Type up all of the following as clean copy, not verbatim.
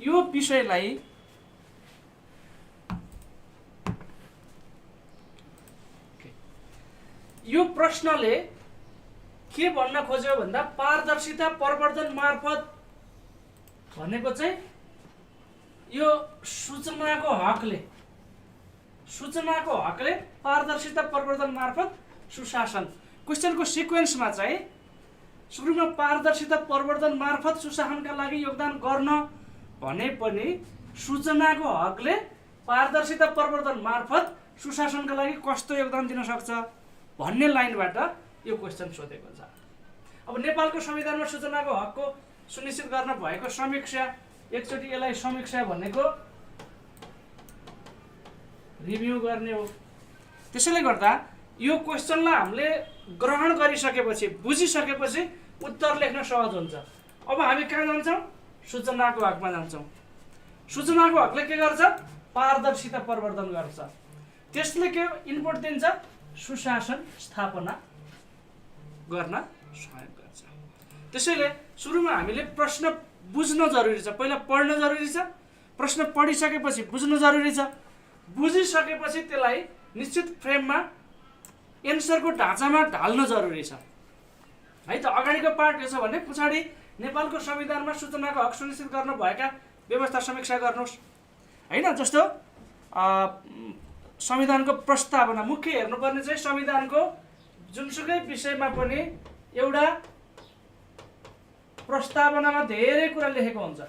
यो विषयलाई यो प्रश्नले के भन्न खोज्यो भन्दा पारदर्शिता प्रवर्धन मार्फत भनेको चाहिँ यो सूचनाको हकले पारदर्शिता प्रवर्धन मार्फत सुशासन। क्वेशनको सिक्वेन्समा चाहिँ सुरुमा पारदर्शिता प्रवर्धन मार्फत सुशासनका लागि योगदान गर्न भने पनि सूचनाको हकले पारदर्शिता प्रवर्धन मार्फत सुशासनका लागि कस्तो योगदान दिन सक्छ भन्ने लाइनबाट यो क्वेशन सोधेको छ। अब नेपालको संविधानमा सूचनाको हकको सुनिश्चित गर्न भएको समीक्षा, एकचोटि यसलाई समीक्षा भनेको रिभ्यू गर्ने हो। त्यसैले गर्दा यो क्वेशनलाई हामीले ग्रहण गरिसकेपछि, बुझिसकेपछि उत्तर लेख्न सहज हुन्छ। अब हामी कहाँ जान्छौँ? सूचनाको हकमा जान्छौँ। सूचनाको हकले के गर्छ? पारदर्शिता प्रवर्धन गर्छ। त्यसले के इनपुट दिन्छ? सुशासन स्थापना गर्न सहयोग गर्छ। त्यसैले सुरुमा हामीले प्रश्न बुझ्न जरुरी छ, पहिला पढ्न जरुरी छ, प्रश्न पढिसकेपछि बुझ्न जरुरी छ, बुझिसकेपछि त्यसलाई निश्चित फ्रेममा एन्सरको ढाँचामा ढाल्न जरुरी छ है त। अगाडिको पार्ट के छ भने पछाडि नेपालको संविधानमा सूचनाको हक सुनिश्चित गर्न भएका व्यवस्था समीक्षा गर्नुहोस् हैन। जस्तो संविधानको प्रस्तावना मुख्य हेर्नुपर्ने चाहिँ संविधानको जुनसुकै विषयमा पनि एउटा प्रस्तावनामा धेरै कुरा लेखेको हुन्छ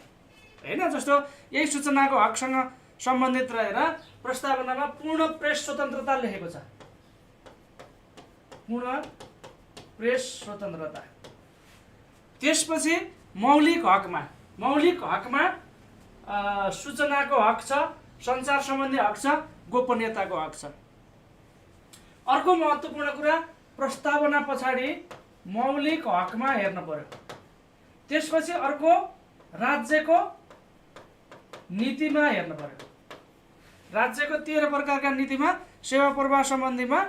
हैन। जस्तो यही सूचनाको हकसँग सम्बन्धित रहेर प्रस्तावनामा पूर्ण प्रेस स्वतन्त्रता लेखेको छ। पूर्ण प्रेस स्वतन्त्रता। त्यसपछि मौलिक हकमा सूचनाको हक छ, सञ्चार सम्बन्धी हक छ, गोपनीयताको हक छ। अर्को महत्त्वपूर्ण कुरा प्रस्तावना पछाडि मौलिक हकमा हेर्न पर्यो। त्यसपछि अर्को राज्यको नीतिमा हेर्न पर्यो। राज्यको 13 प्रकारका नीतिमा सेवा प्रवाह सम्बन्धीमा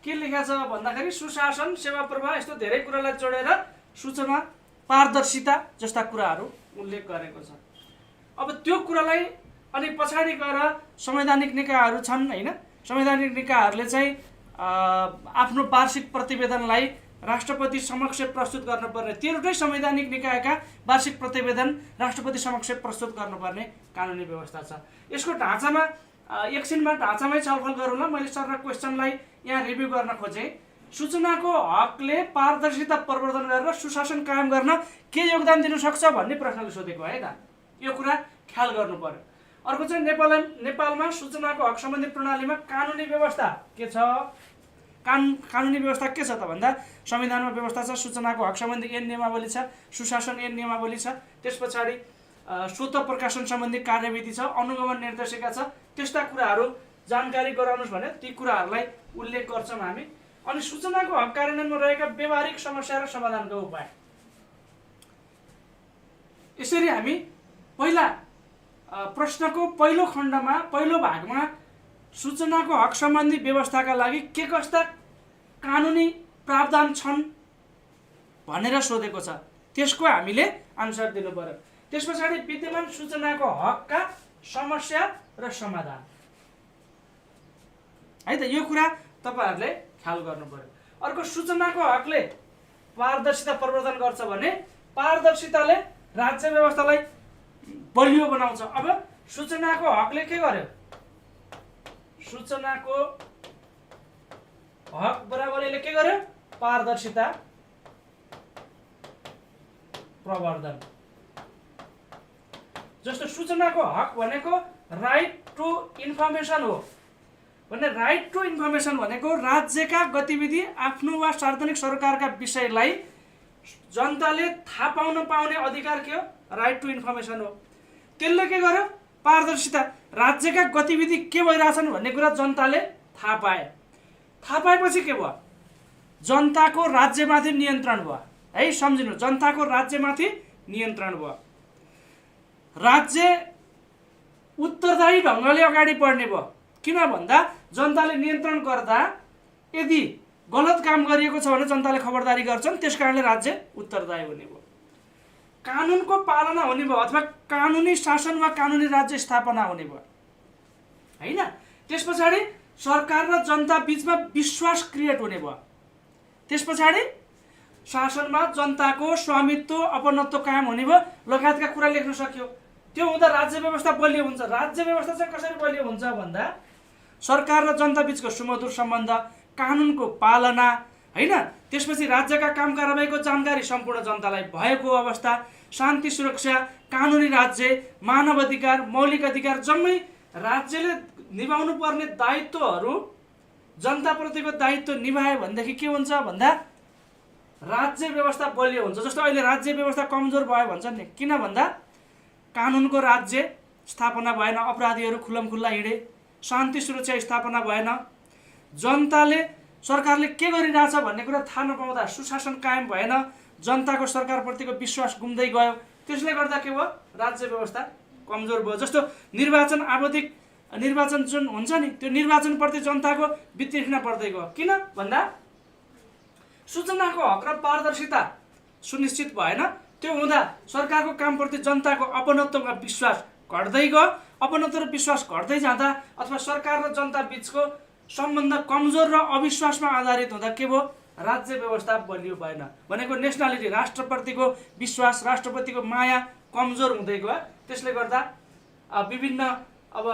के लेखा छ भन्दाखेरि सुशासन, सेवा प्रवाह यस्तो धेरै कुरालाई जोडेर सूचना पारदर्शिता जस्ता कुराहरू उल्लेख गरेको छ। अब त्यो कुरालाई अनि पछाडि गएर संवैधानिक निकायहरू छन् हैन। संवैधानिक निकायहरूले चाहिँ आफ्नो वार्षिक प्रतिवेदनलाई राष्ट्रपति समक्ष प्रस्तुत गर्नुपर्ने, 13वटै संवैधानिक निकायका वार्षिक प्रतिवेदन राष्ट्रपति समक्ष प्रस्तुत गर्नुपर्ने कानुनी व्यवस्था छ। यसको ढाँचामा एकछिनमा ढाँचामै छलफल गरौँ ल। मैले सरलाई क्वेशनलाई यहाँ रिभ्यू गर्न खोजेँ। सूचनाको हकले पारदर्शिता प्रवर्धन गरेर सुशासन कायम गर्न के योगदान दिन सक्छ भन्ने प्रश्नले सोधेको है त। यो कुरा ख्याल गर्नु पर्यो। अर्को चाहिँ नेपालमा सूचनाको हक सम्बन्धी प्रणालीमा कानुनी व्यवस्था के छ? कानुनी व्यवस्था के छ त भन्दा संविधानमा व्यवस्था छ, सूचनाको हक सम्बन्धी ऐन नियमावली छ, सुशासन ऐन नियमावली छ, त्यस पछाडि स्वत प्रकाशन सम्बन्धी कार्यविधि छ, अनुगमन निर्देशिका छ। त्यस्ता कुराहरू जानकारी गराउनुहोस् भने ती कुराहरूलाई उल्लेख गर्छौँ हामी। अनि सूचनाको हक कार्यान्वयनमा रहेका व्यवहारिक समस्या र समाधानको उपाय। यसरी हामी पहिला प्रश्नको पहिलो खण्डमा, पहिलो भागमा सूचनाको हक सम्बन्धी व्यवस्थाका लागि के कस्ता कानुनी प्रावधान छन् भनेर सोधेको छ। त्यसको हामीले आन्सर दिनु पर्यो। त्यस पछाडि विद्यमान सूचनाको हकका समस्या र समाधान है त। यो कुरा तपाईहरुले ख्याल गर्नु पर्यो। अर्को सूचनाको हकले पारदर्शिता प्रवर्धन गर्छ भने पारदर्शिताले राज्य व्यवस्थालाई बलियो बनाउँछ। अब सूचनाको हकले के गर्यो? सूचनाको हक बराबरले के गर्यो? पारदर्शिता प्रवर्धन। जस्तो सूचनाको हक भनेको राइट टु इन्फर्मेसन हो भने राइट टु इन्फर्मेसन भनेको राज्यका गतिविधि आफ्नो वा सार्वजनिक सरकारका विषयलाई जनताले थाहा पाउने अधिकार के हो? राइट टु इन्फर्मेसन हो। त्यसले के गर्यो? पारदर्शिता, राज्यका गतिविधि के भइरहेछन् भन्ने कुरा जनताले थाहा पाए। थाहा पाएपछि के भयो? जनताको राज्यमाथि नियन्त्रण भयो है। सम्झिनु, जनताको राज्यमाथि नियन्त्रण भयो। राज्य उत्तरदायी ढङ्गले अगाडि बढ्ने भयो। किन भन्दा जनताले नियन्त्रण गर्दा यदि गलत काम गरिएको छ भने जनताले खबरदारी गर्छन्, त्यसकारणले राज्य उत्तरदायी हुने भयो। कानुनको पालना हुने भयो अथवा कानुनी शासन वा कानुनी राज्य स्थापना हुने भयो हैन। त्यस पछाडि सरकार र जनता बीचमा विश्वास क्रिएट हुने भयो। त्यस पछाडि शासनमा जनताको स्वामित्व अपनत्व कायम हुने भयो लगायतका कुरा लेख्न सक्यो। त्यो हुँदा राज्य व्यवस्था बलियो हुन्छ। राज्य व्यवस्था चाहिँ कसरी बलियो हुन्छ भन्दा सरकार र जनता बीचको सुमधुर सम्बन्ध, कानुनको पालना हैन, त्यसपछि राज्यका काम कारबाहीको जानकारी सम्पूर्ण जनतालाई भएको अवस्था, शान्ति सुरक्षा, कानुनी राज्य, मानव अधिकार, मौलिक अधिकार जम्मै राज्यले निभाउनु पर्ने दायित्वहरू जनताप्रतिको दायित्व निभायो भनेदेखि के हुन्छ भन्दा राज्य व्यवस्था बलियो हुन्छ। जस्तो अहिले राज्य व्यवस्था कमजोर भयो भन्छन् नि, किन भन्दा कानुनको राज्य स्थापना भएन, अपराधीहरू खुल्लमखुल्ला हिँडे, शान्ति सुरक्षा स्थापना भएन, जनताले सरकारले के गरिरहेछ भन्ने कुरा थाहा नपाउँदा सुशासन कायम भएन, जनताको सरकारप्रतिको विश्वास गुम्दै गयो। त्यसले गर्दा के भयो, राज्य व्यवस्था कमजोर भयो। जस्तो निर्वाचन आवधिक निर्वाचन जुन हुन्छ नि, त्यो निर्वाचनप्रति जनताको वितृष्णा बढ्दै गयो। किन भन्दा सूचनाको हक र पारदर्शिता सुनिश्चित भएन। त्यो हुँदा सरकारको कामप्रति जनताको अपनत्वमा विश्वास घट्दै गयो। अपनत्व र विश्वास घट्दै जाँदा अथवा सरकार र जनता बीचको सम्बन्ध कमजोर र अविश्वासमा आधारित हुँदा के भयो, राज्य व्यवस्था बलियो भएन। भनेको नेसनालिटी, राष्ट्रप्रतिको विश्वास, राष्ट्रप्रतिको माया कमजोर हुँदै गयो। त्यसले गर्दा विभिन्न अब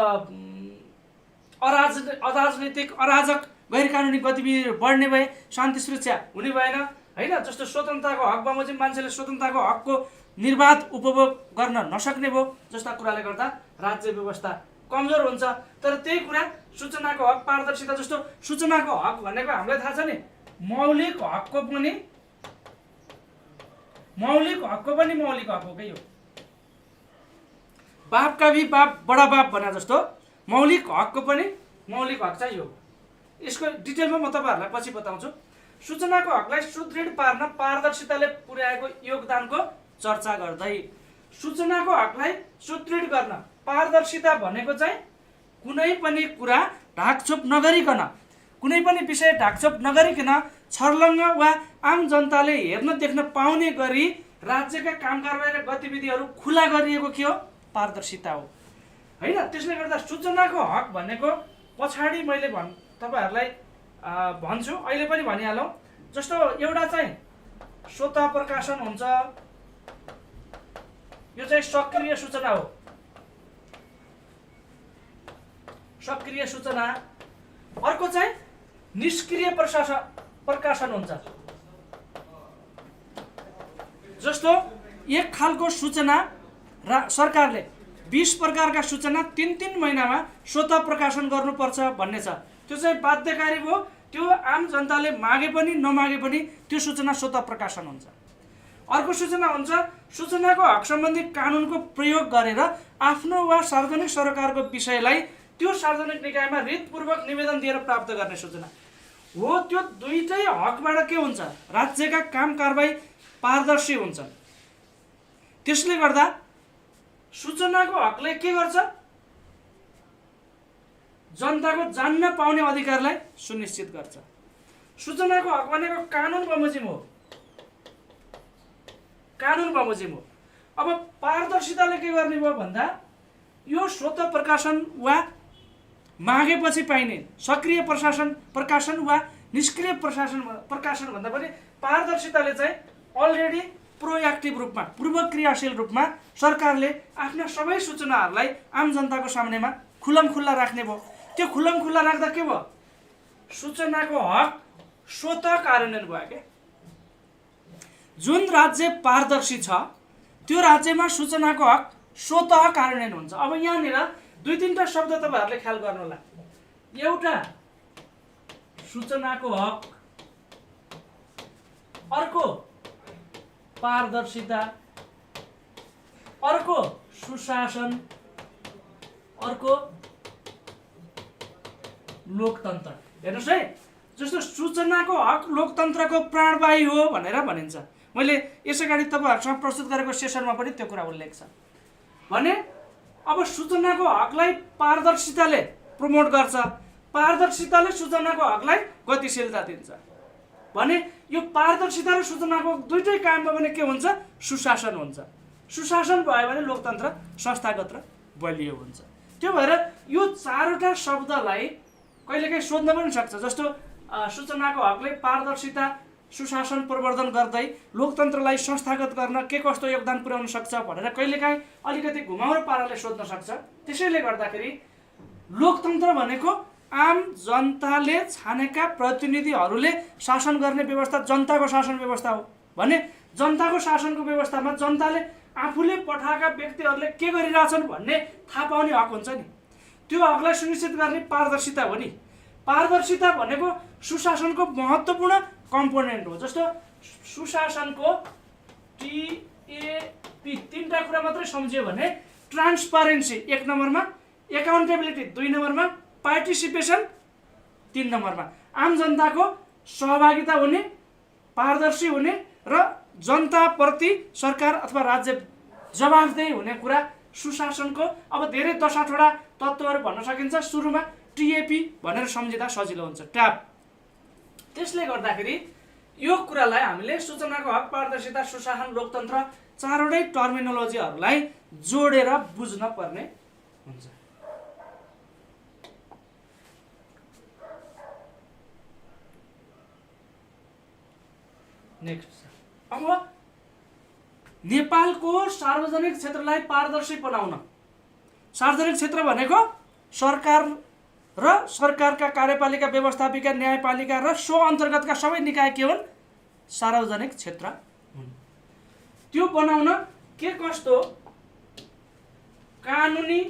अराजनैतिक अराजक गैर कानुनी गतिविधिहरू बढ्ने भए, शान्ति सुरक्षा हुने भएन हैन। जस्तो स्वतन्त्रताको हक बमोजिम मान्छेले स्वतन्त्रताको हकको निर्वाध उपभोग गर्न नसक्ने भयो जस्ता कुराले गर्दा राज्य व्यवस्था कमजोर हुन्छ। तर त्यही कुरा सूचनाको हक, पारदर्शिता जस्तो सूचनाको हक भनेको हामीलाई थाहा छ नि, मौलिक हकको पनि मौलिक हक हो के यो। बाप का भी बाप बडा बाप भने जस्तो मौलिक हकको पनि मौलिक हक चाहिँ यो। यसको डिटेलमा म तपाईहरुलाई पछि बताउँछु। सूचनाको हकलाई सुदृढ पार्न पारदर्शिताले पुर्याएको योगदानको चर्चा गर्दै सूचनाको हकलाई सुदृढ गर्न पारदर्शिता भनेको चाहिँ कुनै पनि कुरा ढाकछोप नगरिकन, कुनै पनि विषय ढाकछोप नगरिकन छर्लङ्ग वा आम जनताले हेर्न देख्न पाउने गरी राज्यका कामकारबाही र गतिविधिहरू खुला गरिएको के हो, पारदर्शिता हो हैन। त्यसले गर्दा सूचनाको हक भनेको पछाडि मैले तपाईहरुलाई भन्छु, अहिले पनि भनिहालौं। जस्तो एउटा चाहिँ स्वतः प्रकाशन हुन्छ, यो चाहिँ सक्रिय सूचना हो, सक्रिय सूचना। अर्को चाहिँ निष्क्रिय प्रकाशन हुन्छ। जस्तो एक खालको सूचना सरकारले 20 प्रकारका सूचना 3-3 महिनामा स्वतः प्रकाशन गर्नुपर्छ भन्ने छ। त्यो चाहिँ बाध्यकारी भयो। त्यो आम जनताले मागे पनि नमागे पनि त्यो सूचना स्वतः प्रकाशन हुन्छ। अर्को सूचना हुन्छ सूचनाको हक सम्बन्धी कानुनको प्रयोग गरेर आफ्नो वा सार्वजनिक सरकारको विषयलाई त्यो सार्वजनिक निकायमा रितपूर्वक निवेदन दिएर प्राप्त गर्ने सूचना हो। त्यो दुईटै हकबाट के हुन्छ, राज्यका काम कारबाही पारदर्शी हुन्छन्। त्यसले गर्दा सूचनाको हकले के गर्छ, जनताको जान्न पाउने अधिकारलाई सुनिश्चित गर्छ। सूचनाको हक भनेको कानुन बमोजिम हो, कानुन बमोजिम हो। अब पारदर्शिताले के गर्ने भयो भन्दा यो स्वतः प्रकाशन वा मागेपछि पाइने सक्रिय प्रकाशन वा निष्क्रिय प्रकाशन भन्दा पनि पारदर्शिताले चाहिँ अलरेडी प्रोएक्टिभ रूपमा, पूर्व क्रियाशील रूपमा सरकारले आफ्ना सबै सूचनाहरूलाई आम जनताको सामनेमा खुल्लमखुल्ला राख्ने भयो। त्यो खुल्लमखुल्ला राख्दा के भयो, सूचनाको हक स्वतः कार्यान्वयन भयो के। जुन राज्य पारदर्शी छ त्यो राज्यमा सूचनाको हक स्वतः कार्यान्वयन हुन्छ। अब यहाँनिर 2-3टा शब्द तपाईहरुले ख्याल गर्नु होला। एउटा सूचनाको हक, अर्को पारदर्शिता, अर्को सुशासन, अर्को लोकतन्त्र। हेर्नुस् है, जस्तो सूचनाको हक लोकतन्त्रको प्राणवायु हो भनेर भनिन्छ। मैले यसअगाडि तपाईहरुसँग प्रस्तुत गरेको सेसनमा पनि त्यो कुरा उल्लेख छ। भने अब सूचनाको हकलाई पारदर्शिताले प्रमोट गर्छ, पारदर्शिताले सूचनाको हकलाई गतिशीलता दिन्छ। भने यो पारदर्शिता र सूचनाको दुईटै काममा पनि के हुन्छ, सुशासन हुन्छ। सुशासन भयो भने लोकतन्त्र संस्थागत र बलियो हुन्छ। त्यो भएर यो चारवटा शब्दलाई कहिलेकाहीँ सोध्न पनि सक्छ। जस्तो सूचनाको हकले पारदर्शिता सुशासन प्रवर्धन गर्दै लोकतन्त्रलाई संस्थागत गर्न के कस्तो योगदान पुर्याउन सक्छ भनेर कहिलेकाहीँ अलिकति घुमाउरो पाराले सोध्न सक्छ। त्यसैले गर्दाखेरि लोकतन्त्र भनेको आम जनताले छानेका प्रतिनिधिहरूले शासन गर्ने व्यवस्था जनताको शासन व्यवस्था हो भने जनताको शासनको व्यवस्थामा जनताले आफूले पठाएका व्यक्तिहरूले के गरिरहेछन् भन्ने थाहा पाउने हक हुन्छ नि। त्यो हकलाई सुनिश्चित गर्ने पारदर्शिता हो नि। पारदर्शिता भनेको सुशासनको महत्त्वपूर्ण कम्पोनेन्ट हो। जस्तो सुशासनको TAP तीनटा कुरा मात्रै सम्झियो भने ट्रान्सपारेन्सी 1 नम्बरमा, एकाउन्टेबिलिटी 2 नम्बरमा, पार्टिसिपेसन 3 नम्बरमा। आम जनताको सहभागिता हुने, पारदर्शी हुने र जनताप्रति सरकार अथवा राज्य जवाफदेही हुने कुरा सुशासनको अब धेरै 10-8वटा तत्त्वहरू भन्न सकिन्छ। सुरुमा TAP भनेर सम्झिँदा सजिलो हुन्छ, ट्याप। त्यसले गर्दाखेरि यो कुरालाई हामीले सूचनाको हक, पारदर्शिता, सुशासन, लोकतन्त्र चारवटै टर्मिनोलोजीहरूलाई जोडेर बुझ्न पर्ने हुन्छ। नेक्स्ट, अब नेपालको सार्वजनिक क्षेत्रलाई पारदर्शी बनाउन, सार्वजनिक क्षेत्र भनेको सरकार र सरकारका कार्यपालिका, व्यवस्थापिका, न्यायपालिका र सो अन्तर्गतका सबै निकाय के हुन्? सार्वजनिक क्षेत्र हुन्। त्यो बनाउन के कस्तो कानुनी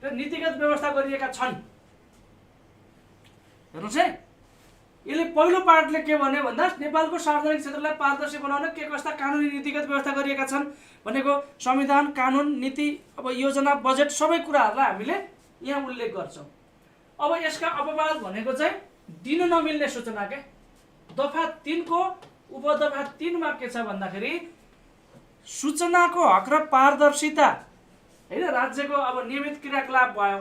र नीतिगत व्यवस्था गरिएका छन् हेर्नुहोस् है। यसले पहिलो पार्टले के भन्यो भन्दा नेपालको सार्वजनिक क्षेत्रलाई पारदर्शी बनाउन के कस्ता कानुनी नीतिगत व्यवस्था गरिएका छन् भनेको संविधान, कानुन, नीति, अब योजना, बजेट सबै कुराहरूलाई हामीले यहाँ उल्लेख गर्छौँ। अब यसका अपवाद भनेको चाहिँ दिन नमिल्ने सूचना के। दफा 3 को उपदफा 3 मा के छ भन्दाखेरि सूचनाको हक र पारदर्शिता हैन, राज्यको अब नियमित क्रियाकलाप भयो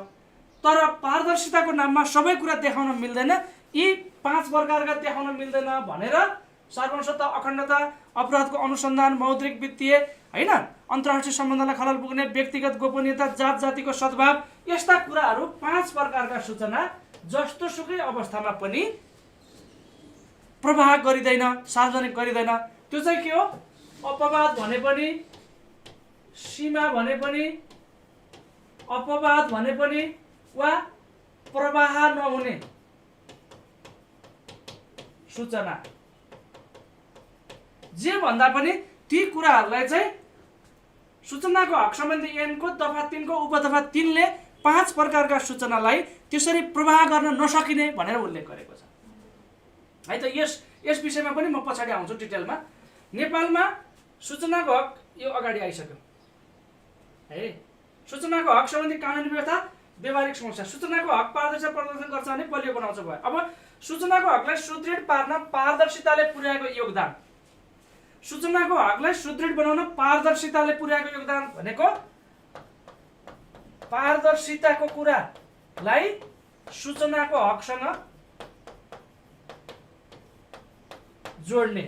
तर पारदर्शिताको नाममा सबै कुरा देखाउन मिल्दैन, यी 5 प्रकारका देखाउन मिल्दैन भनेर सार्वभौमसत्ता, अखण्डता, अपराधको अनुसन्धान, मौद्रिक, वित्तीय हैन, अन्तर्राष्ट्रिय सम्बन्धलाई खलल पुग्ने, व्यक्तिगत गोपनीयता, जात जातिको सद्भाव, यस्ता कुराहरू 5 प्रकारका सूचना जस्तोसुकै अवस्थामा पनि प्रवाह गरिँदैन, सार्वजनिक गरिँदैन। त्यो चाहिँ के हो? अपवाद भने पनि, सीमा भने पनि, अपवाद भने पनि वा प्रवाह नहुने सूचना जे भन्दा पनि ती कुराहरूलाई चाहिँ सूचनाको हक सम्बन्धी ऐन को दफा 3 को उपदफा 3 ले 5 प्रकारका सूचनालाई त्यसरी प्रवाह गर्न नसकिने भनेर उल्लेख गरेको छ है त। यस विषयमा पनि म पछाडि आउँछु डिटेलमा। नेपालमा सूचनाको हक यो अगाडि आइसक्यो है। सूचनाको हक सम्बन्धी कानुनी व्यवस्था, व्यवहारिक समस्या। सूचनाको हक पारदर्शिता प्रदर्शन गर्छ भने बलियो बनाउँछ भयो। अब सूचनाको हकलाई सुदृढ पार्न पारदर्शिताले पुर्याएको योगदान, सूचनाको हकलाई सुदृढ बनाउन पारदर्शिताले पुर्याएको योगदान भनेको पारदर्शिताको कुरालाई सूचनाको हकसँग जोड्ने।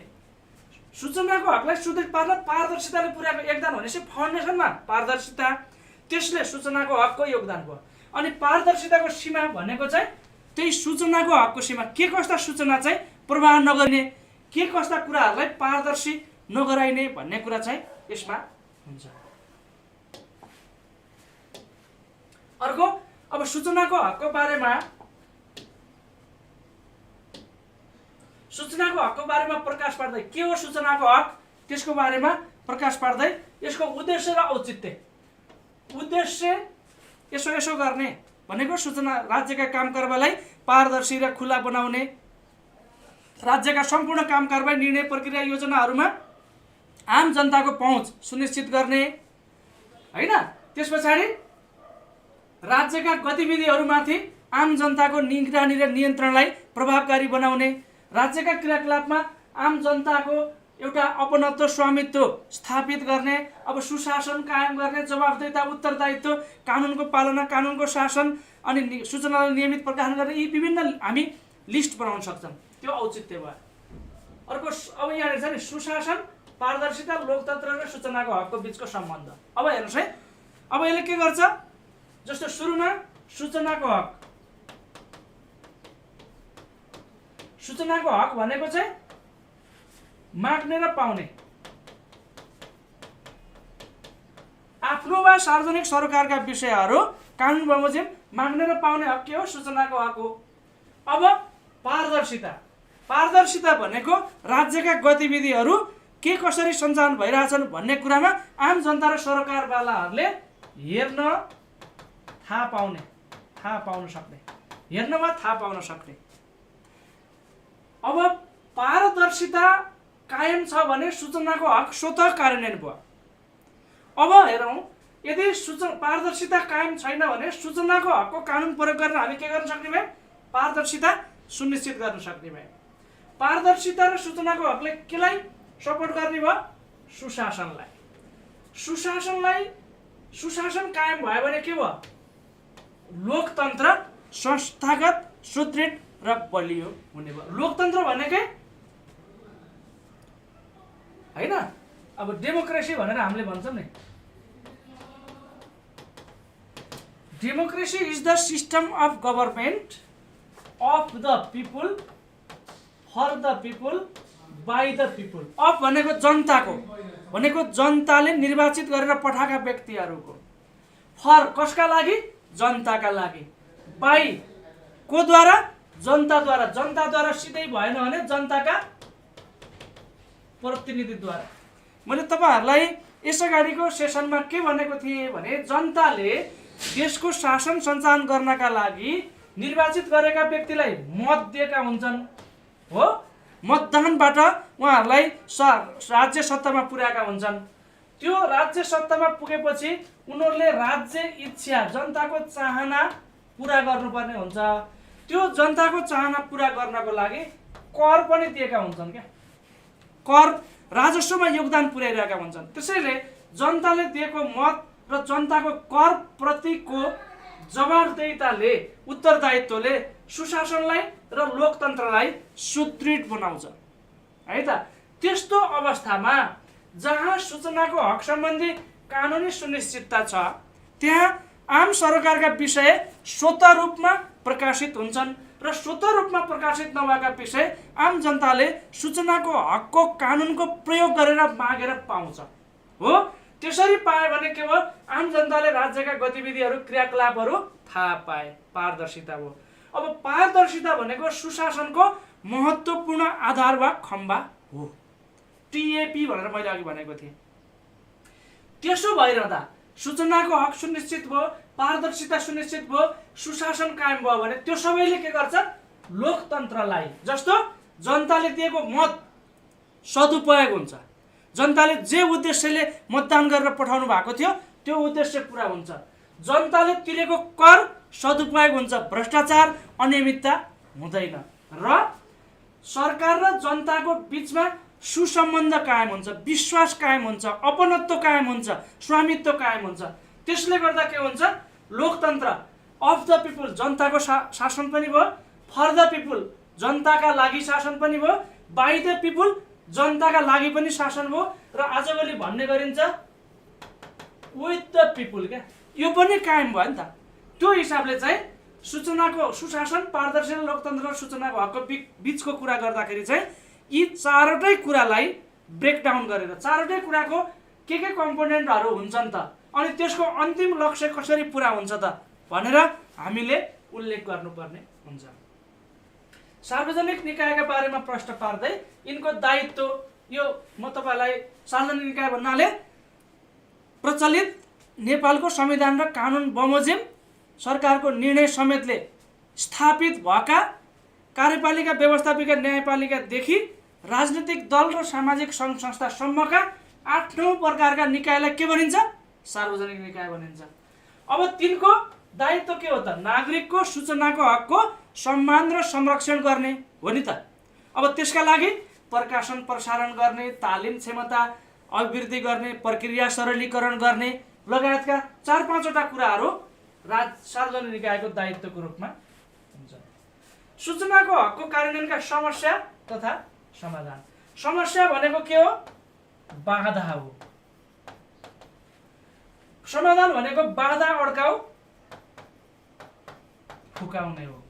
सूचनाको हकलाई सुदृढ पार्न पारदर्शिताले पुर्याएको योगदान भनेपछि फाउन्डेसनमा पारदर्शिता, त्यसले सूचनाको हकको योगदान भयो। अनि पारदर्शिताको सीमा भनेको चाहिँ त्यही सूचनाको हकको सीमा, के कस्ता सूचना चाहिँ प्रवाह नगर्ने, के कस्ता कुराहरूलाई पारदर्शी नगराइने भन्ने कुरा चाहिँ यसमा हुन्छ। अर्को, अब सूचनाको हकको बारेमा प्रकाश पार्दै के हो सूचनाको हक, त्यसको बारेमा प्रकाश पार्दै यसको उद्देश्य र औचित्य। उद्देश्य यसो गर्ने भनेको सूचना राज्यका काम कारबाहीलाई पारदर्शी र खुला बनाउने, राज्यका सम्पूर्ण काम कारबाही, निर्णय, प्रक्रिया, योजनाहरूमा आम जनताको पहुँच सुनिश्चित गर्ने हैन। त्यसपछि राज्यका गतिविधिहरूमाथि आम जनताको निगरानी र नियन्त्रणलाई प्रभावकारी बनाउने, राज्यका क्रियाकलापमा आम जनताको एउटा अपनत्व, स्वामित्व स्थापित गर्ने, अब सुशासन कायम गर्ने, जवाफदेहिता, उत्तरदायित्व, कानुनको पालना, कानुनको शासन अनि सूचनालाई नियमित प्रकाशन गर्ने, यी विभिन्न हामी लिस्ट बनाउन सक्छौँ। त्यो औचित्य भयो। अर्को अब यहाँ छ नि सुशासन पारदर्शिता, लोकतन्त्र र सूचनाको हकको बीचको सम्बन्ध। अब हेर्नुहोस् है, अब यसले के गर्छ, जस्तो सुरुमा सूचनाको हक, सूचनाको हक भनेको चाहिँ माग्ने र पाउने, आफ्नो वा सार्वजनिक सरकारका विषयहरू कानुन बमोजिम माग्ने र पाउने हक के हो, सूचनाको हक हो। अब पारदर्शिता, पारदर्शिता भनेको राज्यका गतिविधिहरू के कसरी सञ्चालन भइरहेछन् भन्ने कुरामा आम जनता र सरकारवालाहरूले हेर्न थाहा पाउन सक्ने, हेर्न वा थाहा पाउन सक्ने। अब पारदर्शिता कायम छ भने सूचनाको हक स्वतः कार्यान्वयन भयो। अब हेरौँ, यदि पारदर्शिता कायम छैन भने सूचनाको हकको कानुन प्रयोग गरेर हामी के गर्न सक्ने भए, पारदर्शिता सुनिश्चित गर्न सक्ने भए। पारदर्शिता र सूचनाको हकले केलाई सपोर्ट गर्ने भयो, सुशासनलाई। सुशासन कायम भयो भने के भयो, लोकतन्त्र संस्थागत सुदृढ र बलियो हुने भयो। लोकतन्त्र भनेकै हैन, अब डेमोक्रेसी भनेर हामीले भन्छौँ नि, democracy is the system of government of the people, for the people, by the people. Of भनेको जनताको, भनेको जनताले निर्वाचित गरेर पठाएका व्यक्तिहरूको, फर कसका लागि, जनताका लागि, बाई को द्वारा, जनताद्वारा, जनताद्वारा सिधै भएन भने जनताका प्रतिनिधिद्वारा। मैले तपाईहरुलाई यसअगाडिको सेसनमा के भनेको थिएँ भने जनताले देशको शासन सञ्चालन गर्नका लागि निर्वाचित गरेका व्यक्तिलाई मत दिएका हुन्छन् हो, मतदानबाट उहाँहरूलाई राज्य सत्तामा पुर्याएका हुन्छन्। त्यो राज्य सत्तामा पुगेपछि उनीहरूले राज्य इच्छा, जनताको चाहना पुरा गर्नुपर्ने हुन्छ। त्यो जनताको चाहना पुरा गर्नको लागि कर पनि दिएका हुन्छन् क्या, कर राजस्वमा योगदान पुर्याइरहेका हुन्छन्। त्यसैले जनताले दिएको मत र जनताको कर प्रतिको जवाबदेहिताले, उत्तरदायित्वले सुशासनलाई र लोकतन्त्रलाई सुदृढ बनाउँछ है त। त्यस्तो अवस्थामा जहाँ सूचनाको हक सम्बन्धी कानुनी सुनिश्चितता छ, त्यहाँ आम सरकारका विषय स्वतः रूपमा प्रकाशित हुन्छन् र स्वतः रूपमा प्रकाशित नभएका विषय आम जनताले सूचनाको हकको कानुनको प्रयोग गरेर मागेर पाउँछ हो। त्यसरी पाए भने के भयो, आम जनताले राज्यका गतिविधिहरू, क्रियाकलापहरू थाहा पाए, पारदर्शिता हो। अब पारदर्शिता भनेको सुशासनको महत्त्वपूर्ण आधार वा खम्बा हो, टिएपी भनेर मैले अघि भनेको थिएँ। त्यसो भइरहँदा सूचनाको हक सुनिश्चित भयो, पारदर्शिता सुनिश्चित भयो, सुशासन कायम भयो भने त्यो सबैले के गर्छ, लोकतन्त्रलाई, जस्तो जनताले दिएको मत सदुपयोग हुन्छ, जनताले जे उद्देश्यले मतदान गरेर पठाउनु भएको थियो त्यो उद्देश्य पुरा हुन्छ, जनताले तिरेको कर सदुपयोग हुन्छ, भ्रष्टाचार अनियमितता हुँदैन र सरकार र जनताको बीचमा सुसम्बन्ध कायम हुन्छ, विश्वास कायम हुन्छ, अपनत्व कायम हुन्छ, स्वामित्व कायम हुन्छ। त्यसले गर्दा के हुन्छ, लोकतन्त्र अफ द पिपुल, जनताको शासन पनि भयो, फर द पिपुल, जनताका लागि शासन पनि भयो, बाई द पिपुल, जनताका लागि पनि शासन भयो र आजभोलि भन्ने गरिन्छ विथ द पिपुल क्या, यो पनि कायम भयो नि त। त्यो हिसाबले चाहिँ सूचनाको सुशासन, पारदर्शिता, लोकतन्त्र र सूचनाको हकको बीचको कुरा गर्दाखेरि चाहिँ यी चारवटै कुरालाई ब्रेकडाउन गरेर, चारवटै कुराको के कम्पोनेन्टहरू हुन्छन् त, अनि त्यसको अन्तिम लक्ष्य कसरी पुरा हुन्छ त भनेर हामीले उल्लेख गर्नुपर्ने हुन्छ। सार्वजनिक निकायका बारेमा प्रश्न पार्दै यिनको दायित्व, यो म तपाईलाई सार्वजनिक निकाय भन्नाले प्रचलित नेपालको संविधान र कानुन बमोजिम सरकारको निर्णय समेतले स्थापित भएका कार्यपालिका, व्यवस्थापिका, न्यायपालिकादेखि राजनीतिक दल र सामाजिक सङ्घ संस्थासम्मका 8-9 प्रकारका निकायलाई के भनिन्छ, सार्वजनिक निकाय भनिन्छ। अब तिनको दायित्व के हो त, नागरिकको सूचनाको हकको सम्मान र संरक्षण गर्ने हो नि त। अब त्यसका लागि प्रकाशन प्रसारण गर्ने, तालिम क्षमता अभिवृद्धि गर्ने, प्रक्रिया सरलीकरण गर्ने लगायतका 4-5वटा कुराहरू सार्वजनिक निकायको दायित्वको रूपमा हुन्छ। सूचनाको हकको कार्यान्वयनका समस्या तथा समाधान। समस्या भनेको के हो, बाधा हो। समाधान भनेको बाधा अड्काउ फुकाउने हो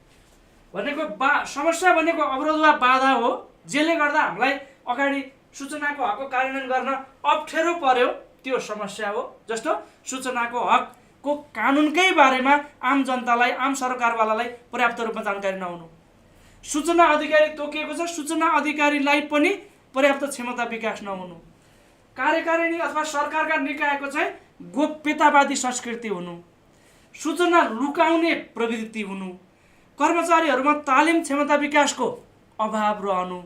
भनेको समस्या भनेको अवरोध वा बाधा हो जसले गर्दा हामीलाई अगाडि सूचनाको हकको कार्यान्वयन गर्न अप्ठ्यारो पर्यो, त्यो समस्या हो। जस्तो सूचनाको हकको कानुनकै बारेमा आम जनतालाई, आम सरकारवालालाई पर्याप्त रूपमा जानकारी नहुनु, सूचना अधिकारी तोकिएको छ, सूचना अधिकारीलाई पनि पर्याप्त क्षमता विकास नहुनु, कार्यकारिणी अथवा सरकारका निकायको चाहिँ गोप्यतावादी संस्कृति हुनु, सूचना लुकाउने प्रवृत्ति हुनु, कर्मचारीहरूमा तालिम क्षमता विकासको अभाव रहनु,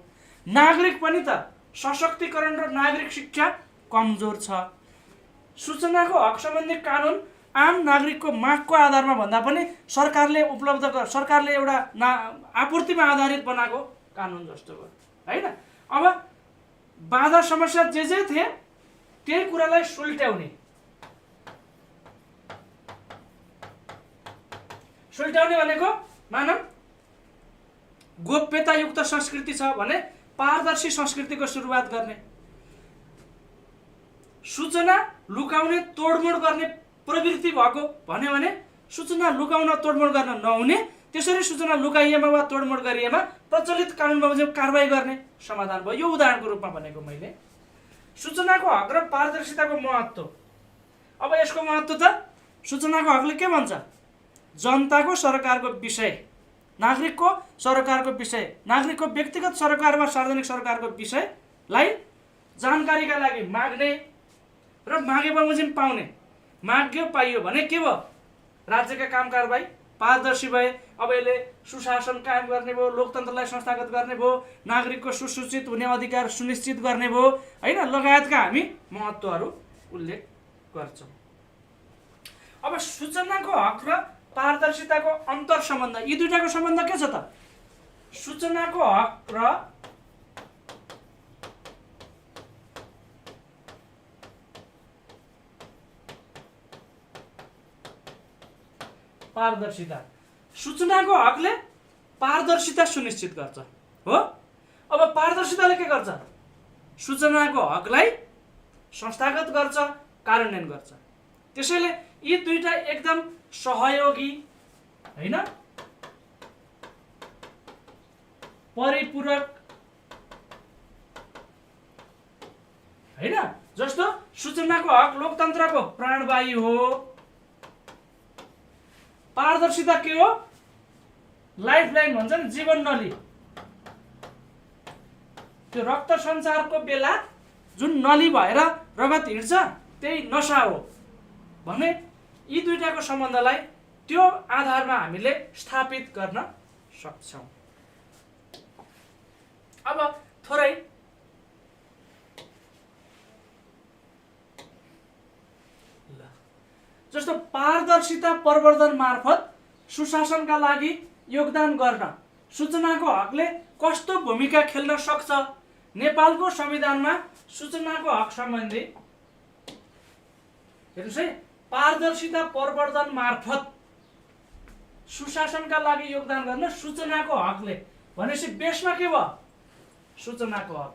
नागरिक पनि त सशक्तिकरण र नागरिक शिक्षा कमजोर छ। सूचनाको हक सम्बन्धी कानुन आम नागरिकको मागको आधारमा भन्दा पनि सरकारले एउटा आपूर्तिमा आधारित बनाएको कानुन जस्तो हो हैन। अब बाधा समस्या जे थिए त्यही कुरालाई सुल्ट्याउने भनेको मानव गोप्यतायुक्त संस्कृति छ भने पारदर्शी संस्कृतिको सुरुवात गर्ने, सूचना लुकाउने तोडमोड गर्ने प्रवृत्ति भएको भन्यो भने सूचना लुकाउन तोडमोड गर्न नहुने, त्यसरी सूचना लुकाइएमा वा तोडमोड गरिएमा प्रचलित कानुन बमोजिम कारबाही गर्ने समाधान भयो। यो उदाहरणको रूपमा भनेको मैले। सूचनाको हक र पारदर्शिताको महत्त्व। अब यसको महत्त्व त सूचनाको हकले के भन्छ? जनताको सरकारको विषय, नागरिकको सरकारको विषय, नागरिकको व्यक्तिगत सरकार वा सार्वजनिक सरकारको विषयलाई जानकारीका लागि माग्ने र मागे बमोजिम पाउने, माग्यो पाइयो भने के भयो? राज्यका काम कारबाही पारदर्शी भए। अब यसले सुशासन कायम गर्ने भयो, लोकतन्त्रलाई संस्थागत गर्ने भयो, नागरिकको सुसूचित हुने अधिकार सुनिश्चित गर्ने भयो हैन, लगायतका हामी महत्त्वहरू उल्लेख गर्छौँ। अब सूचनाको हक र पारदर्शिताको अन्तर सम्बन्ध, यी दुईटाको सम्बन्ध के छ त? सूचनाको हक र पारदर्शिता। सूचनाको हकले पारदर्शिता सुनिश्चित गर्छ हो। अब पारदर्शिताले के गर्छ? सूचनाको हकलाई संस्थागत गर्छ, कार्यान्वयन गर्छ। त्यसैले यी दुईटा एकदम सहयोगी हैन, परिपूरक हैन। जस्तो सूचनाको हक लोकतन्त्रको प्राणवायु हो, पारदर्शिता के हो? लाइफ लाइन भन्छ नि, जीवन नली। त्यो रक्त सञ्चारको बेला जुन नली भएर रगत हिँड्छ त्यही नशा हो भने यी दुईटाको सम्बन्धलाई त्यो आधारमा हामीले स्थापित गर्न सक्छौँ। अब थोरै जस्तो पारदर्शिता प्रवर्धन मार्फत सुशासनका लागि योगदान गर्न सूचनाको हकले कस्तो भूमिका खेल्न सक्छ? नेपालको संविधानमा सूचनाको हक सम्बन्धी हेर्नुस् है, पारदर्शिता प्रवर्धन मार्फत सुशासनका लागि योगदान गर्न सूचनाको हकले भनेपछि बेसमा के भयो? सूचनाको हक।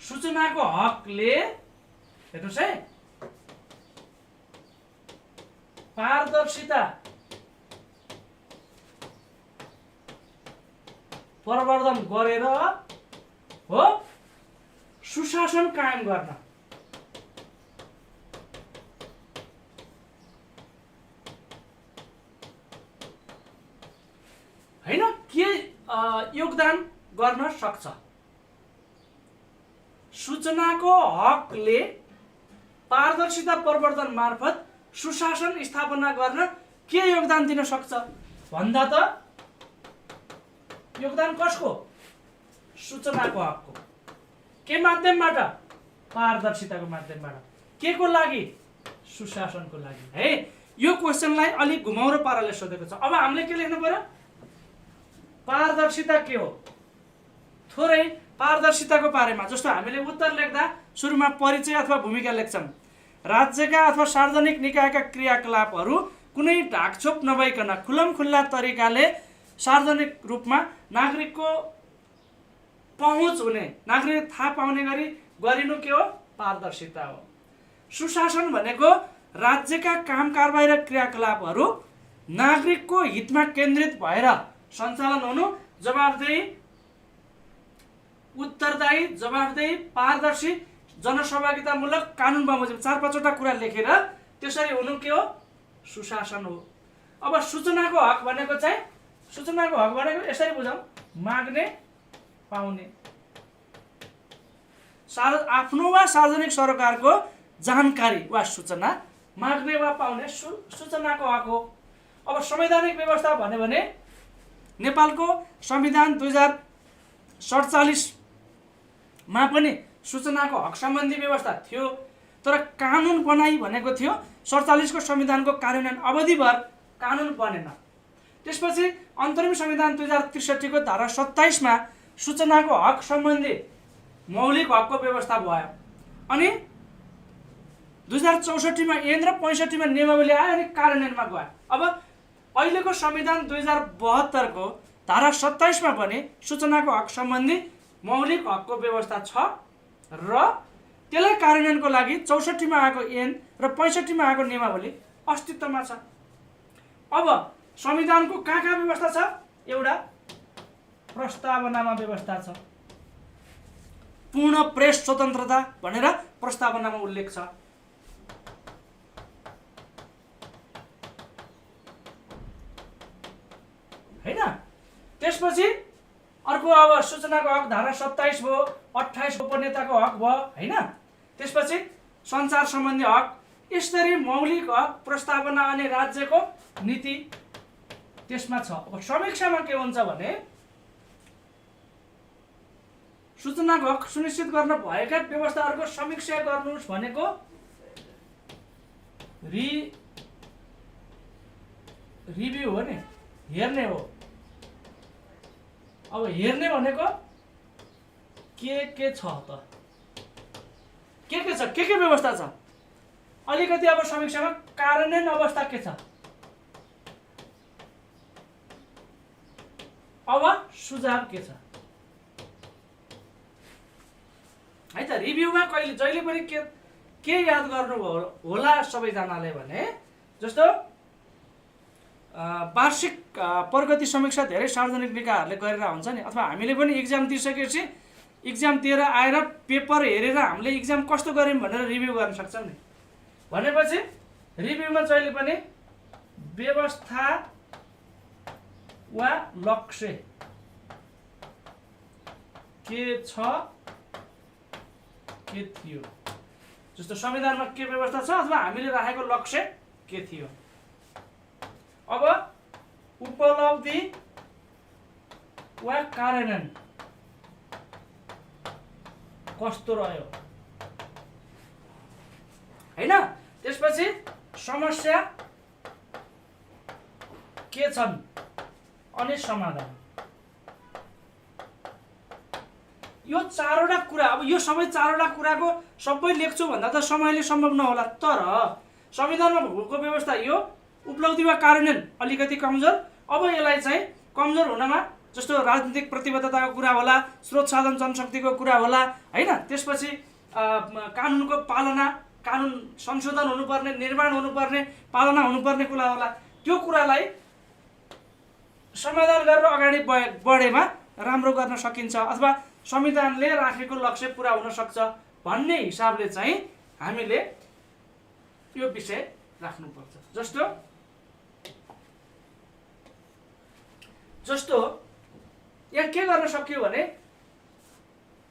सूचनाको हकले हेर्नुस् है, पारदर्शिता प्रवर्धन गरेर हो सुशासन कायम गर्न। हैन, के योगदान गर्न सक्छ? सूचनाको हकले पारदर्शिता प्रवर्धन मार्फत सुशासन स्थापना गर्न के योगदान दिन सक्छ भन्दा त योगदान कसको? सूचनाको हकको। के माध्यमबाट? पारदर्शिताको माध्यमबाट। के को लागि? सुशासनको लागि। है, यो क्वेशनलाई अलिक घुमाउरो पाराले सोधेको छ। अब हामीले के लेख्नु पर्यो? पारदर्शिता के हो? थोरै पारदर्शिताको बारेमा जस्तो हामीले उत्तर लेख्दा सुरुमा परिचय अथवा भूमिका लेख्छौँ। राज्यका अथवा सार्वजनिक निकायका क्रियाकलापहरू कुनै ढाकछोप नभइकन खुल्लमखुल्ला तरिकाले सार्वजनिक रूपमा नागरिकको पहुँच हुने, नागरिकले थाहा पाउने गरी गरिनु के हो? पारदर्शिता हो। सुशासन भनेको राज्यका काम कारबाही र क्रियाकलापहरू नागरिकको हितमा केन्द्रित भएर सञ्चालन हुनु, जवाफदेही, उत्तरदायी, जवाफदेही, पारदर्शी, जनसहभागितामूलक, कानुन बमोजिम, 4-5वटा कुरा लेखेर त्यसरी हुनु के हो? सुशासन हो। अब सूचनाको हक भनेको चाहिँ, सूचनाको हक भनेको यसरी बुझौँ, माग्ने पाउने, आफ्नो वा सार्वजनिक सरोकारको जानकारी वा सूचना माग्ने वा पाउने सूचनाको हक हो। अब संवैधानिक व्यवस्था भन्यो भने नेपालको संविधान 2047 मा पनि सूचनाको हक सम्बन्धी व्यवस्था थियो, तर कानुन बनाई भनेको थियो 47 को संविधानको कार्यान्वयन अवधिभर कानुन बनेन। त्यसपछि अन्तरिम संविधान 2063 को धारा 27 मा सूचनाको हक सम्बन्धी मौलिक हकको व्यवस्था भयो। अनि 2064 मा ऐन र 65 मा नियमावली आयो अनि कार्यान्वयनमा गयो। अब अहिलेको संविधान 2072 को धारा 27 मा पनि सूचनाको हक सम्बन्धी मौलिक हकको व्यवस्था छ र त्यसलाई कार्यान्वयनको लागि 64 मा आएको ऐन र 65 मा आएको नियमावली अस्तित्वमा छ। अब संविधानको कहाँ व्यवस्था छ? एउटा प्रस्तावनामा व्यवस्था छ, पूर्ण प्रेस स्वतन्त्रता भनेर प्रस्तावनामा उल्लेख छ। हैन? त्यसपछि अर्को अब सूचनाको हक धारा 27 भयो, 28 गोपनीयताको हक भयो, हैन? त्यसपछि सञ्चार सम्बन्धी हक, यसरी मौलिक हक, प्रस्तावना अनि राज्यको नीति त्यसमा छ। अब समीक्षामा के हुन्छ भने सूचनाको हक सुनिश्चित गर्न भएका व्यवस्थाहरूको समीक्षा गर्नुहोस् भनेको रिभ्यू हो नि, हेर्ने हो। अब हेर्ने भनेको के छ त, के छ, के व्यवस्था छ। अलिकति अब समीक्षामा कार्यान्वयन अवस्था के छ, अब सुझाव के छ, है त। रिभ्यूमा कहिले जहिले पनि के याद गर्नु होला सबैजनाले भने, जस्तो वार्षिक प्रगति समीक्षा धेरै सार्वजनिक निकायहरूले गरेर हुन्छ नि, अथवा हामीले पनि इक्जाम दिइसकेपछि इक्जाम दिएर आएर पेपर हेरेर हामीले इक्जाम कस्तो गर्यौँ भनेर रिभ्यू गर्न सक्छौँ नि। भनेपछि रिभ्यूमा जहिले पनि व्यवस्था वा लक्ष्य के छ, के थियो, जस्तो संविधानमा के व्यवस्था छ अथवा हामीले राखेको लक्ष्य के थियो। अब उपलब्धि वा कार्यान्वयन कस्तो रह्यो, हैन? त्यसपछि समस्या के छन् अनि समाधान। यो चारवटा कुरा, अब यो सबै चारवटा कुराको सबै लेख्छु भन्दा त समयले सम्भव नहोला, तर संविधानमा भएको व्यवस्था यो उपलब्धि वा कार्यान्वयन अलिकति कमजोर। अब यसलाई चाहिँ कमजोर हुनमा जस्तो राजनीतिक प्रतिबद्धताको कुरा होला, स्रोत साधन जनशक्तिको कुरा होला, हैन? त्यसपछि कानुनको पालना, कानुन संशोधन हुनुपर्ने, निर्माण हुनुपर्ने, पालना हुनुपर्ने कुरा होला। त्यो कुरालाई समाधान गरेर अगाडि बढेमा राम्रो गर्न सकिन्छ अथवा संविधानले राखेको लक्ष्य पुरा हुन सक्छ भन्ने हिसाबले चाहिँ हामीले यो विषय राख्नुपर्छ। जस्तो यहाँ के गर्न सकियो भने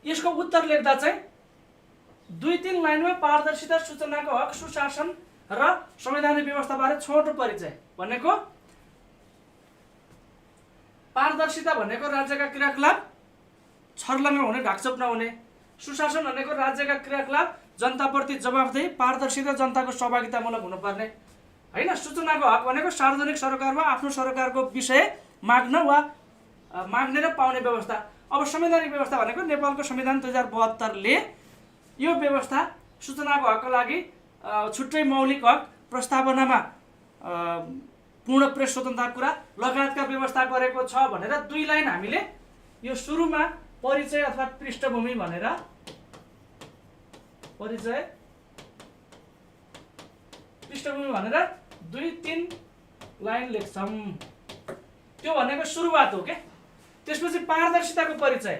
यसको उत्तर लेख्दा चाहिँ 2-3 लाइनमा पारदर्शिता, सूचनाको हक, सुशासन र संवैधानिक व्यवस्थाबारे छोटो परिचय भनेको, पारदर्शिता भनेको राज्यका क्रियाकलाप छर्लङ्ग हुने, ढाकछोप नहुने। सुशासन भनेको राज्यका क्रियाकलाप जनताप्रति जवाफदेही, पारदर्शिता, जनताको सहभागितामूलक हुनुपर्ने, हैन? सूचनाको हक भनेको सार्वजनिक सरकारमा आफ्नो सरकारको विषय माग्न वा माग्ने र पाउने व्यवस्था। अब संवैधानिक व्यवस्था भनेको नेपालको संविधान 2072 ले यो व्यवस्था सूचनाको हकको लागि छुट्टै मौलिक हक, प्रस्तावनामा पूर्ण प्रेस स्वतन्त्रता कुरा लगायतका व्यवस्था गरेको छ भनेर 2 लाइन हामीले यो सुरुमा परिचय अथवा पृष्ठभूमि भनेर परिचय पृष्ठभूमि भनेर 2-3 लाइन लेख्छौं। त्यो भनेको सुरुवात हो के। त्यसपछि पारदर्शिताको परिचय।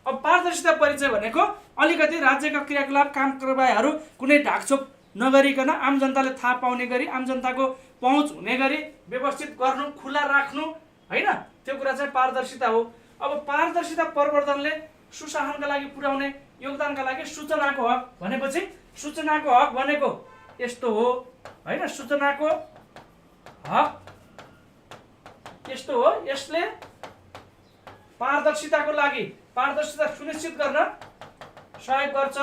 अब पारदर्शिता परिचय भनेको अलिकति राज्यका क्रियाकलाप काम कारबाहीहरू कुनै ढाकछोप नगरिकन आम जनताले थाहा पाउने गरी आम जनताको पहुँच हुने गरी व्यवस्थित गर्नु, खुला राख्नु, हैन, त्यो कुरा चाहिँ पारदर्शिता हो। अब पारदर्शिता प्रवर्धनले सुशासनका लागि पुर्याउने योगदानका लागि सूचनाको हक भनेपछि सूचनाको हक भनेको यस्तो हो, हैन, सूचनाको हक यस्तो हो। यसले पारदर्शिताको लागि पारदर्शिता सुनिश्चित गर्न सहयोग गर्छ,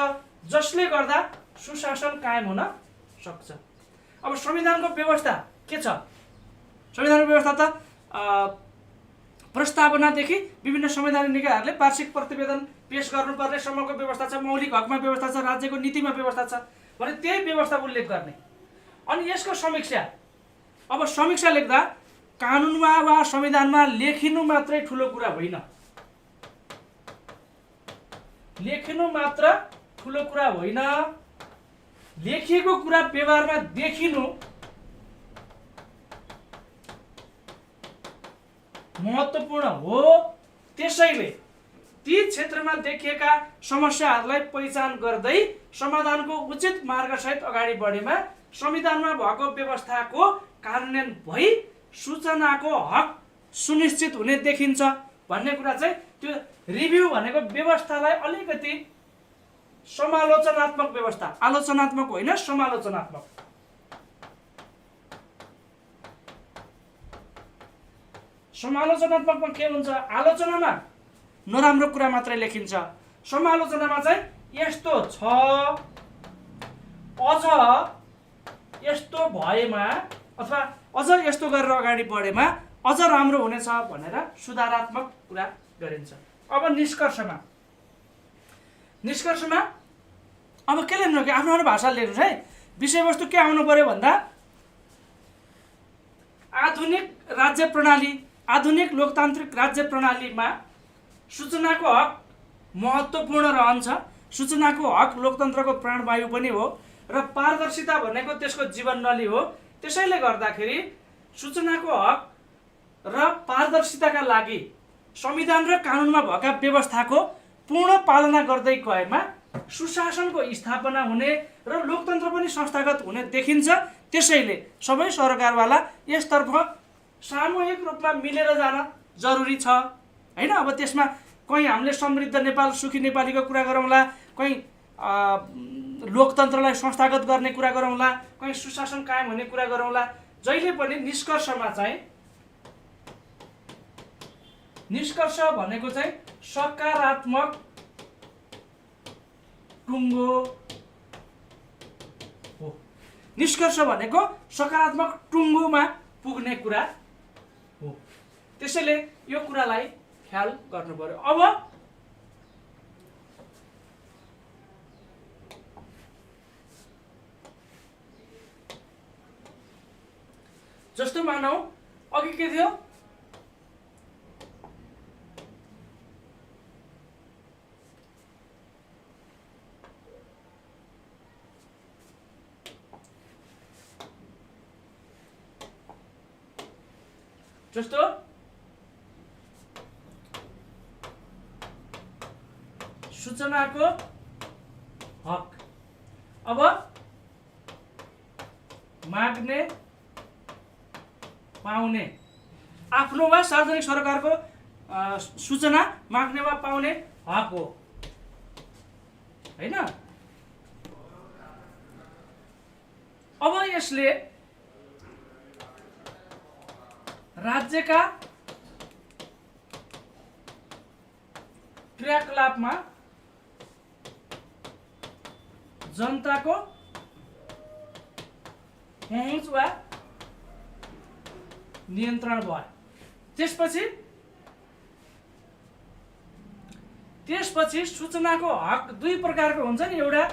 जसले गर्दा सुशासन कायम हुन सक्छ। अब संविधानको व्यवस्था के छ? संविधानको व्यवस्था त प्रस्तावनादेखि विभिन्न संवैधानिक निकायहरूले वार्षिक प्रतिवेदन पेश गर्नुपर्ने सम्मको व्यवस्था छ, मौलिक हकमा व्यवस्था छ, राज्यको नीतिमा व्यवस्था छ भने त्यही व्यवस्था उल्लेख गर्ने। अनि यसको समीक्षा, अब समीक्षा लेख्दा कानुनमा वा संविधानमा लेखिनु मात्रै ठुलो कुरा होइन, लेखिनु मात्र ठुलो कुरा होइन, लेखिएको कुरा व्यवहारमा देखिनु महत्त्वपूर्ण हो। त्यसैले ती क्षेत्रमा देखिएका समस्याहरूलाई पहिचान गर्दै समाधानको उचित मार्गसहित अगाडि बढेमा संविधानमा भएको व्यवस्थाको कार्यान्वयन भई सूचनाको हक सुनिश्चित हुने देखिन्छ भन्ने कुरा चाहिँ त्यो रिभ्यू भनेको व्यवस्थालाई अलिकति समालोचनात्मक व्यवस्था, आलोचनात्मक होइन, समालोचनात्मक। समालोचनात्मकमा के हुन्छ? आलोचनामा नराम्रो कुरा मात्रै लेखिन्छ, समालोचनामा चाहिँ यस्तो छ, अझ यस्तो भएमा अथवा अझ यस्तो गरेर अगाडि बढेमा अझ राम्रो हुनेछ भनेर सुधारात्मक कुरा गरिन्छ। अब निष्कर्षमा अब के लेख्नु कि आफ्नो भाषा लेख्नुहोस् है। विषयवस्तु के आउनु पर्यो भन्दा आधुनिक राज्य प्रणाली, आधुनिक लोकतान्त्रिक राज्य प्रणालीमा सूचनाको हक महत्त्वपूर्ण रहन्छ। सूचनाको हक लोकतन्त्रको प्राणवायु पनि हो र पारदर्शिता भनेको त्यसको जीवन नली हो। त्यसैले गर्दाखेरि सूचनाको हक र पारदर्शिताका लागि संविधान र कानुनमा भएका व्यवस्थाको पूर्ण पालना गर्दै गएमा सुशासनको स्थापना हुने र लोकतन्त्र पनि संस्थागत हुने देखिन्छ। त्यसैले सबै सरकारवाला यसतर्फ सामूहिक रूपमा मिलेर जान जरुरी छ, हैन। अब त्यसमा कहीँ हामीले समृद्ध नेपाल, सुखी नेपालीको कुरा गरौँला, कहीँ लोकतन्त्रलाई संस्थागत गर्ने कुरा गरौँला, कहीँ सुशासन कायम हुने कुरा गरौँला। जहिले पनि निष्कर्ष भनेको चाहिँ सकारात्मक टुङ्गो हो। निष्कर्ष भनेको सकारात्मक टुङ्गोमा पुग्ने कुरा हो। त्यसैले यो कुरालाई ख्याल गर्नु पर्यो। अब जस्तो मानौ अघि के थियो, जस्तो सूचनाको हक। अब माग्ने पाउने, आफ्नो वा सार्वजनिक सरकारको सूचना माग्ने वा पाउने हक हो, हैन। अब यसले राज्यका क्रियाकलापमा जनताको पहुँच वा नियन्त्रण भयो। त्यसपछि सूचनाको हक दुई प्रकारको हुन्छ नि, एउटा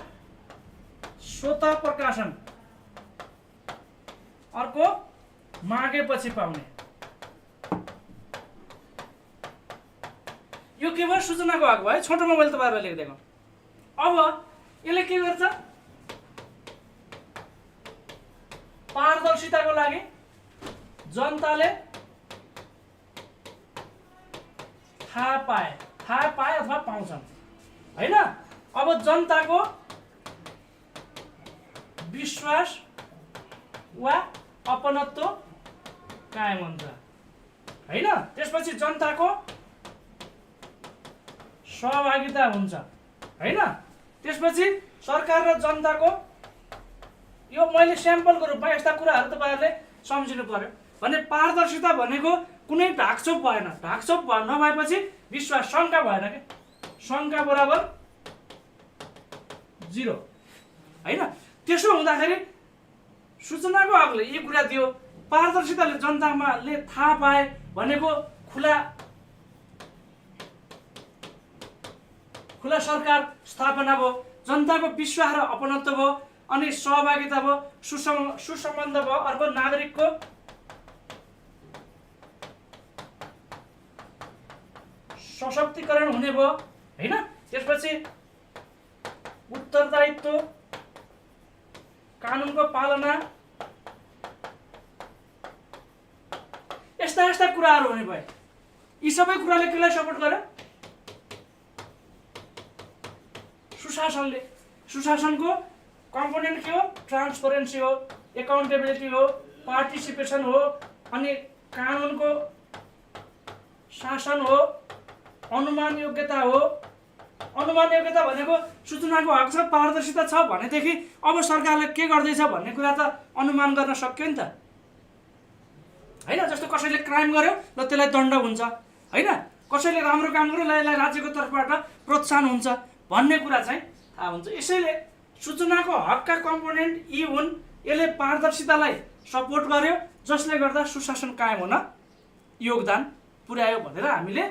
स्वतः प्रकाशन, अर्को मागेपछि पाउने। यो के भयो सूचनाको हक भयो छोटोमा मैले तपाईँहरूलाई लेखिदिएको। अब यसले के गर्छ पारदर्शिताको लागि जनताले थाहा पाए अथवा पाउँछन् हैन। अब जनताको विश्वास वा अपनत्व कायम हुन्छ हैन। त्यसपछि जनताको सहभागिता हुन्छ हैन। त्यसपछि सरकार र जनताको यो मैले स्याम्पलको रूपमा यस्ता कुराहरू तपाईँहरूले सम्झिनु पर्यो भने पारदर्शिता भनेको कुनै ढाकछोप भएन। ढाकछोप नभएपछि विश्वास शङ्का भएन के शङ्का बराबर 0 हैन। त्यसो हुँदाखेरि सूचनाको हकले यो कुरा दियो पारदर्शिताले जनताले थाहा पाए भनेको खुला सरकार स्थापना भयो जनताको विश्वास र अपनत्व भयो अनि सहभागिता भयो सुसम्बन्ध भयो अर्को नागरिकको सशक्तिकरण हुने भयो हैन। त्यसपछि उत्तरदायित्व कानुनको पालना यस्ता कुराहरू हुने भए यी सबै कुराले केलाई सपोर्ट गर्यो सुशासनको कम्पोनेन्ट के हो ट्रान्सपरेन्सी हो एकाउन्टेबिलिटी हो पार्टिसिपेसन हो अनि कानुनको शासन हो अनुमान योग्यता हो। अनुमान योग्यता भनेको सूचनाको हक छ पारदर्शिता छ भनेदेखि अब सरकारले के गर्दैछ भन्ने कुरा त अनुमान गर्न सक्यो नि त हैन। जस्तो कसैले क्राइम गर्यो ल त्यसलाई दण्ड हुन्छ हैन। कसैले राम्रो काम गर्यो ल यसलाई राज्यको तर्फबाट प्रोत्साहन हुन्छ भन्ने कुरा चाहिँ थाहा हुन्छ। यसैले सूचनाको हकका कम्पोनेन्ट यी हुन्। यसले पारदर्शितालाई सपोर्ट गर्यो जसले गर्दा सुशासन कायम हुन योगदान पुर्यायो भनेर हामीले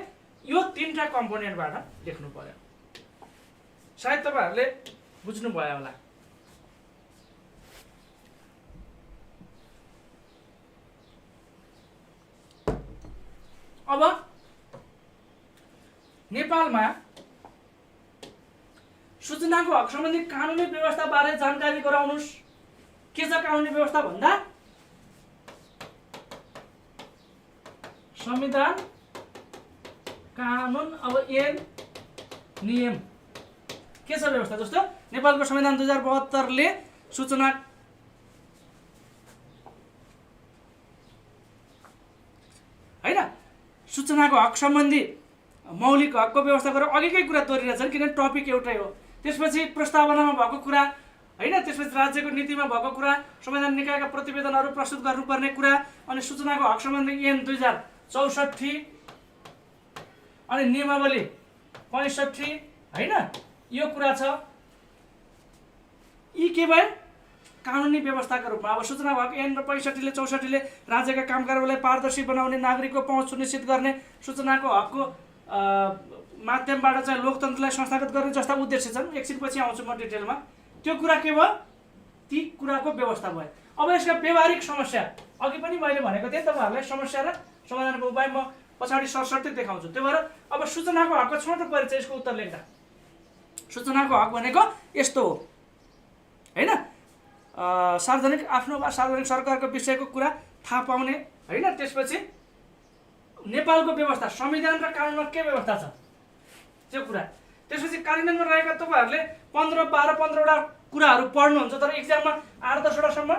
यो 3टा कम्पोनेन्टबाट लेख्नु पर्यो। सायद तपाईहरुले बुझ्नु भयो होला। अब नेपालमा सूचनाको हक सम्बन्धी कानुनी व्यवस्था बारे जानकारी गराउनुस्। के छ कानुनी व्यवस्था भन्दा संविधान कानुन अब ऐन नियम के छ व्यवस्था। जस्तो नेपालको संविधान 2072 ले सूचना हैन सूचनाको हक सम्बन्धी मौलिक हकको व्यवस्था गरेर अघिकै कुरा दोहोरिरहेछन् किन टपिक एउटै हो। त्यसपछि प्रस्तावनामा भएको कुरा हैन। त्यसपछि राज्यको नीतिमा भएको कुरा संविधान निकायका प्रतिवेदनहरू प्रस्तुत गर्नुपर्ने कुरा अनि सूचनाको हक सम्बन्धी ऐन 2064 अनि नियमावली 65 हैन यो कुरा छ। यी के भए कानुनी व्यवस्थाका रूपमा। अब सूचनाको हक ऐन 65 ले 64 ले राज्यका कामकाजलाई पारदर्शी बनाउने नागरिकको पहुँच सुनिश्चित गर्ने सूचनाको हकको माध्यमबाट चाहिँ लोकतन्त्रलाई संस्थागत गर्ने जस्ता उद्देश्य छन्। एकछिनपछि आउँछु म डिटेलमा। त्यो कुरा के भयो ती कुराको व्यवस्था भयो। अब यसका व्यवहारिक समस्या अघि पनि मैले भनेको थिएँ तपाईहरुलाई समस्या र समाधानको उपाय म पछाडी सरसर्ती देखाउँछु। त्यो भएर अब सूचनाको हकको छोटो परिचय यसको उत्तर लेख्दा सूचनाको हक भनेको यस्तो हो हैन। सार्वजनिक आफ्नो वा सार्वजनिक सरकारको विषयको कुरा थाहा पाउने हैन। त्यसपछि नेपालको व्यवस्था संविधान र कानुनमा के व्यवस्था छ त्यो कुरा। त्यसपछि कार्यान्वयनमा रहेका तपाईहरुले 15-12-15वटा कुराहरू पढ्नुहुन्छ तर एक्जाममा 8-10वटासम्म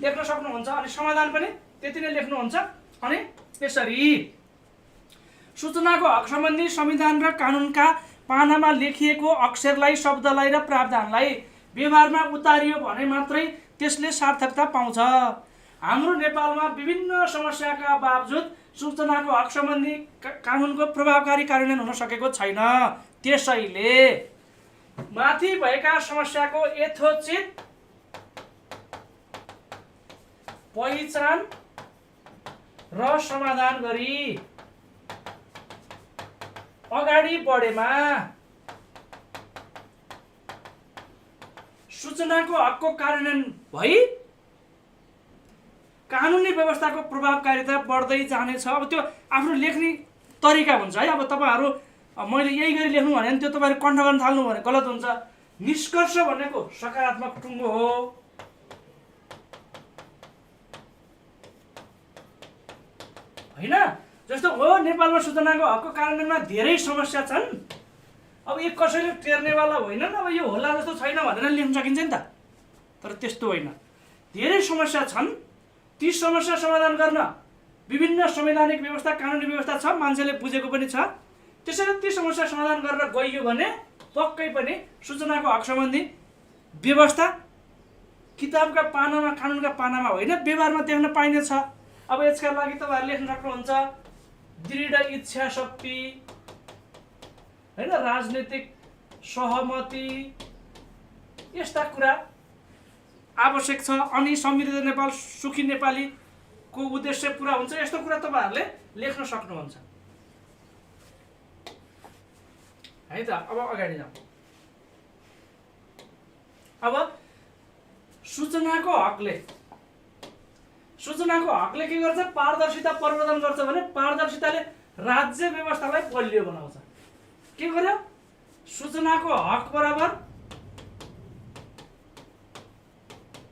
लेख्न सक्नुहुन्छ अनि समाधान पनि त्यति नै लेख्नुहुन्छ। अनि यसरी सूचनाको हक सम्बन्धी संविधान र कानुनका पानामा लेखिएको अक्षरलाई शब्दलाई र प्रावधानलाई व्यवहारमा उतारियो भने मात्रै त्यसले सार्थकता पाउँछ। हाम्रो नेपालमा विभिन्न समस्याका बावजुद सूचनाको हक सम्बन्धी कानुनको प्रभावकारी कार्यान्वयन हुन सकेको छैन। त्यसैले माथि भएका समस्याको यथोचित पहिचान र समाधान गरी अगाडि बढेमा सूचनाको हकको कार्यान्वयन भई कानुनी व्यवस्थाको प्रभावकारिता बढ्दै जानेछ। अब त्यो आफ्नो लेख्ने तरिका हुन्छ है। अब तपाईहरु मैले यही गरी लेख्नु भने त्यो तपाईँले कण्ठ गर्न थाल्नु भने गलत हुन्छ। निष्कर्ष भनेको सकारात्मक टुङ्गो हो। होइन, जस्तो हो नेपालमा सूचनाको हकको कार्यान्वयनमा धेरै समस्या छन्। अब यो कसैले टेर्नेवाला होइनन्, अब यो होला जस्तो छैन भनेर लेख्न सकिन्छ नि त। तर त्यस्तो होइन, धेरै समस्या छन्। ती समस्या समाधान गर्न विभिन्न संवैधानिक व्यवस्था, कानुनी व्यवस्था छ, मान्छेले बुझेको पनि छ। त्यसैले ती समस्या समाधान गरेर गइयो भने पक्कै पनि सूचनाको हक सम्बन्धी व्यवस्था किताबका पानामा, कानुनका पानामा होइन, व्यवहारमा देख्न पाइनेछ। अब यसका लागि तपाईँहरूले लेख्न सक्नुहुन्छ दृढ इच्छा शक्ति, होइन, राजनीतिक सहमति, यस्ता कुरा आवश्यक छ। अनि समृद्ध नेपाल, सुखी नेपालीको उद्देश्य पुरा हुन्छ, यस्तो कुरा तपाईँहरूले लेख्न सक्नुहुन्छ है त। अब अगाडि जाउँ। अब सूचनाको हकले के गर्छ? पारदर्शिता प्रवर्धन गर्छ। भने पारदर्शिताले राज्य व्यवस्थालाई बलियो बनाउँछ। के गर्यो? सूचनाको हक बराबर,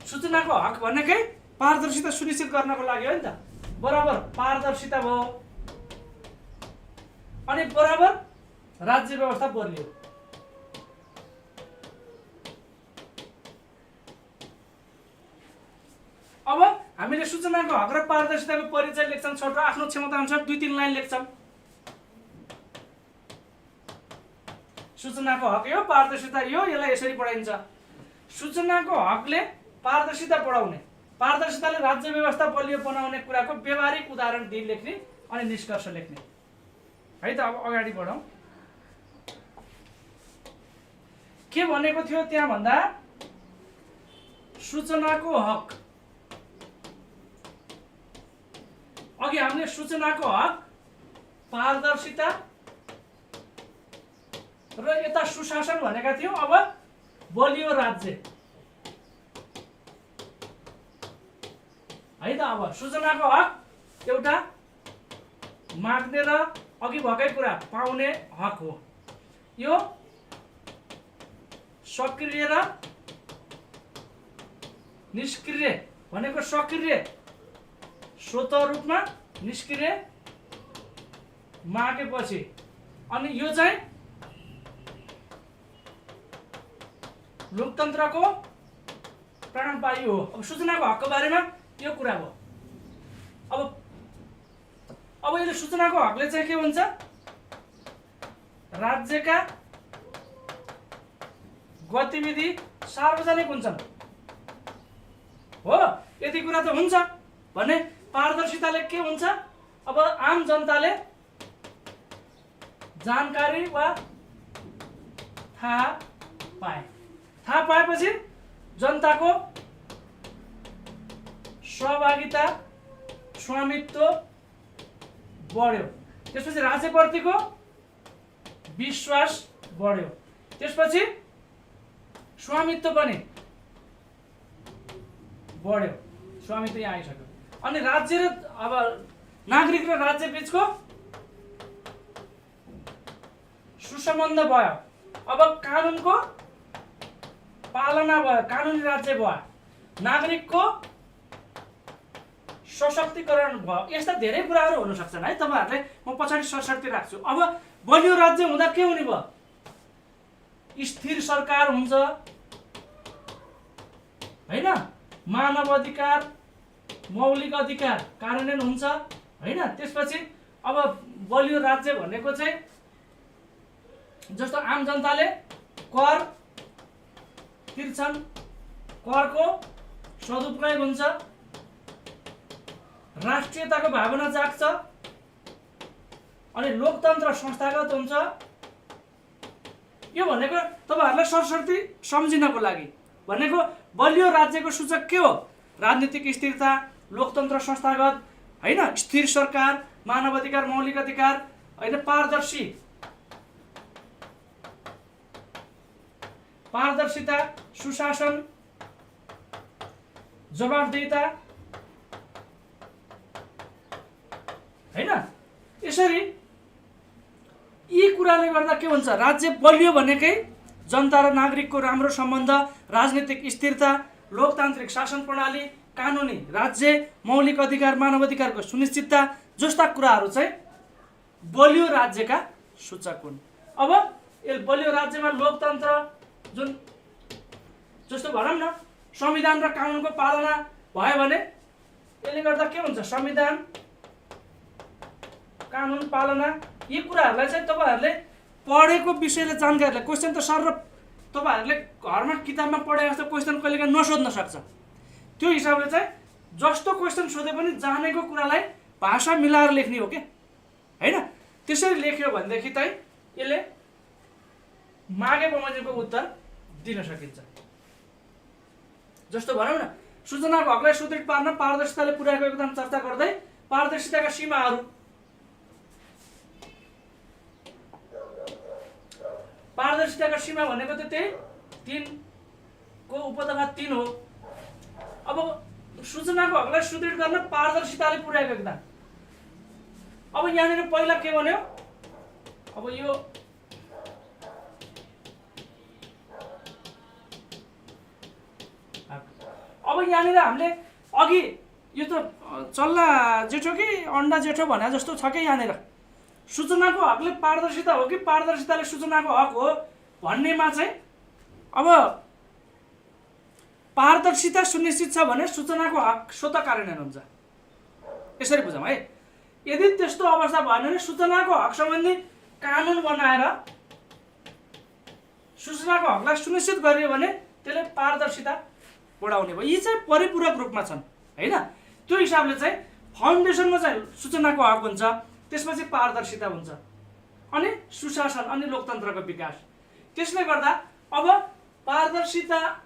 सूचनाको हक भनेकै पारदर्शिता सुनिश्चित गर्नको लागि हो नि त। बराबर पारदर्शिता भयो अनि बराबर राज्य व्यवस्था बलियो। अब हामीले सूचनाको हक र पारदर्शिताको परिचय लेख्छौँ, छोटो आफ्नो क्षमता अनुसार 2-3 लाइन लेख्छौँ। सूचनाको हक यो, पारदर्शिता यो, यसलाई यसरी पढाइन्छ। सूचनाको हकले पारदर्शिता बढाउने, पारदर्शिताले राज्य व्यवस्था बलियो बनाउने कुराको व्यवहारिक उदाहरण दिई लेख्ने अनि निष्कर्ष लेख्ने है त। अब अगाडि बढौँ। के भनेको थियो त्यहाँ भन्दा सूचनाको हक, अघि हामीले सूचनाको हक, पारदर्शिता र यता सुशासन भनेका थियौँ। अब बलियो राज्य है त। अब सूचनाको हक एउटा माग्ने र अघि भएकै कुरा पाउने हक हो। यो सक्रिय र निष्क्रिय भनेको सक्रिय स्वत रूपमा, निष्क्रिय मागेपछि, अनि यो चाहिँ लोकतन्त्रको प्राणवायु हो। अब सूचनाको हकको बारेमा यो कुरा हो। अब यो सूचनाको हकले चाहिँ के भन्छ? राज्यका गतिविधि सार्वजनिक हुन्छन् हो। यति कुरा त हुन्छ भने पारदर्शिताले के हुन्छ? अब आम जनताले जानकारी वा थाहा पाएपछि जनताको सहभागिता, स्वामित्व बढ्यो। त्यसपछि राज्यप्रतिको विश्वास बढ्यो। त्यसपछि स्वामित्व पनि बढ्यो। स्वामित्व यहाँ आइसक्यो। अनि राज्य र अब नागरिक र राज्य बीचको सुसम्बन्ध भयो। अब कानुनको पालना भयो, कानुनी राज्य भयो, नागरिकको सशक्तिकरण भयो। यस्ता धेरै कुराहरू हुन सक्छन् है। तपाईहरुले म पछाडि सरसर्ती राख्छु। अब बलियो राज्य हुँदा के हुने भयो? स्थिर सरकार हुन्छ हैन, मानव अधिकार, मौलिक अधिकार कार्यान्वयन हुन्छ हैन। त्यसपछि अब बलियो राज्य भनेको चाहिँ जस्तो आम जनताले कर तिर्छन्, करको सदुपयोग हुन्छ, राष्ट्रियताको भावना जाग्छ, अनि लोकतन्त्र संस्थागत हुन्छ। यो भनेको तपाईहरुलाई सरसर्ती सम्झिनको लागि भनेको बलियो राज्यको सूचक के हो? राजनीतिक स्थिरता, लोकतन्त्र संस्थागत हैन, स्थिर सरकार, मानव अधिकार, मौलिक अधिकार हैन, पारदर्शिता, सुशासन, जवाफदेहिता हैन। यसरी यी कुराले गर्दा के हुन्छ, राज्य बलियो भनेकै जनता र नागरिकको राम्रो सम्बन्ध, राजनीतिक स्थिरता, लोकतान्त्रिक शासन प्रणाली, कानुनी राज्य, मौलिक अधिकार मानव अधिकारको सुनिश्चितता जस्ता कुराहरू चाहिँ बलियो राज्यका सूचक हुन्। अब यो बलियो राज्यमा लोकतन्त्र जुन जस्तो भनौँ न संविधान र कानुनको पालना भयो भने यसले गर्दा के हुन्छ, संविधान कानुन पालना यी कुराहरूलाई चाहिँ तपाईँहरूले पढेको विषयले जानकारीलाई क्वेसन त सर र तपाईँहरूले घरमा किताबमा पढे जस्तो क्वेसन कहिलेकाहीँ नसोध्न सक्छ। त्यो हिसाबले चाहिँ जस्तो क्वेसन सोधे पनि जानेको कुरालाई भाषा मिलाएर लेख्ने हो कि होइन। त्यसरी लेख्यो भनेदेखि चाहिँ यसले मागे बमोजिमको उत्तर दिन सकिन्छ। जस्तो भनौँ न सूचनाको हकलाई सुदृढ पार्न पारदर्शिताले पुर्याएको योगदान चर्चा गर्दै पारदर्शिताका सीमाहरू, पारदर्शिताका सीमा भनेको त त्यही 3 को उपदफा 3 हो। अब सूचनाको हकलाई सुदृढ गर्न पारदर्शिताले पुर्याएको योगदान। अब यहाँनिर पहिला के भन्यो, अब यो अब यहाँनिर हामीले अघि यो त चल्ला जेठो कि अन्डा जेठो भने जस्तो छ कि यहाँनिर सूचनाको हकले पारदर्शिता हो कि पारदर्शिताले सूचनाको हक हो भन्नेमा चाहिँ अब पारदर्शिता सुनिश्चित छ भने सूचनाको हक स्वतः कार्यान्वयन हुन्छ। यसरी बुझौँ है। यदि त्यस्तो अवस्था भएन भने सूचनाको हक सम्बन्धी कानुन बनाएर सूचनाको हकलाई सुनिश्चित गरियो भने त्यसले पारदर्शिता बढाउने भयो। यी चाहिँ परिपूरक रूपमा छन् होइन। त्यो हिसाबले चाहिँ फाउन्डेसनमा चाहिँ सूचनाको हक हुन्छ, त्यसपछि पारदर्शिता हुन्छ, अनि सुशासन अनि लोकतन्त्रको विकास। त्यसले गर्दा अब पारदर्शिताले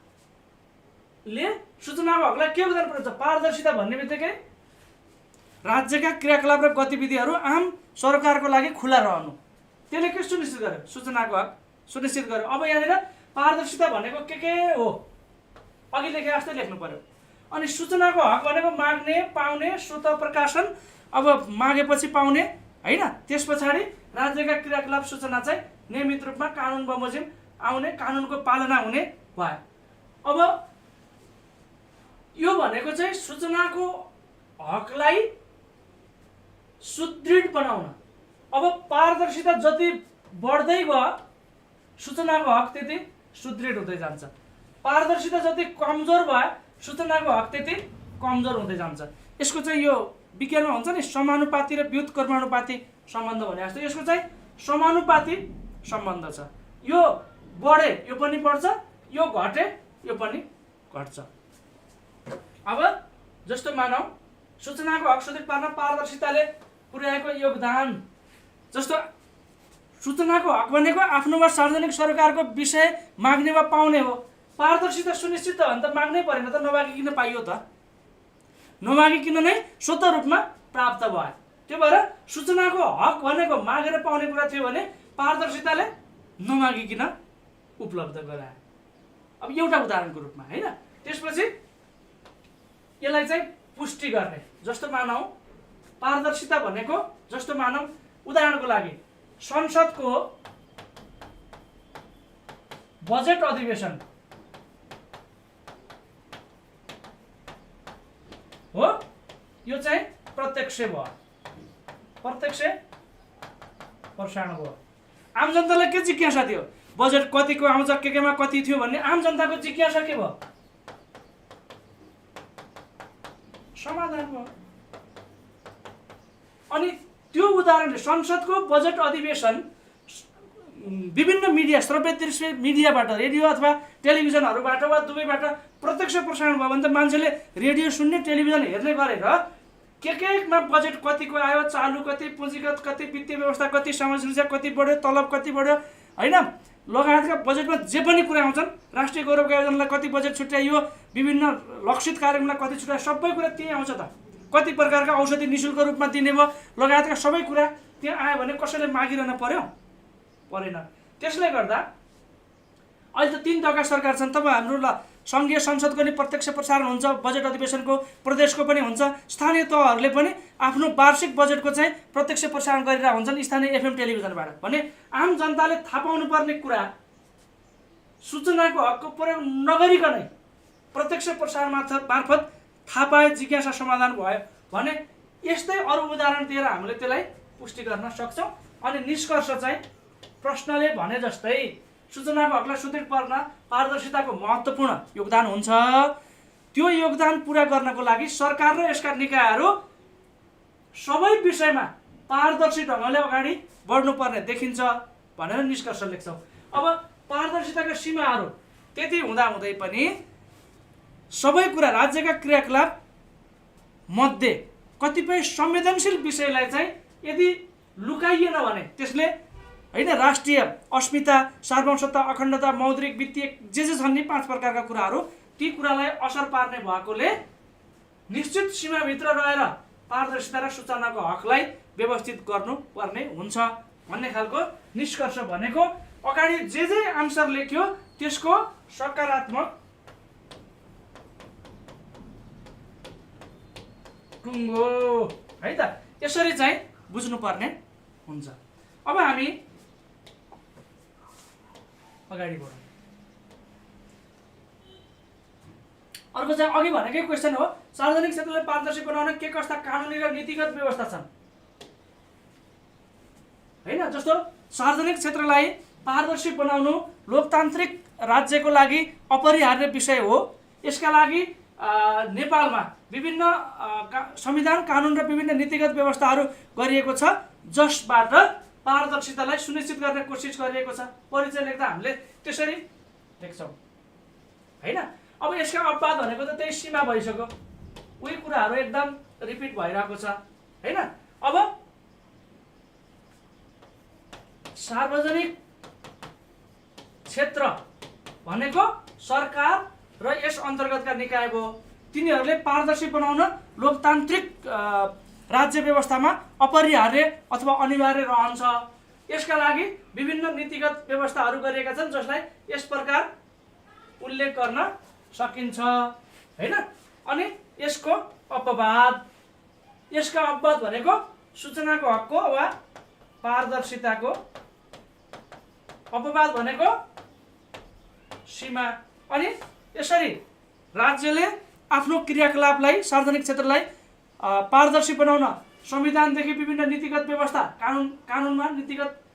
सूचनाको हकलाई के योगदान पुर्याउँछ, पारदर्शिता भन्ने बित्तिकै राज्यका क्रियाकलाप र गतिविधिहरू आम सरकारको लागि खुला रहनु, त्यसले के सुनिश्चित गर्यो, सूचनाको हक सुनिश्चित गर्यो। अब यहाँनिर पारदर्शिता भनेको के हो अघि लेखे जस्तै लेख्नु पर्यो। अनि सूचनाको हक भनेको माग्ने पाउने स्वतः प्रकाशन, अब मागेपछि पाउने होइन। त्यस पछाडि राज्यका क्रियाकलाप सूचना चाहिँ नियमित रूपमा कानुन बमोजिम आउने, कानुनको पालना हुने भयो। अब यो भनेको चाहिँ सूचनाको हकलाई सुदृढ बनाउन। अब पारदर्शिता जति बढ्दै गयो सूचनाको हक त्यति सुदृढ हुँदै जान्छ, पारदर्शिता जति कमजोर भयो सूचनाको हक त्यति कमजोर हुँदै जान्छ। यसको चाहिँ यो विज्ञानमा हुन्छ नि समानुपाती र व्युत्क्रमानुपाती सम्बन्ध भने जस्तो यसको चाहिँ समानुपाती सम्बन्ध छ। यो बढे यो पनि बढ्छ, यो घटे यो पनि घट्छ। अब जस्तो मानौ सूचनाको हक सुदृढ पार्न पारदर्शिताले पुर्याएको योगदान, जस्तो सूचनाको हक भनेको आफ्नो वा सार्वजनिक सरकारको विषय माग्ने वा पाउने हो। पारदर्शिता सुनिश्चित त भने त माग्नै परेन त, नमागिकन पाइयो त, नमागिकन नै स्वतः रूपमा प्राप्त भयो। त्यो भएर सूचनाको हक भनेको मागेर पाउने कुरा थियो भने पारदर्शिताले नमागिकन उपलब्ध गरायो। अब एउटा उदाहरणको रूपमा होइन। त्यसपछि यसलाई चाहिँ पुष्टि गर्ने, जस्तो मानौ पारदर्शिता भनेको जस्तो मानौ उदाहरणको लागि संसदको बजेट अधिवेशन हो, यो चाहिँ प्रत्यक्ष भयो, प्रत्यक्ष प्रसारण भयो। आम जनतालाई के जिज्ञासा थियो, बजेट कतिको आउँछ, केमा कति थियो भन्ने आम जनताको जिज्ञासा के भयो, समाधान भयो। अनि त्यो उदाहरणले संसदको बजेट अधिवेशन विभिन्न मिडिया श्रव्य दृश्य मिडियाबाट रेडियो अथवा टेलिभिजनहरूबाट वा दुवैबाट प्रत्यक्ष प्रसारण भयो भने त मान्छेले रेडियो सुन्ने टेलिभिजन हेर्ने गरेर केमा बजेट कतिको आयो, चालु कति, पुँजीगत कति, वित्तीय व्यवस्था कति, समाज कति बढ्यो, तलब कति बढ्यो होइन, लगायतका बजेटमा जे पनि कुरा आउँछन्, राष्ट्रिय गौरवका योजनालाई कति बजेट छुट्याइयो, विभिन्न लक्षित कार्यक्रमलाई कति छुट्यायो, सबै कुरा त्यही आउँछ त। कति प्रकारका औषधि निःशुल्क रूपमा दिने भयो, लगायतका सबै कुरा त्यहाँ आयो भने कसैले मागिरहन पर्यो, परेन। त्यसले गर्दा अहिले त 3 तहका सरकार छन्। तपाईँ हाम्रो ल सङ्घीय संसदको नि प्रत्यक्ष प्रसारण हुन्छ, बजेट अधिवेशनको, प्रदेशको पनि हुन्छ, स्थानीय तहहरूले पनि आफ्नो वार्षिक बजेटको चाहिँ प्रत्यक्ष प्रसारण गरिरहेका हुन्छन् स्थानीय एफएम टेलिभिजनबाट। भने आम जनताले थाहा पाउनुपर्ने कुरा सूचनाको हकको प्रयोग नगरिकनै प्रत्यक्ष प्रसारण मार्फत थाहा पाए जिज्ञासा समाधान भयो भने यस्तै अरू उदाहरण दिएर हामीले त्यसलाई पुष्टि गर्न सक्छौँ। अनि निष्कर्ष चाहिँ प्रश्नले भने जस्तै सूचनाको हकलाई सुदृढ पार्न पारदर्शिताको महत्त्वपूर्ण योगदान हुन्छ। त्यो योगदान पुरा गर्नको लागि सरकार र यसका निकायहरू सबै विषयमा पारदर्शी ढङ्गले अगाडि बढ्नुपर्ने देखिन्छ भनेर निष्कर्ष लेख्छौँ। अब पारदर्शिताका सीमाहरू त्यति हुँदाहुँदै पनि सबै कुरा राज्यका क्रियाकलाप मध्ये कतिपय संवेदनशील विषयलाई चाहिँ यदि लुकाइएन भने त्यसले होइन राष्ट्रिय अस्मिता, सार्वभौमसत्ता, अखण्डता, मौद्रिक, वित्तीय जे छन् नि 5 प्रकारका कुराहरू, ती कुरालाई असर पार्ने भएकोले निश्चित सीमाभित्र रहेर पारदर्शिता र सूचनाको हकलाई व्यवस्थित गर्नुपर्ने हुन्छ भन्ने खालको निष्कर्ष भनेको अगाडि जे आन्सर लेख्यो त्यसको सकारात्मक टुङ्गो है त, यसरी चाहिँ बुझ्नुपर्ने हुन्छ। अब हामी अगाडि बढौँ। अर्को चाहिँ अघि भनेकै क्वेसन हो, सार्वजनिक क्षेत्रलाई पारदर्शी बनाउन के कस्ता कानुनी र नीतिगत व्यवस्था छन् हैन। जस्तो सार्वजनिक क्षेत्रलाई पारदर्शी बनाउनु लोकतान्त्रिक राज्यको लागि अपरिहार्य विषय हो। यसका लागि नेपालमा विभिन्न संविधान, कानुन र विभिन्न नीतिगत व्यवस्थाहरू गरिएको छ जसबाट पारदर्शितालाई सुनिश्चित गर्ने कोसिस गरिएको छ। परिचय लेख्दा हामीले त्यसरी लेख्छौँ हैन। अब यसका अपवाद भनेको त त्यही सीमा भइसक्यो, उही कुराहरू एकदम रिपिट भइरहेको छ हैन। अब सार्वजनिक क्षेत्र भनेको सरकार र यस अन्तर्गतका निकाय हो। तिनीहरूले पारदर्शी बनाउन लोकतान्त्रिक राज्य व्यवस्थामा अपरिहार्य अथवा अनिवार्य रहन्छ। यसका लागि विभिन्न नीतिगत व्यवस्थाहरू गरिएका छन् जसलाई यस प्रकार उल्लेख गर्न सकिन्छ हैन। अनि यसको अपवाद, यसका अपवाद भनेको सूचनाको हकको वा पारदर्शिताको, अपवाद भनेको सीमा। अनि यसरी राज्यले आफ्नो क्रियाकलापलाई, सार्वजनिक क्षेत्रलाई पारदर्शी बनाउन संविधानदेखि विभिन्न नीतिगत व्यवस्था, कानुनमा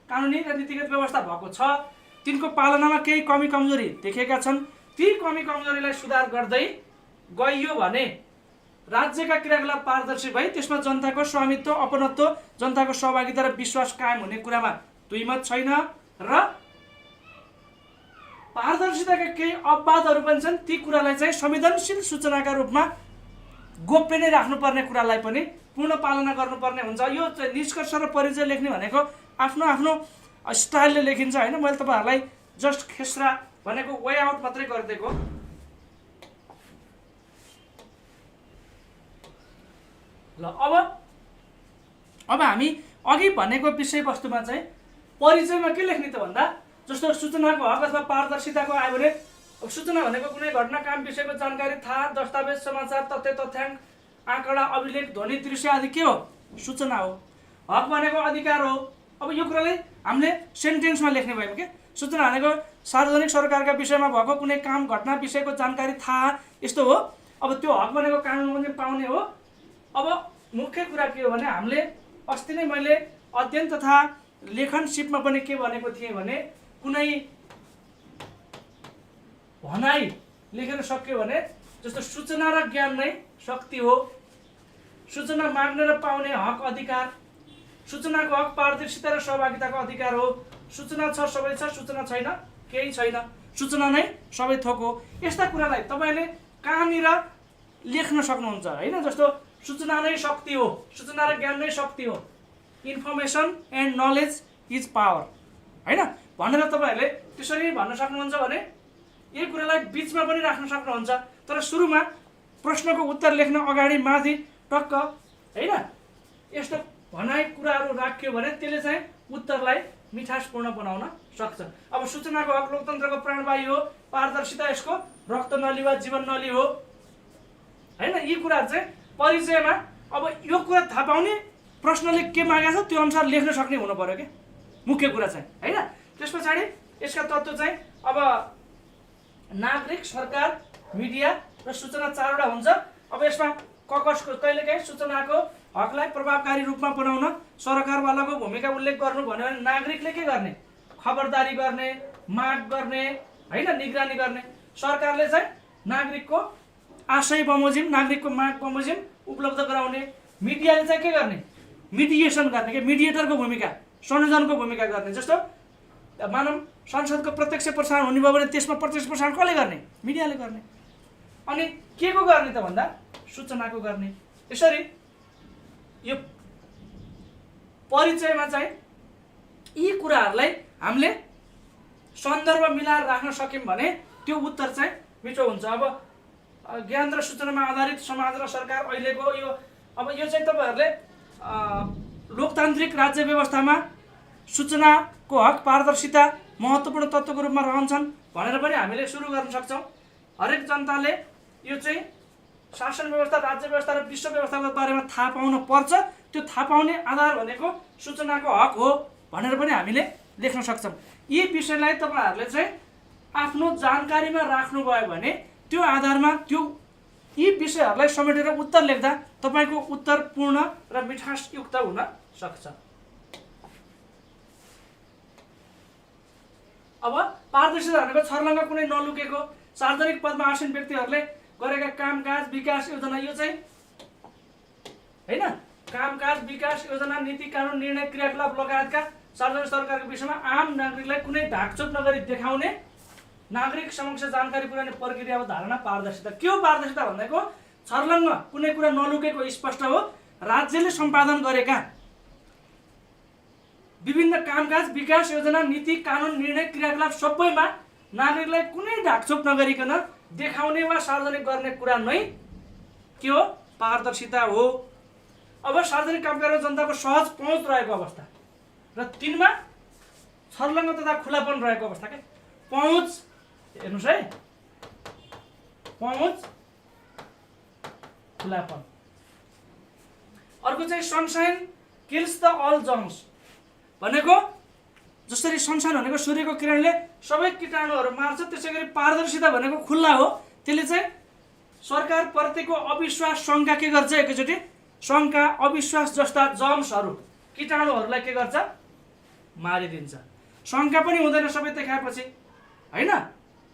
कानुनी र नीतिगत व्यवस्था भएको छ। तिनको पालनामा केही कमी कमजोरी देखेका छन्। ती कमी कमजोरीलाई सुधार गर्दै गइयो भने राज्यका क्रियाकलाप पारदर्शी भई त्यसमा जनताको स्वामित्व, अपनत्व, जनताको सहभागिता र विश्वास कायम हुने कुरामा दुईमत छैन। र पारदर्शिताका केही अपवादहरू पनि छन्। ती कुरालाई चाहिँ संवेदनशील सूचनाका रूपमा गोप्य नै राख्नुपर्ने कुरालाई पनि पूर्ण पालना गर्नुपर्ने हुन्छ। यो चाहिँ निष्कर्ष र परिचय लेख्ने भनेको आफ्नो आफ्नो स्टाइलले लेखिन्छ हैन। मैले तपाईहरुलाई जस्ट खेसरा भनेको वे आउट मात्रै गरिदिएको। ल अब हामी अघि भनेको विषयवस्तुमा चाहिँ परिचयमा के लेख्ने त भन्दा जस्तो सूचनाको हक अथवा पारदर्शिताको आयो भने सूचना भनेको कुनै घटना, काम, विषयको जानकारी, थाहा, दस्तावेज, समाचार, तथ्य, तथ्याङ्क, आँकडा, अभिलेख, ध्वनि, दृश्य आदि के हो? सूचना हो। हक भनेको अधिकार हो। अब यो कुरालाई हामीले सेन्टेन्समा लेख्ने भयौँ के। सूचना भनेको सार्वजनिक सरकारका विषयमा भएको कुनै काम, घटना, विषयको जानकारी, थाहा यस्तो हो। अब त्यो हक भनेको कानुनमा पनि पाउने हो। अब मुख्य कुरा के हो भने हामीले अस्ति नै मैले अध्ययन तथा लेखन सिपमा पनि के भनेको थिएँ भने कुनै भनाइ लेखेर सक्यो भने जस्तो सूचना र ज्ञान नै शक्ति हो। सूचना माग्ने र पाउने हक अधिकार, सूचनाको हक पारदर्शिता र सहभागिताको अधिकार हो। सूचना छ सबै छ, सूचना छैन केही छैन, सूचना नै सबै थोक हो। यस्ता कुरालाई तपाईले कहाँनिर लेख्न सक्नुहुन्छ हैन। जस्तो सूचना नै शक्ति हो, सूचना र ज्ञान नै शक्ति हो, information and knowledge is power हैन भनेर तपाईहरुले त्यसरी भन्न सक्नुहुन्छ भने यही कुरालाई बीचमा पनि राख्न सक्नुहुन्छ। तर सुरुमा प्रश्नको उत्तर लेख्न अगाडि माथि टक्क हैन यस्तो भनाइ कुराहरू राख्यो भने त्यसले चाहिँ उत्तरलाई मिठासपूर्ण बनाउन सक्छ। अब सूचनाको हक लोकतन्त्रको प्राणवायु हो, पारदर्शिता यसको रक्त नली वा जीवन नली हो हैन। यी कुराहरू चाहिँ परिचयमा अब यो कुरा थाहा पाउने प्रश्नले के मागेको छ त्यो अनुसार लेख्न सक्ने हुनु पर्यो के मुख्य कुरा चाहिँ हैन। त्यस पछाडि यसका तत्त्व चाहिँ अब नागरिक, सरकार, मिडिया र सूचना चारवटा हुन्छ। अब यसमा ककसको कहिलेकाहीँ सूचनाको हकलाई प्रभावकारी रूपमा बनाउन सरकारवालाको भूमिका उल्लेख गर्नु भन्यो भने नागरिकले के गर्ने? खबरदारी गर्ने, माग गर्ने हैन, निगरानी गर्ने। सरकारले चाहिँ नागरिकको आशय बमोजिम, नागरिकको माग बमोजिम उपलब्ध गराउने। मिडियाले चाहिँ के गर्ने? मिडिएसन गर्ने के मिडिएटरको भूमिका, संयोजनको भूमिका गर्ने। जस्तो मानव संसदको प्रत्यक्ष प्रसारण हुने भयो भने त्यसमा प्रत्यक्ष प्रसारण कसले गर्ने? मिडियाले गर्ने। अनि के को गर्ने त भन्दा सूचनाको गर्ने। यसरी यो परिचयमा चाहिँ यी कुराहरूलाई हामीले सन्दर्भ मिलाएर राख्न सक्यौँ भने त्यो उत्तर चाहिँ मिठो हुन्छ। अब ज्ञान र सूचनामा आधारित समाज र सरकार अहिलेको यो अब यो चाहिँ तपाईँहरूले लोकतान्त्रिक राज्य व्यवस्थामा सूचनाको हक, पारदर्शिता महत्त्वपूर्ण तत्त्वको रूपमा रहन्छन् भनेर पनि हामीले सुरु गर्न सक्छौँ। हरेक जनताले यो चाहिँ शासन व्यवस्था, राज्य व्यवस्था र विश्व व्यवस्थाको बारेमा थाहा पाउन पर्छ। त्यो थाहा पाउने आधार भनेको सूचनाको हक हो भनेर पनि हामीले लेख्न सक्छौँ। यी विषयलाई तपाईँहरूले चाहिँ आफ्नो जानकारीमा राख्नुभयो भने त्यो आधारमा त्यो यी विषयहरूलाई समेटेर उत्तर लेख्दा तपाईँको उत्तर पूर्ण र मिठासयुक्त हुन सक्छ। अब पारदर्शिता भनेको छर्लङ्ग कुनै नलुकेको सार्वजनिक पदमा आसीन व्यक्तिहरूले गरेका कामकाज, विकास योजना, यो चाहिँ हैन कामकाज, विकास योजना, नीति, कानुन, निर्णय, क्रियाकलाप लगायतका सार्वजनिक सरकारको विषयमा आम नागरिकलाई कुनै ढाकछोप नगरी देखाउने, नागरिक समक्ष जानकारी पुर्याउने प्रक्रिया वा धारणा पारदर्शिता। के हो पारदर्शिता भनेको? छर्लङ्ग कुनै कुरा नलुकेको, स्पष्ट हो। राज्यले सम्पादन गरेका विभिन्न कामकाज, विकास योजना, नीति, कानुन, निर्णय, क्रियाकलाप सबैमा नागरिकलाई कुनै ढाकछोप नगरिकन देखाउने वा सार्वजनिक गर्ने कुरा नै के हो? पारदर्शिता हो। अब सार्वजनिक कामकाजमा जनताको सहज पहुँच रहेको अवस्था र तिनमा छर्लङ्ग तथा खुलापन रहेको अवस्था के पहुँच हेर्नुहोस् है, पहुँच, खुलापन। अर्को चाहिँ sunshine kills the all germs भनेको जसरी सनसाइन भनेको सूर्यको किरणले सबै कीटाणुहरू मार्छ, त्यसै गरी पारदर्शिता भनेको खुल्ला हो। त्यसले चाहिँ सरकारप्रतिको अविश्वास, शङ्का के गर्छ? एकैचोटि शङ्का, अविश्वास जस्ता जर्म्सहरू, कीटाणुहरूलाई के गर्छ? मारिदिन्छ। शङ्का पनि हुँदैन सबै देखाएपछि हैन।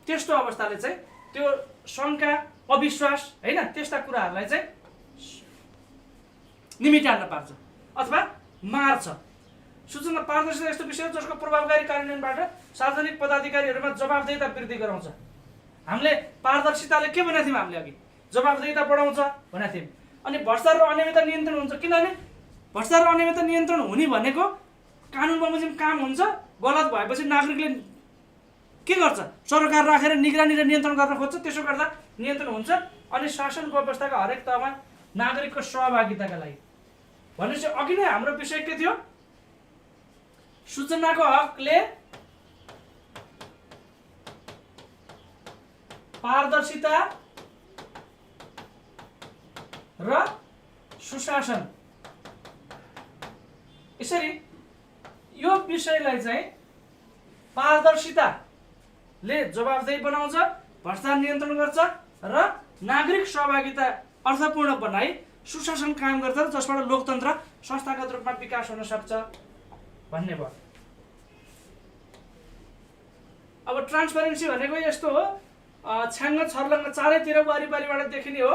त्यस्तो अवस्थाले चाहिँ त्यो शङ्का, अविश्वास हैन त्यस्ता कुराहरूलाई चाहिँ निमिटार्न पार्छ अथवा मार्छ। सूचना पारदर्शिता यस्तो विषय हो जसको प्रभावकारी कार्यान्वयनबाट सार्वजनिक पदाधिकारीहरूमा जवाबदेहिता वृद्धि गराउँछ। हामीले पारदर्शिताले के भनेको थियौँ? हामीले अघि जवाबदेहिता बढाउँछ भनेको थियौँ। अनि भ्रष्टाचार र अनियमितता नियन्त्रण हुन्छ। किनभने भ्रष्टाचार र अनियमितता नियन्त्रण हुने भनेको कानुन बमोजिम काम हुन्छ। गलत भएपछि नागरिकले के गर्छ? सरकार राखेर निगरानी र नियन्त्रण गर्न खोज्छ। त्यसो गर्दा नियन्त्रण हुन्छ। अनि शासन व्यवस्थाका हरेक तहमा नागरिकको सहभागिताका लागि भनेपछि अघि नै हाम्रो विषय के थियो? सूचनाको हकले पारदर्शिता र सुशासन। यसरी यो विषयलाई चाहिँ पारदर्शिताले जवाबदेही बनाउँछ, भ्रष्टाचार नियन्त्रण गर्छ र नागरिक सहभागिता अर्थपूर्ण बनाई सुशासन कायम गर्छ, जसबाट लोकतन्त्र संस्थागत रूपमा विकास हुन सक्छ भन्ने भयो। अब ट्रान्सपरेन्सी भनेको यस्तो हो, छ्याङ्ग छर्लङ्ग चारैतिर वारिपारिबाट देखिने हो।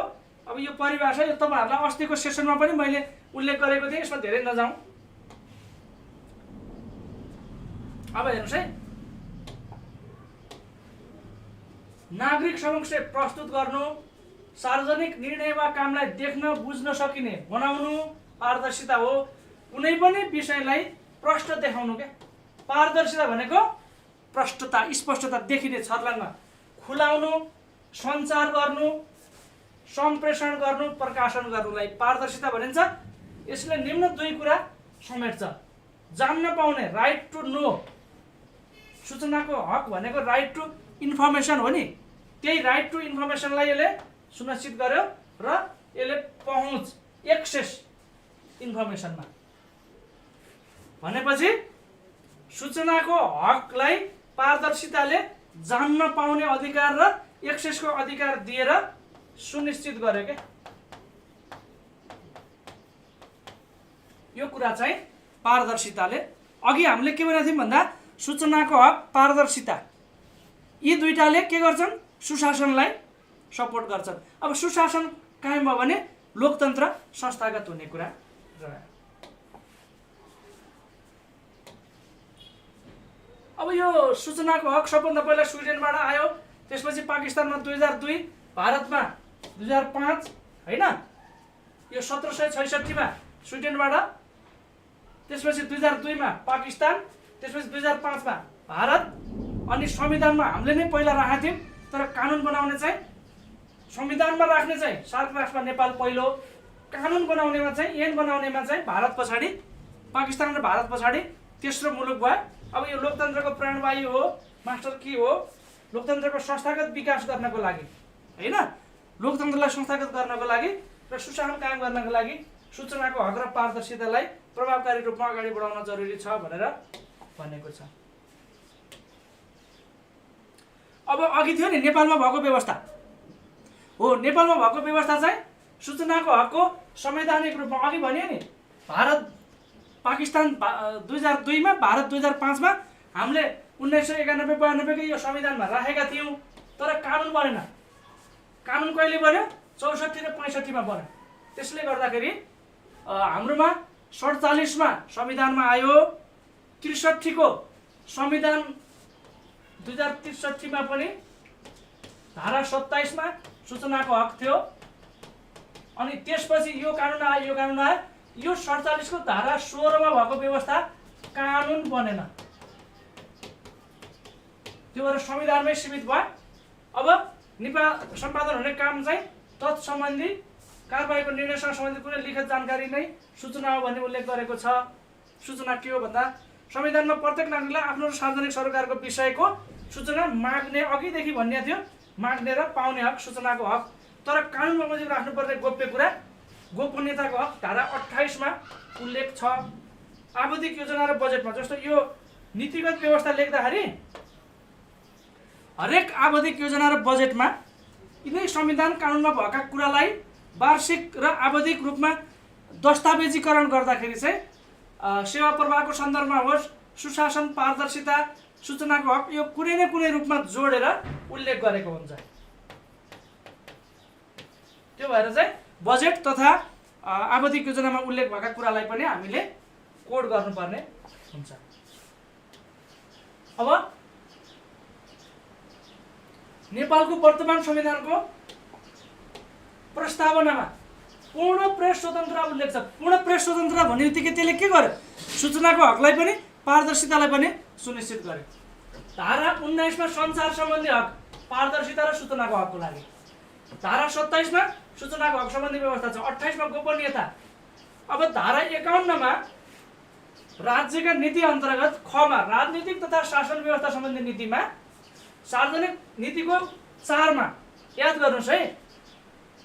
अब यो परिभाषा यो तपाईँहरूलाई अस्तिको सेसनमा पनि मैले उल्लेख गरेको थिएँ, यसमा धेरै नजाउँ। अब हेर्नुहोस् है, नागरिक समक्ष प्रस्तुत गर्नु, सार्वजनिक निर्णय वा कामलाई देख्न बुझ्न सकिने बनाउनु पारदर्शिता हो। कुनै पनि विषयलाई प्रष्ट देखाउनु के पारदर्शिता भनेको प्रष्टता, स्पष्टता, देखिने, छर्लङ्ग, खुलाउनु, सञ्चार गर्नु, सम्प्रेषण गर्नु, प्रकाशन गर्नुलाई पारदर्शिता भनिन्छ। यसले निम्न दुई कुरा समेट्छ। जान्न पाउने, राइट टु नो, सूचनाको हक भनेको राइट टु इन्फर्मेसन हो नि, त्यही राइट टु इन्फर्मेसनलाई यसले सुनिश्चित गर्यो र यसले पहुँच एक्सेस इन्फर्मेसनमा भनेपछि सूचनाको हकलाई पारदर्शिताले जान्न पाउने अधिकार र एक्सेसको अधिकार दिएर सुनिश्चित गर्यो के यो कुरा चाहिँ पारदर्शिताले अघि हामीले के भनेको थियौँ भन्दा सूचनाको हक पारदर्शिता यी दुईटाले के गर्छन् सुशासनलाई सपोर्ट गर्छन् अब सुशासन कायम भयो भने लोकतन्त्र संस्थागत हुने कुरा रह्यो अब यो सूचनाको हक सबभन्दा पहिला स्विडेनबाट आयो त्यसपछि पाकिस्तानमा 2002 भारतमा 2005 हैन यो 1766 मा स्विडेनबाट त्यसपछि 2002 मा पाकिस्तान त्यसपछि 2005 मा भारत अनि संविधानमा हामीले नै पहिला राखेका थियौं तर कानुन बनाउने चाहिँ संविधानमा राख्ने चाहिँ सार्क राष्ट्रमा नेपाल पहिलो कानुन बनाउनेमा चाहिँ ऐन बनाउनेमा चाहिँ भारत पछाडी पाकिस्तान र भारत पछाडी तेस्रो मुलुक भयो अब यो लोकतन्त्रको प्राणवायु हो मास्टर की हो लोकतन्त्रको संस्थागत विकास गर्नको लागि हैन लोकतन्त्रलाई संस्थागत गर्नको लागि र सुशासन कायम गर्नको लागि सूचनाको हक र पारदर्शितालाई प्रभावकारी रूपमा अगाडि बढाउन जरुरी छ भनेर भनेको छ अब अघि थियो नि नेपालमा भएको व्यवस्था हो नेपालमा भएको व्यवस्था चाहिँ सूचनाको हकको संवैधानिक रूपमा अघि भन्यो नि भारत पाकिस्तान 2002 मा भारत 2005 मा हामीले 1991-92 को यो संविधानमा राखेका थियौं तर कानुन बनेन कानुन कहिले बन्यो 64 र 65 मा बन्यो त्यसले गर्दाखेरि हाम्रोमा 47 मा संविधानमा आयो 63 को संविधान 2063 मा पनि धारा 27 मा सूचनाको हक थियो अनि त्यसपछि यो कानुन आयो यो 47 को धारा 16 मा भएको व्यवस्था कानुन बनेन त्यो भएर संविधानमै सीमित भयो अब नेपाल सम्पादन हुने काम चाहिँ तत्सम्बन्धी कारबाहीको निर्णयसँग सम्बन्धित कुनै लिखित जानकारी नै सूचना हो भन्ने उल्लेख गरेको छ सूचना के हो भन्दा संविधानमा प्रत्येक नागरिकलाई आफ्नो सार्वजनिक सरोकारको विषयको सूचना माग्ने अघिदेखि भन्ने थियो माग्ने र पाउने हक सूचनाको हक तर कानुनमा बमोजिम राख्नुपर्ने गोप्य कुरा गोपनीयताको हक धारा 28 मा उल्लेख छ आवधिक योजना र बजेटमा जस्तो यो नीतिगत व्यवस्था लेख्दाखेरि हरेक आवधिक योजना र बजेटमा यिनै संविधान कानुनमा भएका कुरालाई वार्षिक र आवधिक रूपमा दस्तावेजीकरण गर्दाखेरि चाहिँ सेवा प्रवाहको सन्दर्भमा होस् सुशासन पारदर्शिता सूचनाको हक यो कुनै न कुनै रूपमा जोडेर उल्लेख गरेको हुन्छ त्यो भएर चाहिँ बजेट तथा आवधिक योजनामा उल्लेख भएका कुरालाई पनि हामीले कोड गर्नुपर्ने हुन्छ अब नेपालको वर्तमान संविधानको प्रस्तावनामा पूर्ण प्रेस स्वतन्त्रता उल्लेख छ पूर्ण प्रेस स्वतन्त्रता भन्ने बित्तिकै त्यसले के गर्यो सूचनाको हकलाई पनि पारदर्शितालाई पनि सुनिश्चित गर्यो धारा 19 मा सञ्चार सम्बन्धी हक पारदर्शिता र सूचनाको हकको लागि धारा 27 मा सूचनाको हक सम्बन्धी व्यवस्था छ 28 मा गोपनीयता अब धारा 51 मा राज्यका नीति अन्तर्गत खमा राजनीतिक तथा शासन व्यवस्था सम्बन्धी नीतिमा सार्वजनिक नीतिको 4 मा याद गर्नुस् है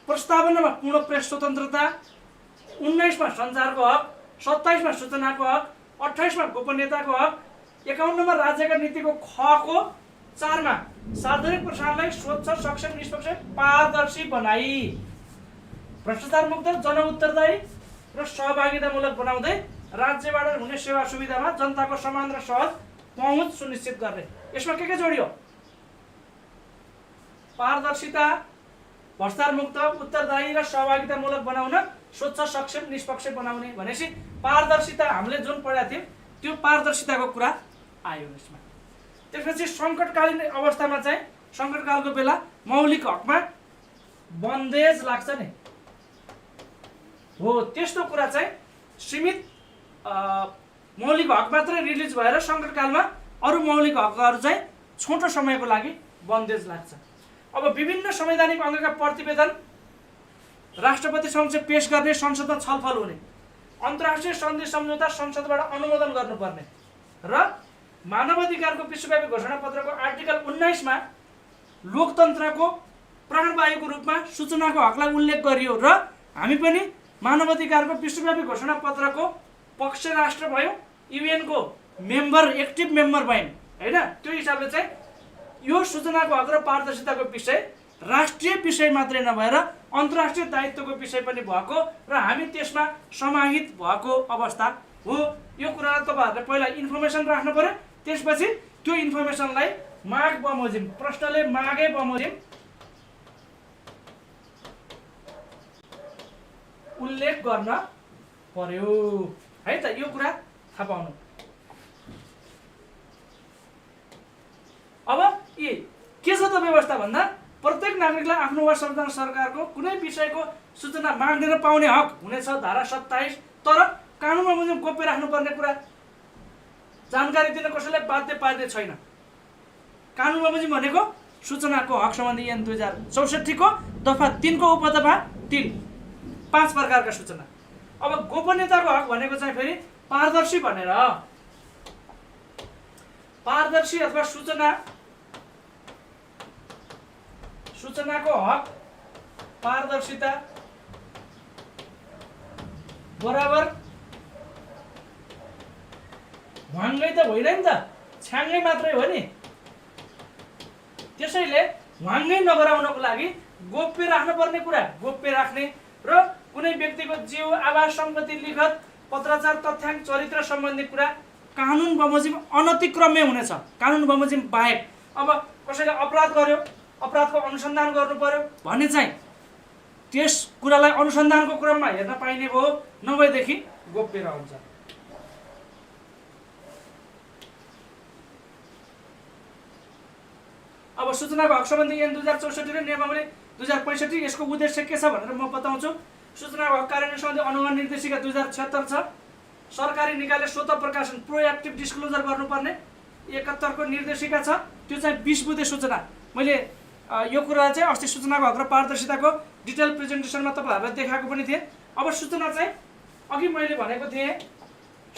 प्रस्तावनामा पूर्ण प्रेस स्वतन्त्रता 19 मा सञ्चारको हक 27 मा सूचनाको हक 28 मा गोपनीयताको हक 51 मा राज्यका नीतिको ख को 4 मा सार्वजनिक प्रसारणलाई स्वच्छ सक्षम निष्पक्ष पारदर्शी बनाई भ्रष्टाचार मुक्त जनउत्तरदायी र सहभागितामूलक बनाउँदै राज्यबाट हुने सेवा सुविधामा जनताको समान र सहज पहुँच सुनिश्चित गर्ने यसमा के जोडियो पारदर्शिता भ्रष्टाचार मुक्त उत्तरदायी र सहभागितामूलक बनाउन स्वच्छ सक्षम निष्पक्ष बनाउने भनेपछि पारदर्शिता हामीले जुन पढाएको थियौं त्यो पारदर्शिताको कुरा आयो यसमा त्यसपछि संकटकालीन अवस्थामा चाहिँ संकटकालको बेला मौलिक हकमा बन्देज लाग्छ नि हो त्यस्तो कुरा चाहिँ सीमित मौलिक हक मात्रै रिलिज भएर संकटकालमा अरु मौलिक हकहरू चाहिँ छोटो समयको लागि बन्देज लाग्छ अब विभिन्न संवैधानिक अङ्गका प्रतिवेदन राष्ट्रपति समक्ष पेश गर्ने संसदमा छलफल हुने अन्तर्राष्ट्रिय सन्धि सम्झौता संसदबाट अनुमोदन गर्नुपर्ने र मानवाधिकारको विश्वव्यापी घोषणापत्रको आर्टिकल 19 मा लोकतन्त्रको प्राणवायुको रूपमा सूचनाको हकलाई उल्लेख गरियो र हामी पनि मानवाधिकारको विश्वव्यापी घोषणा पत्रको पक्ष राष्ट्र भयो, युएनको मेम्बर, एक्टिभ मेम्बर भयौँ होइन। त्यो हिसाबले चाहिँ यो सूचनाको हक र पारदर्शिताको विषय राष्ट्रिय विषय मात्रै नभएर अन्तर्राष्ट्रिय दायित्वको विषय पनि भएको र हामी त्यसमा समाहित भएको अवस्था हो। यो कुरालाई तपाईँहरूले पहिला इन्फर्मेसन राख्नु पर्यो, त्यसपछि त्यो इन्फर्मेसनलाई माग बमोजिम, प्रश्नले मागे बमोजिम उल्लेख गर्न पर्यो है त। यो कुरा थाहा पाउनु। अब यी के छ त व्यवस्था भन्दा प्रत्येक नागरिकलाई आफ्नो वा संविधान सरकारको कुनै विषयको सूचना माग्न पाउने हक हुनेछ, धारा 27। तर कानुन बमोजिम गोप्य राख्नुपर्ने कुरा जानकारी दिन कसैलाई बाध्य पार्ने छैन। कानुन बमोजिम भनेको सूचनाको हक सम्बन्धी ऐन 2064 को दफा 3 को उपदफा 3 5 प्रकारका सूचना। अब गोपनीयताको हक भनेको चाहिँ फेरि पारदर्शी भनेर, पारदर्शी अथवा सूचनाको हक पारदर्शिता बराबर भाङ्गै त होइन नि त, छ्याङ्गै मात्रै हो नि। त्यसैले भाङ्गै नगराउनको लागि गोप्य राख्नुपर्ने कुरा गोप्य राख्ने र कुनै व्यक्तिको जीव, आवास, सम्पत्ति, लिखत, पत्राचार, तथ्याङ्क, चरित्र सम्बन्धी कुरा कानुन बमोजिम अनतिक्रम्य हुनेछ, कानुन बमोजिम बाहेक। अब कसैले अपराध गर्यो, अपराधको अनुसन्धान गर्नु पर्यो भने चाहिँ त्यस कुरालाई अनुसन्धानको क्रममा हेर्न पाइने भयो, नभएदेखि गोप्य रहन्छ। अब सूचनाको हक सम्बन्धी ऐन 2064 र नियमावली 2065 यसको उद्देश्य के छ भनेर म बताउँछु। सूचनाको हक कार्यान्वयन सम्बन्धी अनुगमन निर्देशिका 2076 छ। सरकारी निकायले स्वतः प्रकाशन प्रोएक्टिभ डिस्क्लोजर गर्नुपर्ने 71 को निर्देशिका छ। त्यो चाहिँ 20 बुँदे सूचना। मैले यो कुरा चाहिँ अस्ति सूचनाको हक र पारदर्शिताको डिटेल प्रेजेन्टेसनमा तपाईँहरूलाई देखाएको पनि थिएँ। अब सूचना चाहिँ अघि मैले भनेको थिएँ,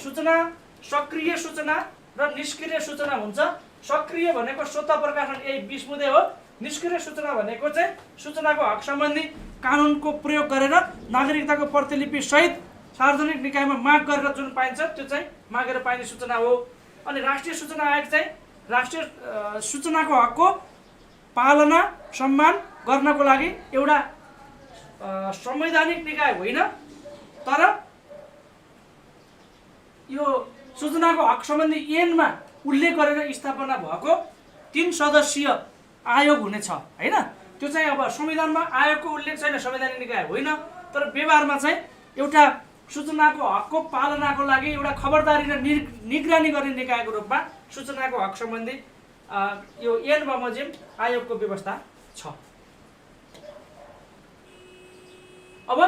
सूचना सक्रिय सूचना र निष्क्रिय सूचना हुन्छ। सक्रिय भनेको स्वतः प्रकाशन यही 20 बुँदे हो। निष्क्रिय सूचना भनेको चाहिँ सूचनाको हक सम्बन्धी कानुनको प्रयोग गरेर नागरिकताको प्रतिलिपि सहित सार्वजनिक निकायमा माग गरेर जुन पाइन्छ त्यो चाहिँ मागेर पाइने सूचना हो। अनि राष्ट्रिय सूचना आयोग चाहिँ राष्ट्रिय सूचनाको हकको पालना सम्मान गर्नको लागि एउटा संवैधानिक निकाय होइन, तर यो सूचनाको हक सम्बन्धी ऐनमा उल्लेख गरेर स्थापना भएको 3 सदस्यीय आयोग हुनेछ होइन। त्यो चाहिँ अब संविधानमा आयोगको उल्लेख छैन, संवैधानिक निकाय होइन, तर व्यवहारमा चाहिँ एउटा सूचनाको हकको पालनाको लागि एउटा खबरदारी र निगरानी गर्ने निकायको रूपमा सूचनाको हक सम्बन्धी यो ऐन बमोजिम आयोगको व्यवस्था छ। अब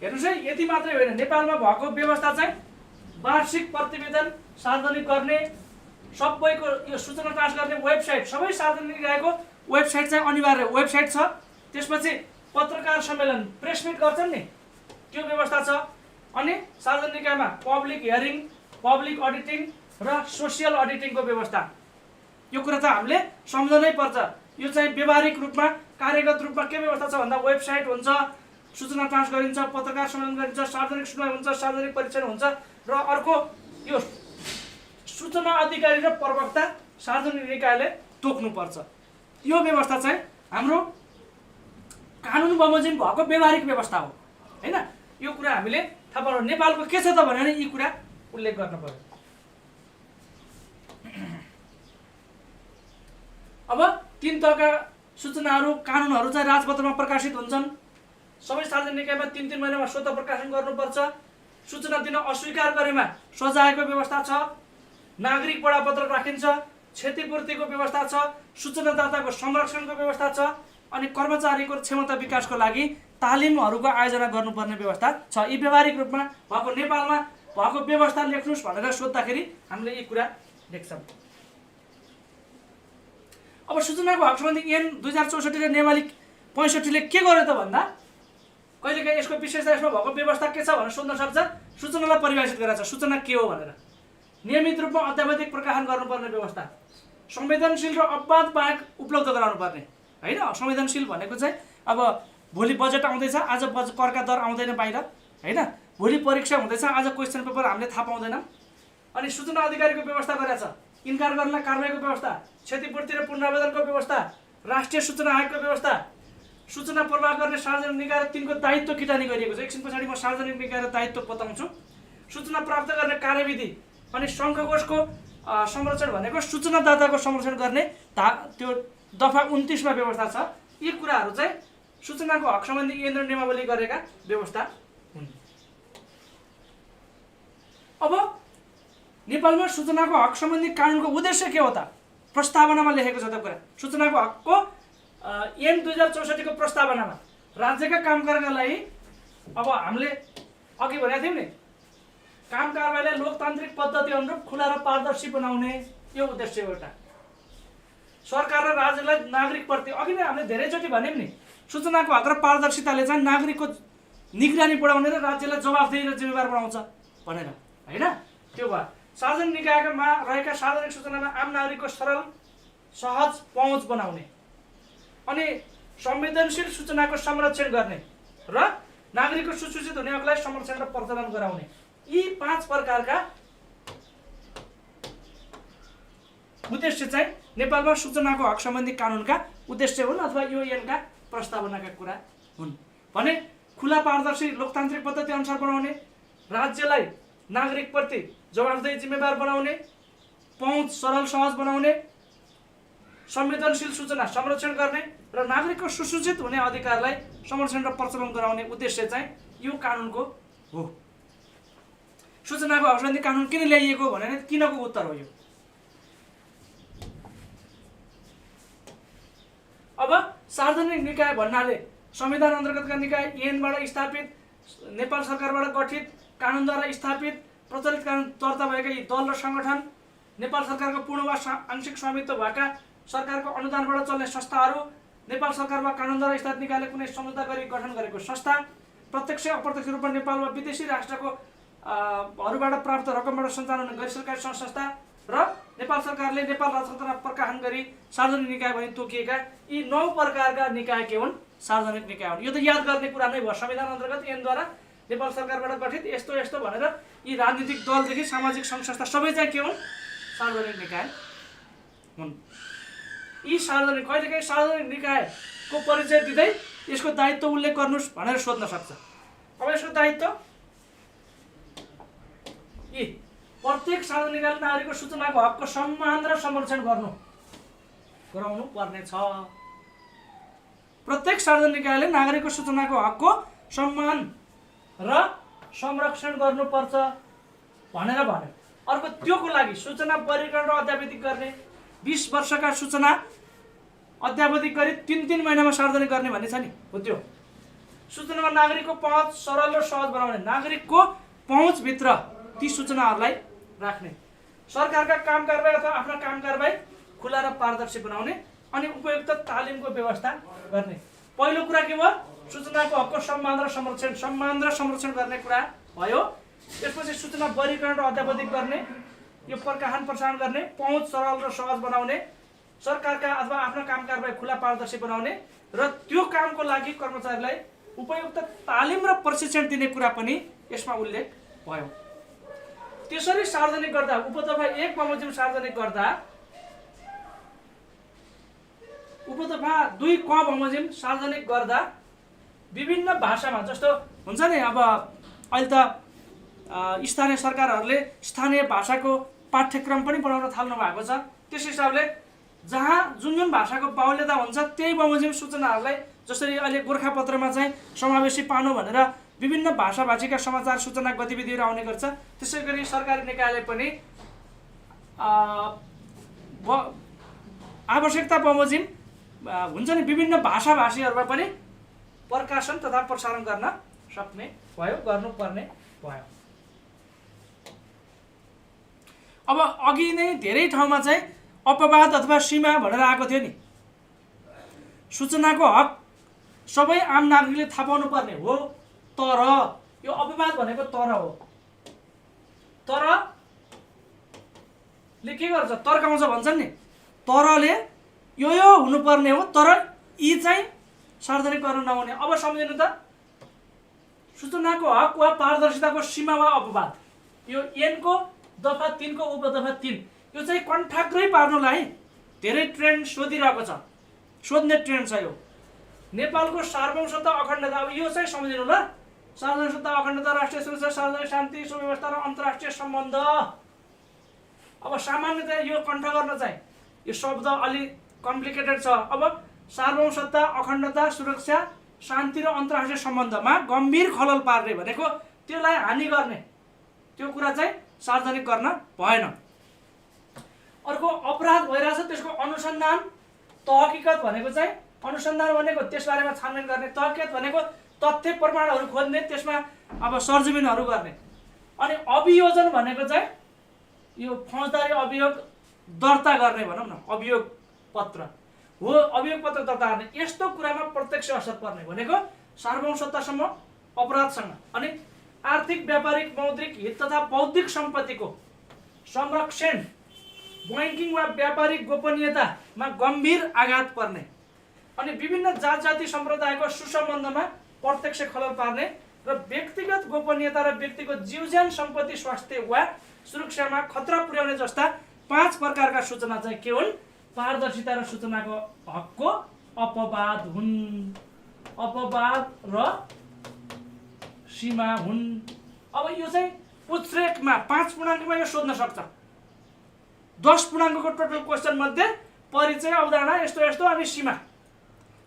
हेर्नुहोस् है, यति मात्रै होइन, नेपालमा भएको व्यवस्था चाहिँ वार्षिक प्रतिवेदन सार्वजनिक गर्ने, सबैको यो सूचना ट्रान्स गर्ने वेबसाइट, सबै सार्वजनिक निकायको वेबसाइट चाहिँ अनिवार्य वेबसाइट छ। त्यसपछि पत्रकार सम्मेलन, प्रेस मिट गर्छन् नि, त्यो व्यवस्था छ। अनि सार्वजनिक निकायमा पब्लिक हियरिङ, पब्लिक अडिटिङ र सोसियल अडिटिङको व्यवस्था। यो कुरा त हामीले सम्झनै पर्छ। यो चाहिँ व्यवहारिक रूपमा, कार्यगत रूपमा के व्यवस्था छ भन्दा वेबसाइट हुन्छ, सूचना ट्रान्स गरिन्छ, पत्रकार सम्मेलन गरिन्छ, सार्वजनिक सुनवाई हुन्छ, सार्वजनिक परीक्षण हुन्छ, र अर्को यो सूचना अधिकारी र प्रवक्ता सार्वजनिक निकायले तोक्नुपर्छ। यो व्यवस्था चाहिँ हाम्रो कानुन बमोजिम भएको व्यवहारिक व्यवस्था हो हैन। यो कुरा हामीले थाहा पाउनु। नेपालको के छ त भने यी कुरा उल्लेख गर्न पर्यो। अब 3 तहका सूचनाहरू, कानुनहरू चाहिँ राजपत्रमा प्रकाशित हुन्छन्। सबै सार्वजनिक निकायमा 3-3 महिनामा स्वतः प्रकाशन गर्नुपर्छ। सूचना दिन अस्वीकार गरेमा सजायको व्यवस्था छ। नागरिक बडापत्र राखिन्छ, क्षतिपूर्तिको व्यवस्था छ, सूचनादाताको संरक्षणको व्यवस्था छ, अनि कर्मचारीको क्षमता विकासको लागि तालिमहरूको आयोजना गर्नुपर्ने व्यवस्था छ। यी व्यवहारिक रूपमा भएको नेपालमा भएको व्यवस्था लेख्नुस् भनेर सोद्धाखेरि हामीले यी कुरा लेख्छौँ। अब सूचनाको हक सम्बन्धी ऐन 2064 र नियमावली 65 ले के गर्यो त भन्दा कहिलेकाहीँ यसको विशेषता, यसमा भएको व्यवस्था के छ भनेर सोध्न सक्छ। सूचनालाई परिभाषित गरेको छ, सूचना के हो भनेर। नियमित रूपमा अत्यावधिक प्रकाशन गर्नुपर्ने व्यवस्था, संवेदनशील र अपवाद बाहेक उपलब्ध गराउनुपर्ने, होइन। संवेदनशील भनेको चाहिँ अब भोलि बजेट आउँदैछ, आज करका दर आउँदैन बाहिर होइन, भोलि परीक्षा हुँदैछ, आज क्वेसन पेपर हामीले थाहा पाउँदैनौँ। अनि सूचना अधिकारीको व्यवस्था गरेको छ, इन्कार गर्नलाई कारबाहीको व्यवस्था, क्षतिपूर्ति र पुनरावेदनको व्यवस्था, राष्ट्रिय सूचना आयोगको व्यवस्था, सूचना प्रवाह गर्ने सार्वजनिक निकाय र तिनको दायित्व किटानी गरिएको छ। एकछिन पछाडि म सार्वजनिक निकाय र दायित्व बताउँछु। सूचना प्राप्त गर्ने कार्यविधि अनि शङ्खकोशको संरक्षण भनेको सूचनादाताको संरक्षण गर्ने त्यो दफा 29 मा व्यवस्था छ। यी कुराहरू चाहिँ सूचनाको हक सम्बन्धी ऐन र नियमावली गरेका व्यवस्था हुन्। अब नेपालमा सूचनाको हक सम्बन्धी कानुनको उद्देश्य के हो त? प्रस्तावनामा लेखेको छ त कुरा। सूचनाको हकको ऐन 2064 को प्रस्तावनामा राज्यका काम गर्नका लागि अब हामीले अघि भनेको थियौँ नि, काम कारबाहीलाई लोकतान्त्रिक पद्धति अनुरूप खुला र पारदर्शी बनाउने यो उद्देश्य एउटा। सरकार र राज्यलाई नागरिकप्रति अघि नै हामीले धेरैचोटि भन्यौँ नि, सूचनाको हक र पारदर्शिताले चाहिँ नागरिकको निगरानी बढाउने र राज्यलाई जवाफदेही र जिम्मेवार बनाउँछ भनेर होइन। त्यो भयो। सार्वजनिक निकायमा रहेका सार्वजनिक सूचनामा आम नागरिकको सरल सहज पहुँच बनाउने अनि संवेदनशील सूचनाको संरक्षण गर्ने र नागरिकको सुसूचित हुने हकलाई संरक्षण र प्रचलन गराउने, यी 5 प्रकारका उद्देश्य चाहिँ नेपालमा सूचनाको हक सम्बन्धी कानुनका उद्देश्य हुन् अथवा यो ऐनका प्रस्तावनाका कुरा हुन्। भने खुला पारदर्शी लोकतान्त्रिक पद्धति अनुसार बनाउने, राज्यलाई नागरिकप्रति जवाफदेही जिम्मेवार बनाउने, पहुँच सरल सहज बनाउने, संवेदनशील सूचना संरक्षण गर्ने र नागरिकको सुसूचित हुने अधिकारलाई संरक्षण र प्रचलन गराउने उद्देश्य चाहिँ यो कानुनको हो। सूचनाको हक सम्बन्धी कानुन किन ल्याइएको भने किनको उत्तर हो यो। अब सार्वजनिक निकाय भन्नाले संविधान अन्तर्गतका निकाय, ऐनबाट स्थापित, नेपाल सरकारबाट गठित, कानुनद्वारा स्थापित, प्रचलित कानुन दर्ता भएका यी दल र सङ्गठन, नेपाल सरकारको पूर्ण वा आंशिक स्वामित्व भएका सरकारको अनुदानबाट चल्ने संस्थाहरू, नेपाल सरकार वा कानुनद्वारा स्थापित निकायले कुनै सम्झौता गरी गठन गरेको संस्था, प्रत्यक्ष अप्रत्यक्ष रूपमा नेपाल वा विदेशी राष्ट्रको हरूबाट प्राप्त रकमबाट सञ्चालन गैर सरकारी संस्था र नेपाल सरकारले नेपाल राजतन्त्रमा प्रकाशन गरी सार्वजनिक निकाय भनी तोकिएका यी 9 प्रकारका निकाय के हुन्? सार्वजनिक निकाय हुन्। यो त याद गर्ने कुरा नै भयो। संविधान अन्तर्गत ऐनद्वारा नेपाल सरकारबाट गठित यस्तो यस्तो भनेर यी राजनीतिक दलदेखि सामाजिक सङ्घ संस्था सबै चाहिँ के हुन्? सार्वजनिक निकाय हुन्। यी सार्वजनिक कहिलेकाहीँ सार्वजनिक निकायको परिचय दिँदै यसको दायित्व उल्लेख गर्नुहोस् भनेर सोध्न सक्छ। अब यसको दायित्व यी प्रत्येक सार्वजनिक निकायले नागरिकको सूचनाको हकको सम्मान र संरक्षण गराउनु पर्नेछ। प्रत्येक सार्वजनिक निकायले नागरिकको सूचनाको हकको सम्मान र संरक्षण गर्नुपर्छ भनेर भन्यो। अर्को त्योको लागि सूचना वर्गीकरण र अद्यावधिक गर्ने, 20 वर्षका सूचना अद्यावधिक गरी 3-3 महिनामा सार्वजनिक गर्ने भन्ने छ नि, हो त्यो। सूचनामा नागरिकको पहुँच सरल र सहज बनाउने, नागरिकको पहुँचभित्र ती सूचनाहरूलाई राख्ने, सरकारका काम कारबाही अथवा आफ्ना काम कारबाही खुला र पारदर्शी बनाउने अनि उपयुक्त तालिमको व्यवस्था गर्ने। पहिलो कुरा के भयो? सूचनाको हकको सम्मान र संरक्षण गर्ने कुरा भयो। त्यसपछि सूचना वर्गीकरण र अद्यावधिक गर्ने, यो प्रकाशन प्रसारण गर्ने, पहुँच सरल र सहज बनाउने, सरकारका अथवा आफ्ना काम कारबाही खुला पारदर्शी बनाउने र त्यो कामको लागि कर्मचारीलाई उपयुक्त तालिम र प्रशिक्षण दिने कुरा पनि यसमा उल्लेख भयो। त्यसरी सार्वजनिक गर्दा उपदफा 1 बमोजिम सार्वजनिक गर्दा उपदफा 2 क बमोजिम सार्वजनिक गर्दा विभिन्न भाषामा, जस्तो हुन्छ नि अब अहिले त स्थानीय सरकारहरूले स्थानीय भाषाको पाठ्यक्रम पनि बनाउन थाल्नु भएको छ। त्यस हिसाबले जहाँ जुन भाषाको बाहुल्यता हुन्छ त्यही बमोजिम सूचनाहरूलाई, जसरी अहिले गोर्खापत्रमा चाहिँ समावेशी पार्नु भनेर विभिन्न भाषाभाषीका समाचार सूचना गतिविधिहरू आउने गर्छ, त्यसै गरी सरकारी निकायले पनि आवश्यकता बमोजिम हुन्छ नि विभिन्न भाषाभाषीहरूमा पनि प्रकाशन तथा प्रसारण गर्न सक्ने भयो, गर्नुपर्ने भयो। अब अघि नै धेरै ठाउँमा चाहिँ अपवाद अथवा सीमा भनेर आएको थियो नि। सूचनाको हक सबै आम नागरिकले थाहा पाउनु पर्ने हो, तर यो अपवाद भनेको तर हो। तरले के गर्छ? तर्काउँछ भन्छन् नि। तरले यो हुनुपर्ने हो, तर यी चाहिँ सार्वजनिक गर्न नहुने। अब सम्झिनु त, सूचनाको हक वा पारदर्शिताको सीमा वा अपवाद, यो एनको दफा 3 को उपदफा 3, यो चाहिँ कन्ठाग्रै पार्नलाई धेरै ट्रेन्ड सोधिरहेको छ, सोध्ने ट्रेन्ड छ यो। नेपालको सार्वभौमसत्ता अखण्डता, अब यो चाहिँ सम्झिनु ल, सार्वजनिक सत्ता अखण्डता, राष्ट्रिय सुरक्षा, सार्वजनिक शान्ति सुव्यवस्था र अन्तर्राष्ट्रिय सम्बन्ध। अब सामान्यतया यो कण्ठ गर्न चाहिँ यो शब्द अलि कम्प्लिकेटेड छ। अब सार्वभौम सत्ता, अखण्डता, सुरक्षा, शान्ति र अन्तर्राष्ट्रिय सम्बन्धमा गम्भीर खलल पार्ने भनेको त्यसलाई हानि गर्ने, त्यो कुरा चाहिँ सार्वजनिक गर्न भएन। अर्को अपराध भइरहेछ, त्यसको अनुसन्धान, तहकिकत भनेको चाहिँ, अनुसन्धान भनेको त्यसबारेमा छानबिन गर्ने, तहकिकत भनेको तथ्य प्रमाणहरू खोज्ने, त्यसमा अब सरजमिनहरू गर्ने। अनि अभियोजन भनेको चाहिँ यो फौजदारी अभियोग दर्ता गर्ने भनौँ न, अभियोग पत्र हो, अभियोग पत्र दर्ता गर्ने। यस्तो कुरामा प्रत्यक्ष असर पर्ने भनेको सार्वभौम सत्तासम्म, अपराधसँग। अनि आर्थिक, व्यापारिक, मौद्रिक हित तथा बौद्धिक सम्पत्तिको संरक्षण, बैंकिङ वा व्यापारिक गोपनीयतामा गम्भीर आघात पर्ने। अनि विभिन्न जात जाति सम्प्रदायको सुसम्बन्धमा प्रत्यक्ष खलल पार्ने र व्यक्तिगत गोपनीयता र व्यक्तिको जीवज्यान, सम्पत्ति, स्वास्थ्य वा सुरक्षामा खतरा पुर्याउने जस्ता 5 प्रकारका सूचना चाहिँ के हुन्? पारदर्शिता र सूचनाको हकको अपवाद हुन्, अपवाद र सीमा हुन्। अब यो चाहिँ पुच्छरेखमा 5 पूर्णाङ्कमा यो सोध्न सक्छ। 10 पूर्णाङ्कको टोटल क्वेसन मध्ये परिचय, अवधारणा, यस्तो यस्तो, अनि सीमा,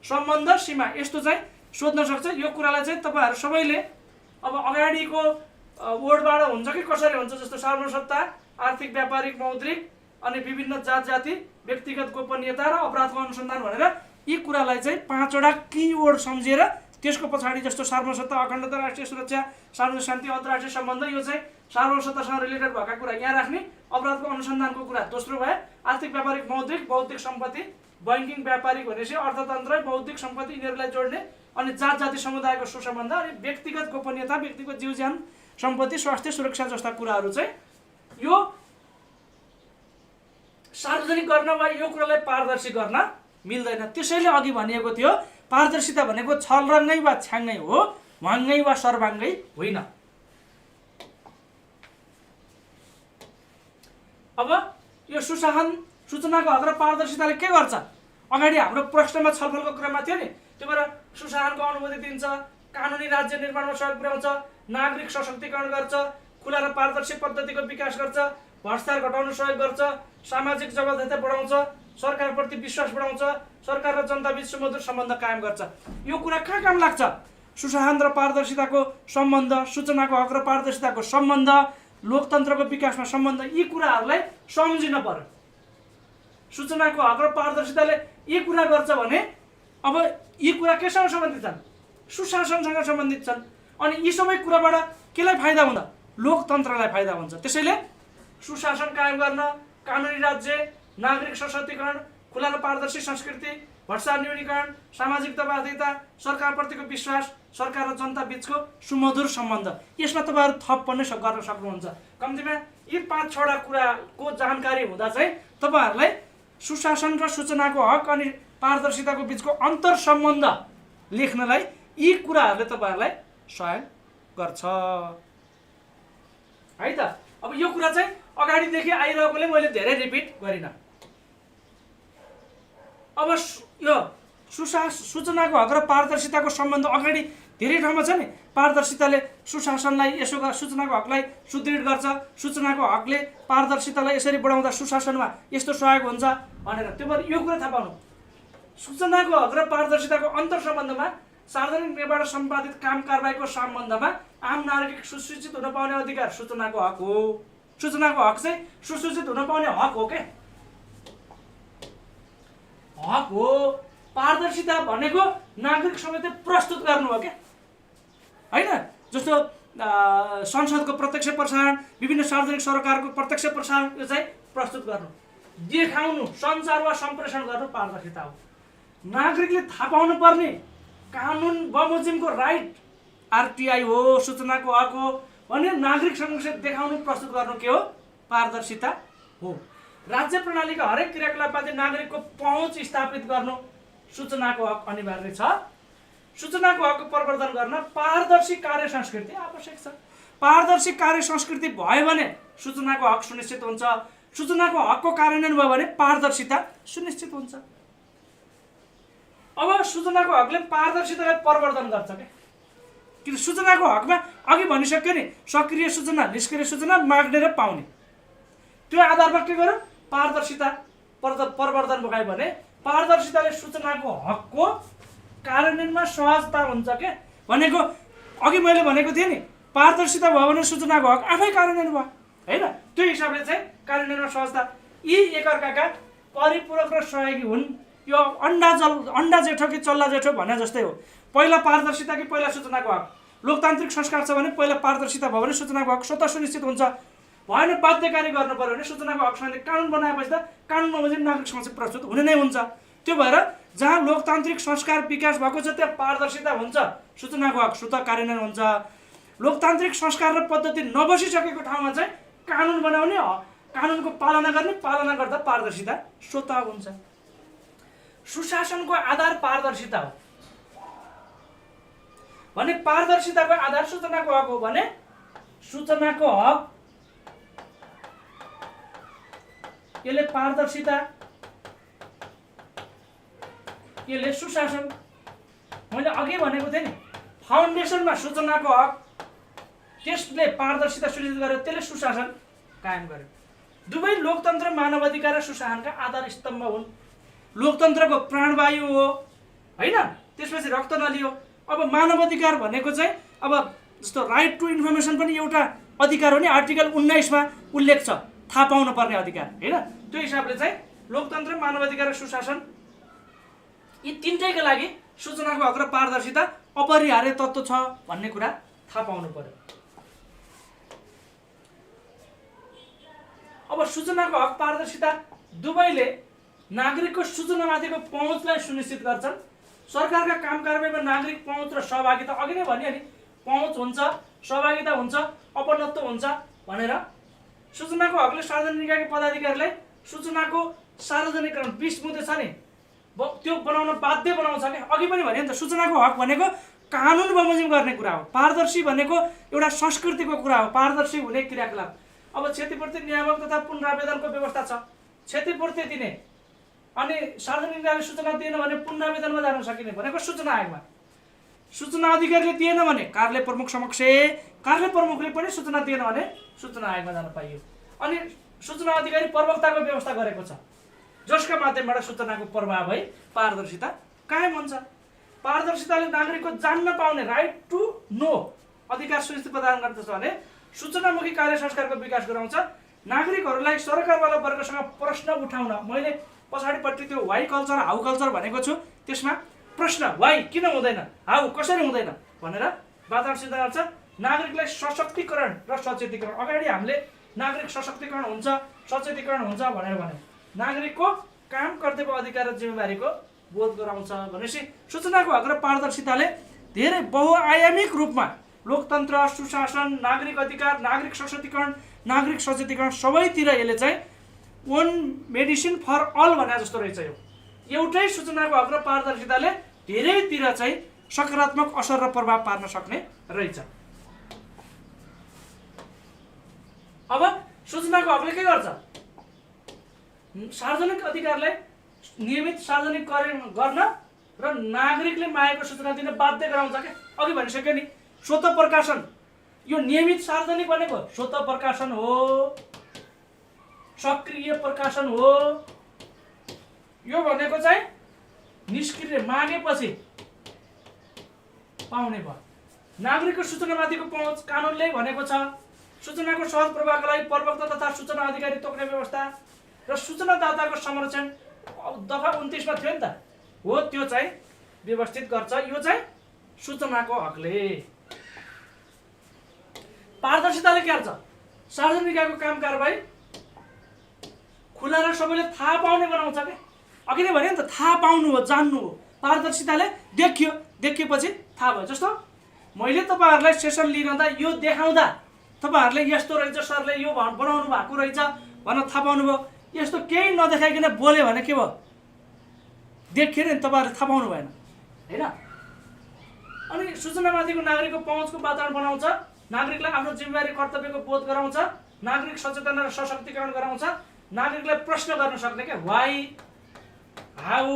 सम्बन्ध, सीमा, यस्तो चाहिँ सोध्न सक्छ। यो कुरालाई चाहिँ तपाईहरु सबैले अब अगाडिको वर्डबाट हुन्छ कि कसरी हुन्छ, जस्तो सार्वभौम सत्ता, आर्थिक, व्यापारिक, मौद्रिक, अनि विभिन्न जात जाति, व्यक्तिगत गोपनीयता र अपराधको अनुसन्धान भनेर यी कुरालाई चाहिँ 5 वटा कीवर्ड सम्झेर त्यसको पछाडि जस्तो सार्वभौम सत्ता, अखण्डता, राष्ट्रिय सुरक्षा, सार्वजनिक शान्ति, अन्तर्राष्ट्रिय सम्बन्ध, यो चाहिँ सार्वभौम सत्तासँग रिलेटेड भएका कुरा यहाँ राख्ने, अपराधको अनुसन्धानको कुरा दोस्रो भयो, आर्थिक, व्यापारिक, मौद्रिक, बौद्धिक सम्पत्ति, बैंकिङ, व्यापारिक भनेपछि अर्थतन्त्र, बौद्धिक सम्पत्ति, यिनीहरूलाई जोड्ने, अनि जात जाति समुदायको सुसम्बन्ध, अनि व्यक्तिगत गोपनीयता, व्यक्तिको जीवज्यान, सम्पत्ति, स्वास्थ्य, सुरक्षा जस्ता कुराहरू चाहिँ यो सार्वजनिक गर्न वा यो कुरालाई पारदर्शी गर्न मिल्दैन। त्यसैले अघि भनिएको थियो, पारदर्शिता भनेको छलरङ्गै वा छ्याङ्गै हो, वाङ्गै वा सर्वाङ्गै होइन। अब यो सुशासन, सूचनाको हक र पारदर्शिताले के गर्छ? अगाडि हाम्रो प्रश्नमा छलफलको क्रममा थियो नि, त्यो भएर सुशासनको अनुभूति दिन्छ, कानुनी राज्य निर्माणमा सहयोग पुर्याउँछ, नागरिक सशक्तिकरण गर्छ, खुला र पारदर्शी पद्धतिको विकास गर्छ, भ्रष्टाचार घटाउन सहयोग गर्छ, सामाजिक जवाबदेहिता बढाउँछ, सरकारप्रति विश्वास बढाउँछ, सरकार र जनताबीच सुमधुर सम्बन्ध कायम गर्छ। यो कुरा कहाँ काम लाग्छ? सुशासन र पारदर्शिताको सम्बन्ध, सूचनाको हक र पारदर्शिताको सम्बन्ध, लोकतन्त्रको विकासमा सम्बन्ध, यी कुराहरूलाई सम्झिन पर्यो। सूचनाको हक र पारदर्शिताले यी कुरा गर्छ भने अब यी कुरा केसँग सम्बन्धित छन्? सुशासनसँग सम्बन्धित छन्। अनि यी सबै कुराबाट केलाई फाइदा हुन्छ? लोकतन्त्रलाई फाइदा हुन्छ। त्यसैले सुशासन कायम गर्न, कानुनी राज्य, नागरिक सशक्तिकरण, खुला र पारदर्शी संस्कृति, भ्रष्टाचार न्यूनीकरण, सामाजिक जवाबदेहिता, सरकारप्रतिको विश्वास, सरकार र जनता बीचको सुमधुर सम्बन्ध, यसमा तपाईहरु थप पनि गर्न सक्नुहुन्छ। कम्तीमा यी 5-6 कुराको जानकारी हुँदा चाहिँ तपाईहरुलाई सुशासन र सूचनाको हक अनि पारदर्शिताको बीचको अन्तर सम्बन्ध लेख्नलाई यी कुराहरूले तपाईहरुलाई सहयोग गर्छ है त। अब यो कुरा चाहिँ अगाडिदेखि आइरहेकोले मैले धेरै रिपिट गरिन। अब यो सूचनाको हक र पारदर्शिताको सम्बन्ध अगाडि धेरै ठाउँमा छ नि। पारदर्शिताले सुशासनलाई यसो सूचनाको हकलाई सुदृढ गर्छ, सूचनाको हकले पारदर्शितालाई यसरी बढाउँदा सुशासनमा यस्तो सहयोग हुन्छ भनेर। त्यो भएर यो कुरा थाहा पाउनु, सूचनाको हक र पारदर्शिताको अन्तर सम्बन्धमा, सार्वजनिक निर्माण सम्पादित काम कारबाहीको सम्बन्धमा आम नागरिक सुसूचित हुन पाउने अधिकार सूचनाको हक हो। सूचनाको हक चाहिँ सुसूचित हुन पाउने हक हो के, हक हो। पारदर्शिता भनेको नागरिक समिति प्रस्तुत गर्नु हो क्या, हैन? जस्तो संसदको प्रत्यक्ष प्रसारण, विभिन्न सार्वजनिक सरोकारको प्रत्यक्ष प्रसारण, यो चाहिँ प्रस्तुत गर्नु, देखाउनु, सञ्चार वा सम्प्रेषण गर्नु पारदर्शिता हो। नागरिकले थाहा पाउनु पर्ने कानुन बमोजिमको राइट आरटीआई हो, सूचनाको हक हो भने नागरिक समक्ष देखाउनु, प्रस्तुत गर्नु के हो? पारदर्शिता हो। राज्य प्रणालीका हरेक क्रियाकलापमाथि नागरिकको पहुँच स्थापित गर्नु, सूचनाको हक अनिवार्य छ। सूचनाको हकको प्रवर्धन गर्न पारदर्शी कार्य संस्कृति आवश्यक छ। पारदर्शी कार्य संस्कृति भयो भने सूचनाको हक सुनिश्चित हुन्छ। सूचनाको हकको कार्यान्वयन भयो भने पारदर्शिता सुनिश्चित हुन्छ। अब सूचनाको हकले पारदर्शितालाई प्रवर्धन गर्छ के, किन सूचनाको हकमा अघि भनिसक्यो नि, सक्रिय सूचना, निष्क्रिय सूचना, माग्ने र पाउने। त्यो आधारमा के गर्यो, पारदर्शिता प्रवर्धन भयो भने पारदर्शिताले सूचनाको हकको कार्यान्वयनमा सहजता हुन्छ के। भनेको अघि मैले भनेको थिएँ नि, पारदर्शिता भयो भने सूचनाको हक आफै कार्यान्वयन भयो हैन। त्यो हिसाबले चाहिँ कार्यान्वयनमा सहजता, यी एकअर्काका परिपूरक र सहयोगी हुन्। यो अन्डा जेठो कि चल्ला जेठो भने जस्तै हो। पहिला पारदर्शिता कि पहिला सूचनाको हक। लोकतान्त्रिक संस्कार छ भने पहिला पारदर्शिता भयो भने सूचनाको हक स्वतः सुनिश्चित हुन्छ। भएन बाध्यकारी गर्नु पर्यो भने सूचनाको हक सम्बन्धी कानुन बनाएपछि त कानुन बमोजिम नागरिक समक्ष प्रस्तुत हुने नै हुन्छ। त्यो भएर जहाँ लोकतान्त्रिक संस्कार विकास भएको छ त्यहाँ पारदर्शिता हुन्छ, सूचनाको हक स्वतः कार्यान्वयन हुन्छ। लोकतान्त्रिक संस्कार र पद्धति नबसिसकेको ठाउँमा चाहिँ कानुन बनाउने, कानुनको पालना गर्ने, पालना गर्दा पारदर्शिता स्वतः हुन्छ। सुशासनको आधार पारदर्शिता हो भने पारदर्शिताको आधार सूचनाको हक हो भने सूचनाको हक यसले पारदर्शिता, यसले सुशासन। मैले अघि भनेको थिएँ नि, फाउन्डेसनमा सूचनाको हक, त्यसले पारदर्शिता सुनिश्चित गर्यो, त्यसले सुशासन कायम गर्यो। दुवै लोकतन्त्र, मानवाधिकार र सुशासनका आधार स्तम्भ हुन्। लोकतन्त्रको प्राणवायु हो हैन, त्यसपछि रक्त नली हो। अब मानवाधिकार भनेको चाहिँ अब जस्तो राइट टु इन्फर्मेसन पनि एउटा अधिकार हो नि, आर्टिकल 19 मा उल्लेख छ, थाहा पाउनु पर्ने अधिकार हैन। त्यो हिसाबले चाहिँ लोकतन्त्र, मानवाधिकार र सुशासन यी तीनटैका लागि सूचनाको हक र पारदर्शिता अपरिहार्य तत्त्व छ भन्ने कुरा थाहा पाउनु पर्यो। अब सूचनाको हक, पारदर्शिता दुवैले नागरिकको सूचनामाथिको पहुँचलाई सुनिश्चित गर्छन्। सरकारका काम कारबाहीमा नागरिक पहुँच र सहभागिता, अघि नै भनियो नि, पहुँच हुन्छ, सहभागिता हुन्छ, अपनत्व हुन्छ भनेर। सूचनाको हकले सार्वजनिक निकायका पदाधिकारीलाई सूचनाको सार्वजनिकरण 20 मुद्दे छ नि, त्यो बनाउन बाध्य बनाउँछ क्या। अघि पनि भने नि त, सूचनाको हक भनेको कानुन बमोजिम गर्ने कुरा हो। पारदर्शी भनेको एउटा संस्कृतिको कुरा हो, पारदर्शी हुने क्रियाकलाप। अब क्षतिपूर्ति नियामक तथा पुनरावेदनको व्यवस्था छ, क्षतिपूर्ति दिने अनि सार्वजनिक निकायले सूचना दिएन भने पुनरावेदनमा जान सकिने भनेको सूचना आयोगमा। सूचना अधिकारीले दिएन भने कार्यालय प्रमुख समक्ष, कार्यालय प्रमुखले पनि सूचना दिएन भने सूचना आयोगमा जान पाइयो। अनि सूचना अधिकारी प्रवक्ताको व्यवस्था गरेको छ, जसका माध्यमबाट सूचनाको प्रवाह भई पारदर्शिता कायम हुन्छ। पारदर्शिताले नागरिकको जान्न पाउने राइट टु नो अधिकार सुनिश्चित प्रदान गर्दछ भने सूचनामुखी कार्य संस्कारको विकास गराउँछ। नागरिकहरूलाई सरकारवाला वर्गसँग प्रश्न उठाउन, मैले पछाडिपट्टि त्यो वाइ कल्चर, हाउ कल्चर भनेको छु, त्यसमा प्रश्न वाइ किन हुँदैन, हाउ कसरी हुँदैन भनेर वातावरण सिर्जना गर्छ। नागरिकलाई सशक्तिकरण र सचेतीकरण, अगाडि हामीले नागरिक सशक्तिकरण हुन्छ, सचेतीकरण हुन्छ भनेर भन्यौँ। नागरिकको काम कर्तव्य अधिकार र जिम्मेवारीको बोध गराउँछ भनेपछि सूचनाको हक र पारदर्शिताले धेरै बहुआयामिक रूपमा लोकतन्त्र, सुशासन, नागरिक अधिकार, नागरिक सशक्तिकरण, नागरिक सचेतीकरण सबैतिर यसले चाहिँ वन मेडिसिन फर अल भने जस्तो रहेछ। यो एउटै सूचनाको हक र पारदर्शिताले धेरैतिर चाहिँ सकारात्मक असर र प्रभाव पार्न सक्ने रहेछ। अब सूचनाको हकले के गर्छ, सार्वजनिक अधिकारलाई नियमित सार्वजनिक गर्न र नागरिकले मागेको सूचना दिन बाध्य गराउँछ क्या। अघि भनिसक्यो नि, स्वतः प्रकाशन, यो नियमित सार्वजनिक भनेको स्वतः प्रकाशन हो, सक्रिय प्रकाशन हो। यो भनेको चाहिँ निष्क्रिय, मागेपछि पाउने भयो। नागरिकको सूचनामाथिको पहुँच कानुनले भनेको छ। सूचनाको सहज प्रवाहका लागि प्रवक्ता तथा सूचना अधिकारी तोक्ने व्यवस्था र सूचनादाताको संरक्षण दफा 29 मा थियो नि त, हो त्यो चाहिँ व्यवस्थित गर्छ। यो चाहिँ सूचनाको हकले। पारदर्शिताले के गर्छ, सार्वजनिक निकायको काम कारबाही खुला र सबैले थाहा पाउने बनाउँछ क्या। अघि नै भने नि त, थाहा पाउनु हो, जान्नु हो। पारदर्शिताले देखियो, देखेपछि थाहा भयो। जस्तो मैले तपाईँहरूलाई सेसन लिइरहँदा यो देखाउँदा तपाईँहरूले यस्तो रहेछ, सरले यो बनाउनु भएको रहेछ भनेर थाहा पाउनु भयो। यस्तो केही नदेखाइकन बोल्यो भने के भयो, देखिएन नि तपाईँहरूले थाहा पाउनु भएन होइन। अनि सूचनामाथिको नागरिकको पहुँचको वातावरण बनाउँछ, नागरिकलाई आफ्नो जिम्मेवारी कर्तव्यको बोध गराउँछ, नागरिक सचेतना र सशक्तिकरण गराउँछ, नागरिकलाई प्रश्न गर्न सक्ने क्या वाइ हाउ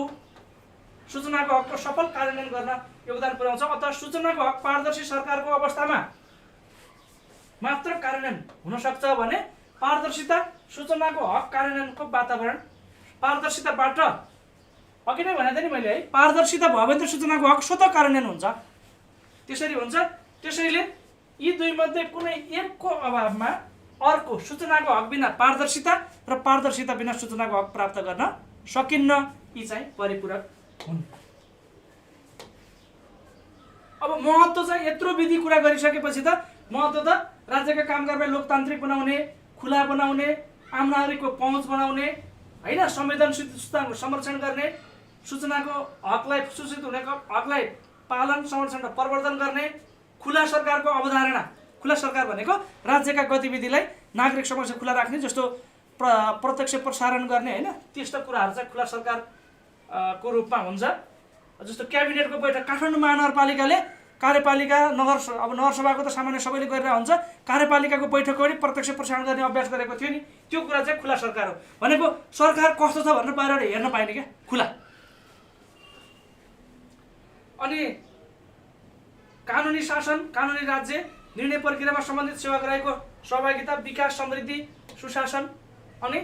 सूचनाको हकको सफल कार्यान्वयन गर्न योगदान पुर्याउँछ। अथवा सूचनाको हक पारदर्शी सरकारको अवस्थामा मात्र कार्यान्वयन हुन सक्छ भने पारदर्शिता सूचनाको हक कार्यान्वयनको वातावरण पारदर्शिताबाट अघि नै भनेको थिएँ नि मैले है, पारदर्शिता भयो भने त सूचनाको हक स्वतः कार्यान्वयन हुन्छ, त्यसरी हुन्छ। त्यसैले यी दुई मध्ये कुनै एकको अभावमा अर्को सूचनाको हक बिना पारदर्शिता र पारदर्शिता बिना सूचनाको हक प्राप्त गर्न सकिन्न, यी चाहिँ परिपूरक हुन्। अब महत्त्व चाहिँ यत्रो विधि कुरा गरिसकेपछि त महत्त्व त राज्यका कामकारलाई लोकतान्त्रिक बनाउने, खुला बनाउने, आम नागरिकको पहुँच बनाउने होइन, संवेदनशीलताको संरक्षण गर्ने, सूचनाको हकलाई सूचित हुने हकलाई पालन संरक्षण र प्रवर्धन गर्ने, खुला सरकारको अवधारणा, खुला सरकार भनेको राज्यका गतिविधिलाई नागरिक समक्ष खुला राख्ने, जस्तो प्रत्यक्ष प्रसारण गर्ने होइन, त्यस्तो कुराहरू चाहिँ खुला सरकार को रूपमा हुन्छ। जस्तो क्याबिनेटको बैठक काठमाडौँ महानगरपालिकाले कार्यपालिका अब नगरसभाको त सामान्य सबैले गरिरहेको हुन्छ, कार्यपालिकाको बैठक पनि प्रत्यक्ष प्रसारण गर्ने अभ्यास गरेको थियो नि, त्यो कुरा चाहिँ खुला सरकार हो। भनेको सरकार कस्तो छ भनेर बाहिरबाट हेर्न पाइने क्या, खुला। अनि कानुनी शासन, कानुनी राज्य, निर्णय प्रक्रियामा सम्बन्धित सेवाग्राहीको सहभागिता, विकास, समृद्धि, सुशासन, अनि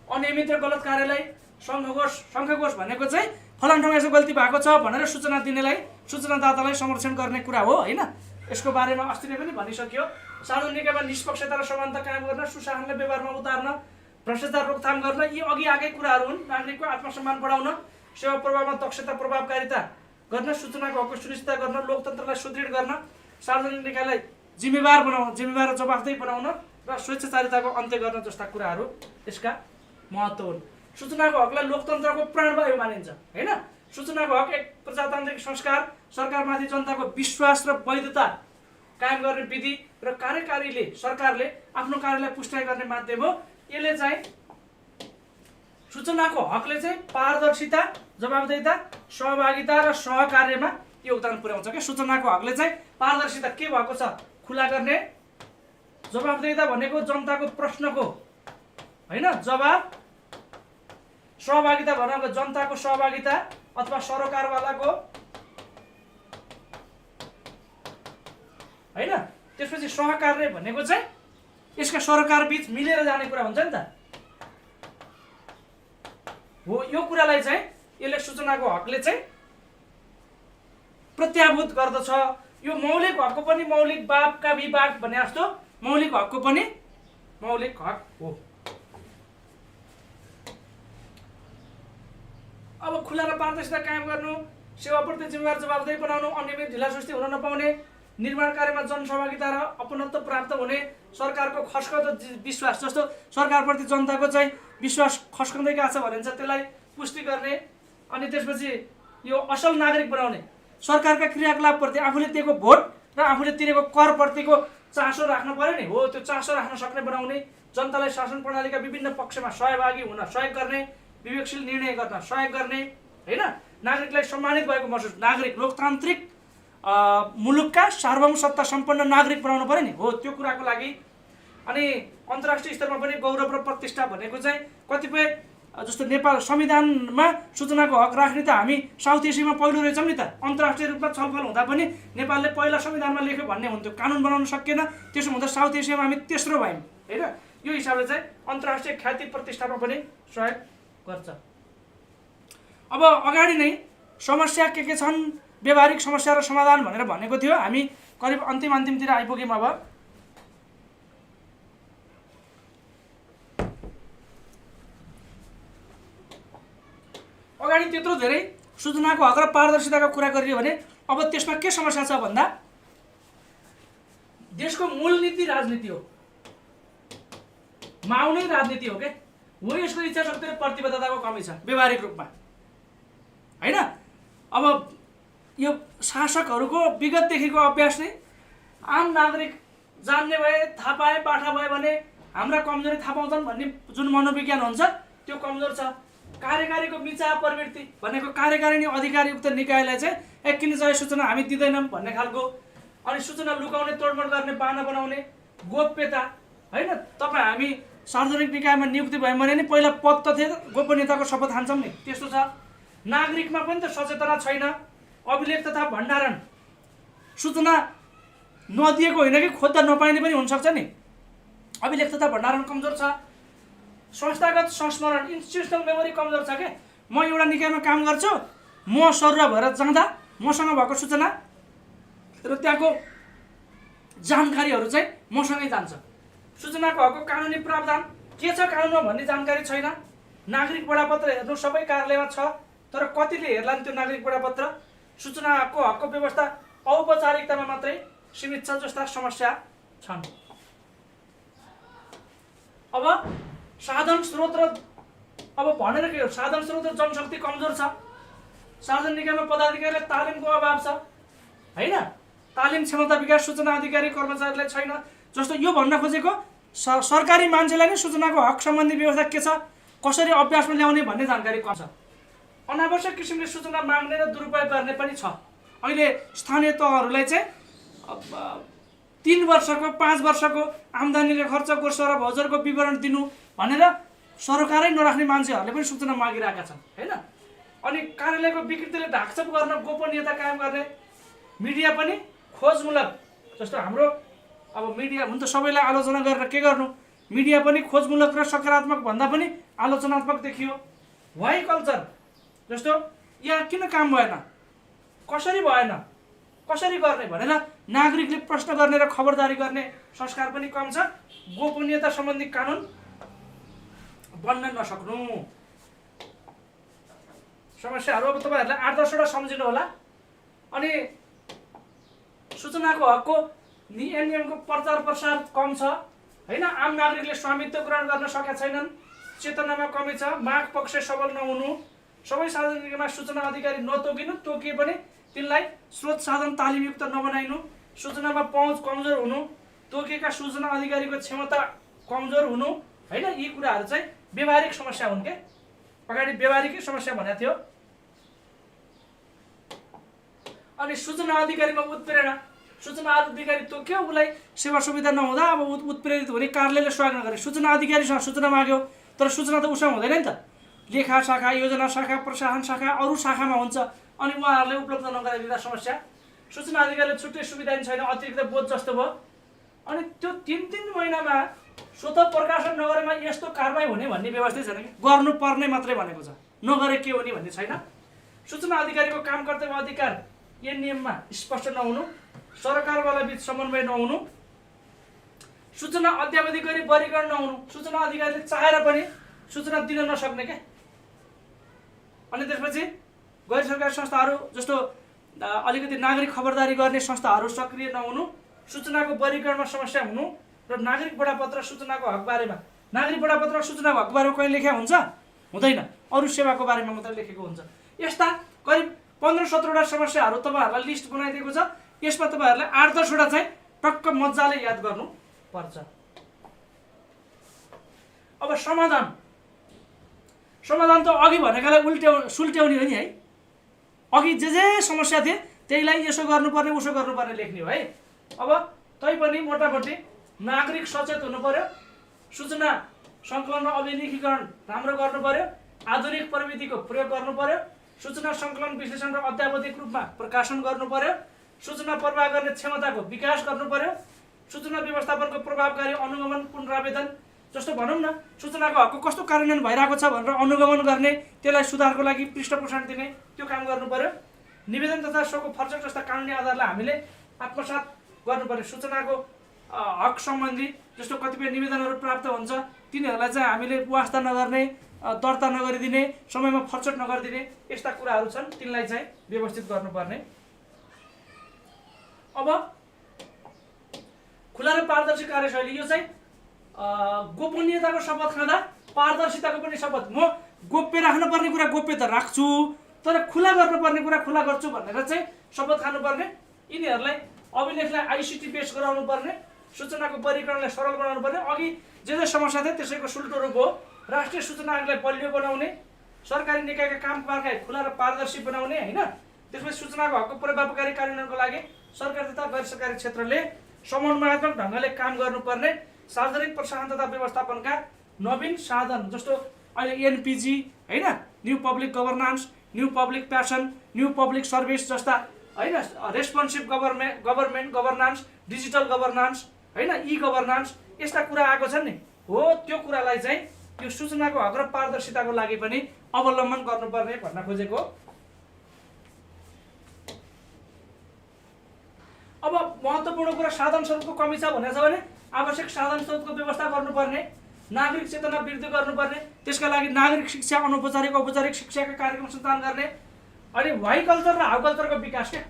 अनियमित र गलत कार्यलाई सङ्घकोष भनेको चाहिँ फलान ठाउँमा यसो गल्ती भएको छ भनेर सूचना दिनेलाई, सूचनादातालाई संरक्षण गर्ने कुरा हो होइन। यसको बारेमा अस्ति नै पनि भनिसकियो। सार्वजनिक निकायमा निष्पक्षता र समानता कायम गर्न, सुशासनलाई व्यवहारमा उतार्न, भ्रष्टाचार रोकथाम गर्न, यी अघि आएकै कुराहरू हुन्। नागरिकको आत्मसम्मान बढाउन, सेवा प्रभावमा दक्षता प्रभावकारिता गर्न, सूचनाको हकको सुनिश्चित गर्न, लोकतन्त्रलाई सुदृढ गर्न, सार्वजनिक निकायलाई जिम्मेवार र जवाफदेही बनाउन र स्वेच्छाचारिताको अन्त्य गर्न जस्ता कुराहरू यसका महत्त्व हुन्। सूचनाको हकलाई लोकतन्त्रको प्राणवायु मानिन्छ होइन। सूचनाको हक एक प्रजातान्त्रिक संस्कार, सरकारमाथि जनताको विश्वास र वैधता कायम गर्ने विधि र कार्यकारीले सरकारले आफ्नो कार्यलाई पुष्टि गर्ने माध्यम हो। यसले चाहिँ सूचनाको हकले चाहिँ पारदर्शिता, जवाबदेहिता, सहभागिता र सहकार्यमा योगदान पुर्याउँछ क्या। सूचनाको हकले चाहिँ पारदर्शिता के भएको छ खुला गर्ने, जवाबदेहिता भनेको जनताको प्रश्नको होइन जवाब, सहभागिता भनेको जनताको सहभागिता अथवा सरोकारवालाको होइन, त्यसपछि सहकार्य भनेको चाहिँ यसका सरकार बीच मिलेर जाने कुरा हुन्छ नि त हो। यो कुरालाई चाहिँ यसले सूचनाको हकले चाहिँ प्रत्याभूत गर्दछ। यो मौलिक हकको पनि मौलिक बाबका विभाग भने जस्तो मौलिक हकको पनि मौलिक हक हो। अब खुला र पारदर्शिता कायम गर्नु, सेवाप्रति जिम्मेवार जवाबदेही बनाउनु, अनियमित ढिलासुस्ती हुन नपाउने, निर्माण कार्यमा जनसहभागिता र अपनत्व प्राप्त हुने, सरकारको खस्कँदो विश्वास, जस्तो सरकारप्रति जनताको चाहिँ विश्वास खस्कँदै गएको छ भनिन्छ, त्यसलाई पुष्टि गर्ने। अनि त्यसपछि यो असल नागरिक बनाउने, सरकारका क्रियाकलापप्रति आफूले दिएको भोट र आफूले तिरेको करप्रतिको चासो राख्नु पर्यो नि हो, त्यो चासो राख्न सक्ने बनाउने, जनतालाई शासन प्रणालीका विभिन्न पक्षमा सहभागी हुन सहयोग गर्ने, विवेकशील निर्णय गर्न सहयोग गर्ने होइन, नागरिकलाई सम्मानित भएको महसुस, नागरिक लोकतान्त्रिक मुलुकका सार्वभौम सत्ता सम्पन्न नागरिक बनाउनु पर्यो नि हो, त्यो कुराको लागि। अनि अन्तर्राष्ट्रिय स्तरमा पनि गौरव र प्रतिष्ठा भनेको चाहिँ कतिपय जस्तो नेपाल संविधानमा सूचनाको हक राख्ने त हामी साउथ एसियामा पहिलो रहेछौँ नि त। अन्तर्राष्ट्रिय रूपमा छलफल हुँदा पनि नेपालले पहिला संविधानमा लेख्यो भन्ने हुन्थ्यो, कानुन बनाउन सकेन, त्यसो हुँदा साउथ एसियामा हामी तेस्रो भयौँ होइन। यो हिसाबले चाहिँ अन्तर्राष्ट्रिय ख्याति प्रतिष्ठामा पनि सहयोग गर्छ। अब अगाडि नै समस्या के छन्, व्यवहारिक समस्या र समाधान भनेर भनेको थियो, हामी करिब अन्तिमतिर आइपुग्यौँ। अब अगाडि त्यत्रो धेरै सूचनाको हक र पारदर्शिताको कुरा गरियो भने अब त्यसमा के समस्या छ भन्दा देशको मूल नीति राजनीति हो, माउ नै राजनीति हो के हो। यसको इच्छा शक्ति र प्रतिबद्धताको कमी छ व्यवहारिक रूपमा होइन। अब यो शासकहरूको विगतदेखिको अभ्यास नै आम नागरिक जान्ने भए, थाहा पाए, बाठा भए भने हाम्रा कमजोरी थाहा पाउँछन् भन्ने जुन मनोविज्ञान हुन्छ त्यो कमजोर छ कार्यकारीको मिचा प्रवृत्ति भनेको कार्यकारिणी अधिकारयुक्त निकायलाई चाहिँ किन चाहिँ सूचना हामी दिँदैनौँ भन्ने खालको, अनि सूचना लुकाउने तोडमोड गर्ने बाहना बनाउने गोप्यता होइन। तपाईँ हामी सार्वजनिक निकायमा नियुक्ति भयौँ भने नि पहिला पद त थिए गोपनीयताको शपथ खान्छौँ नि, त्यस्तो छ। नागरिकमा पनि त सचेतना छैन। अभिलेख तथा भण्डारण सूचना नदिएको होइन कि खोज्दा नपाइने पनि हुनसक्छ नि। अभिलेख तथा भण्डारण कमजोर छ। संस्थागत संस्मरण इन्स्टिट्युसनल मेमोरी कमजोर छ के। म एउटा निकायमा काम गर्छु, म सरुवा भएर जाँदा मसँग भएको सूचना र त्यहाँको जानकारीहरू चाहिँ मसँगै जान्छ। सूचनाको हकको कानुनी प्रावधान के छ कानुनमा भन्ने जानकारी छैन। नागरिक बडापत्र हेर्नु सबै कार्यालयमा छ, तर कतिले हेर्लान् त्यो नागरिक बडापत्र। सूचनाको हकको व्यवस्था औपचारिकतामा मात्रै सीमित छ जस्ता समस्या छन्। अब साधन स्रोत र अब भनेर के हो, साधन स्रोत र जनशक्ति कमजोर छ। सार्वजनिक निकायमा पदाधिकारीलाई तालिमको अभाव छ होइन। तालिम क्षमता विकास सूचना अधिकारी कर्मचारीलाई छैन। जस्तो यो भन्न खोजेको सरकारी मान्छेलाई नै सूचनाको हक सम्बन्धी व्यवस्था के छ, कसरी अभ्यासमा ल्याउने भन्ने जानकारी कम छ। अनावश्यक किसिमले सूचना माग्ने र दुरुपयोग गर्ने पनि छ। अहिले स्थानीय तहहरूलाई चाहिँ 3 वर्षको 5 वर्षको आम्दानीले खर्च गोर्सो र भौजरको विवरण दिनु भनेर सरकारै नराख्ने मान्छेहरूले पनि सूचना मागिरहेका छन् होइन। अनि कार्यालयको विकृतिले ढाकछोप गर्न गोपनीयता कायम गर्ने, मिडिया पनि खोजमूलक, जस्तो हाम्रो अब मिडिया हुन त सबैलाई आलोचना गरेर के गर्नु, मिडिया पनि खोजमूलक र सकारात्मक भन्दा पनि आलोचनात्मक देखियो। वाइ कल्चर जस्तो यहाँ किन काम भएन, कसरी भएन, कसरी गर्ने भनेर नागरिकले प्रश्न गर्ने र खबरदारी गर्ने संस्कार पनि कम छ। गोपनीयता सम्बन्धी कानुन बन्न नसक्नु समस्याहरू अब तपाईँहरूलाई 8-10 वटा सम्झिनु होला। अनि सूचनाको हकको नियमको प्रचार प्रसार कम छ होइन। आम नागरिकले स्वामित्व ग्रहण गर्न सकेका छैनन्, चेतनामा कमी छ। माग पक्ष सबल नहुनु, सबै सार्वजनिकमा सूचना अधिकारी नतोकिनु, तोकिए पनि तिनलाई स्रोत साधन तालिमयुक्त नबनाइनु, सूचनामा पहुँच कमजोर हुनु, तोकिएका सूचना अधिकारीको क्षमता कमजोर हुनु होइन। यी कुराहरू चाहिँ व्यवहारिक समस्या हुन् के। अगाडि व्यवहारिकै समस्या भनेको थियो। अनि सूचना अधिकारीमा उत्प्रेरणा, सूचना अधिकारी तोक्यो, उसलाई सेवा सुविधा नहुँदा अब उत्प्रेरित हुने कार्यालयले सहयोग नगरे। सूचना अधिकारीसँग सूचना माग्यो तर सूचना त उसँग हुँदैन नि त। लेखा शाखा, योजना शाखा, प्रशासन शाखा, अरू शाखामा हुन्छ, अनि उहाँहरूले उपलब्ध नगराइदिँदा समस्या। सूचना अधिकारीले छुट्टै सुविधा नि छैन, अतिरिक्त बोझ जस्तो भयो। अनि त्यो 3-3 महिनामा स्वत प्रकाशन नगरेमा यस्तो कारबाही हुने भन्ने व्यवस्था छैन कि। गर्नुपर्ने मात्रै भनेको छ, नगरे के हुने भन्ने छैन। सूचना अधिकारीको काम कर्तव्य अधिकार यो नियममा स्पष्ट नहुनु, सरकारवाला बीच समन्वय नहुनु, सूचना अद्यावधि गरी वर्गीकरण नहुनु, सूचना अधिकारीले चाहेर पनि सूचना दिन नसक्ने क्या। अनि त्यसपछि गैर सरकारी संस्थाहरू जस्तो अलिकति नागरिक खबरदारी गर्ने संस्थाहरू सक्रिय नहुनु, सूचनाको वर्गीकरणमा समस्या हुनु र नागरिक बडापत्र सूचनाको हक बारेमा, नागरिक बडापत्र सूचनाको हक बारेमा कहिले लेखेको हुन्छ, हुँदैन, अरू सेवाको बारेमा मात्रै लेखेको हुन्छ। यस्ता करिब 15-17 वटा समस्याहरू तपाईँहरूलाई लिस्ट बनाइदिएको छ। यसमा तपाईँहरूले 8-10 वटा चाहिँ टक्क मजाले याद गर्नु पर्छ। अब समाधान त अघि भनेकालाई सुल्ट्याउने हो नि है। अघि जे समस्या थिए त्यहीलाई यसो गर्नुपर्ने उसो गर्नुपर्ने लेख्ने हो है। अब तैपनि मोटामोटी नागरिक सचेत हुनु पर्यो, सूचना सङ्कलन र अभिलेखीकरण राम्रो गर्नु पर्यो, आधुनिक प्रविधिको प्रयोग गर्नु पर्यो, सूचना सङ्कलन विश्लेषण र अत्यावधिक रूपमा प्रकाशन गर्नु पर्यो, सूचना प्रवाह गर्ने क्षमताको विकास गर्नु पर्यो, सूचना व्यवस्थापनको प्रभावकारी अनुगमन पुनरावेदन जस्तो भनौँ न, सूचनाको हकको कस्तो कार्यान्वयन भइरहेको छ भनेर अनुगमन गर्ने, त्यसलाई सुधारको लागि पृष्ठपोषण दिने, त्यो काम गर्नु पर्यो। निवेदन तथा सोको फर्चक जस्ता कानुनी आधारलाई हामीले आत्मसात गर्नु पर्यो। सूचनाको हक सम्बन्धी जस्तो कतिपय निवेदनहरू प्राप्त हुन्छ, तिनीहरूलाई चाहिँ हामीले वास्ता नगर्ने, दर्ता नगरिदिने, समयमा फर्चट नगरिदिने, यस्ता कुराहरू छन्, तिनलाई चाहिँ व्यवस्थित गर्नुपर्ने। अब खुला र पारदर्शी कार्यशैली, यो चाहिँ गोपनीयताको शपथ खाँदा पारदर्शिताको पनि शपथ। म गोप्य राख्नुपर्ने कुरा गोप्य त राख्छु, तर खुला गर्नुपर्ने कुरा खुला गर्छु भनेर चाहिँ शपथ खानुपर्ने। यिनीहरूलाई अभिलेखलाई आइसिटी बेस गराउनु पर्ने, सूचनाको वर्गीकरणलाई सरल बनाउनु पर्ने। अघि जे समस्या थियो त्यसैको सुल्टो रूप हो। राष्ट्रिय सूचना आयोगलाई बलियो बनाउने, सरकारी निकायका कामकाजलाई खुला र पारदर्शी बनाउने हैन। त्यसपछि सूचनाको हकको प्रभावकारी कार्यान्वयनको लागि सरकारी तथा गैर सरकारी क्षेत्रले समन्वयात्मक ढङ्गले काम गर्नुपर्ने सार्वजनिक प्रशासन तथा व्यवस्थापनका नवीन साधन जस्तो अहिले एनपीजी हैन, new public governance, new public passion, new public service जस्ता हैन, responsive government governance, digital governance हैन, ई गभर्नेन्स यस्ता कुरा आएको छन् नि। हो त्यो कुरालाई चाहिँ यो सूचनाको हक र पारदर्शिताको लागि पनि अवलम्बन गर्नुपर्ने भन्न खोजेको। अब महत्त्वपूर्ण कुरा साधन स्रोतको कमी छ भनेको छ भने आवश्यक साधन स्रोतको व्यवस्था गर्नुपर्ने, नागरिक चेतना वृद्धि गर्नुपर्ने, त्यसका लागि नागरिक शिक्षा, अनौपचारिक औपचारिक शिक्षाका कार्यक्रम सञ्चालन गर्ने, अनि वाइ कल्चर र हाउ कल्चरको विकास क्या।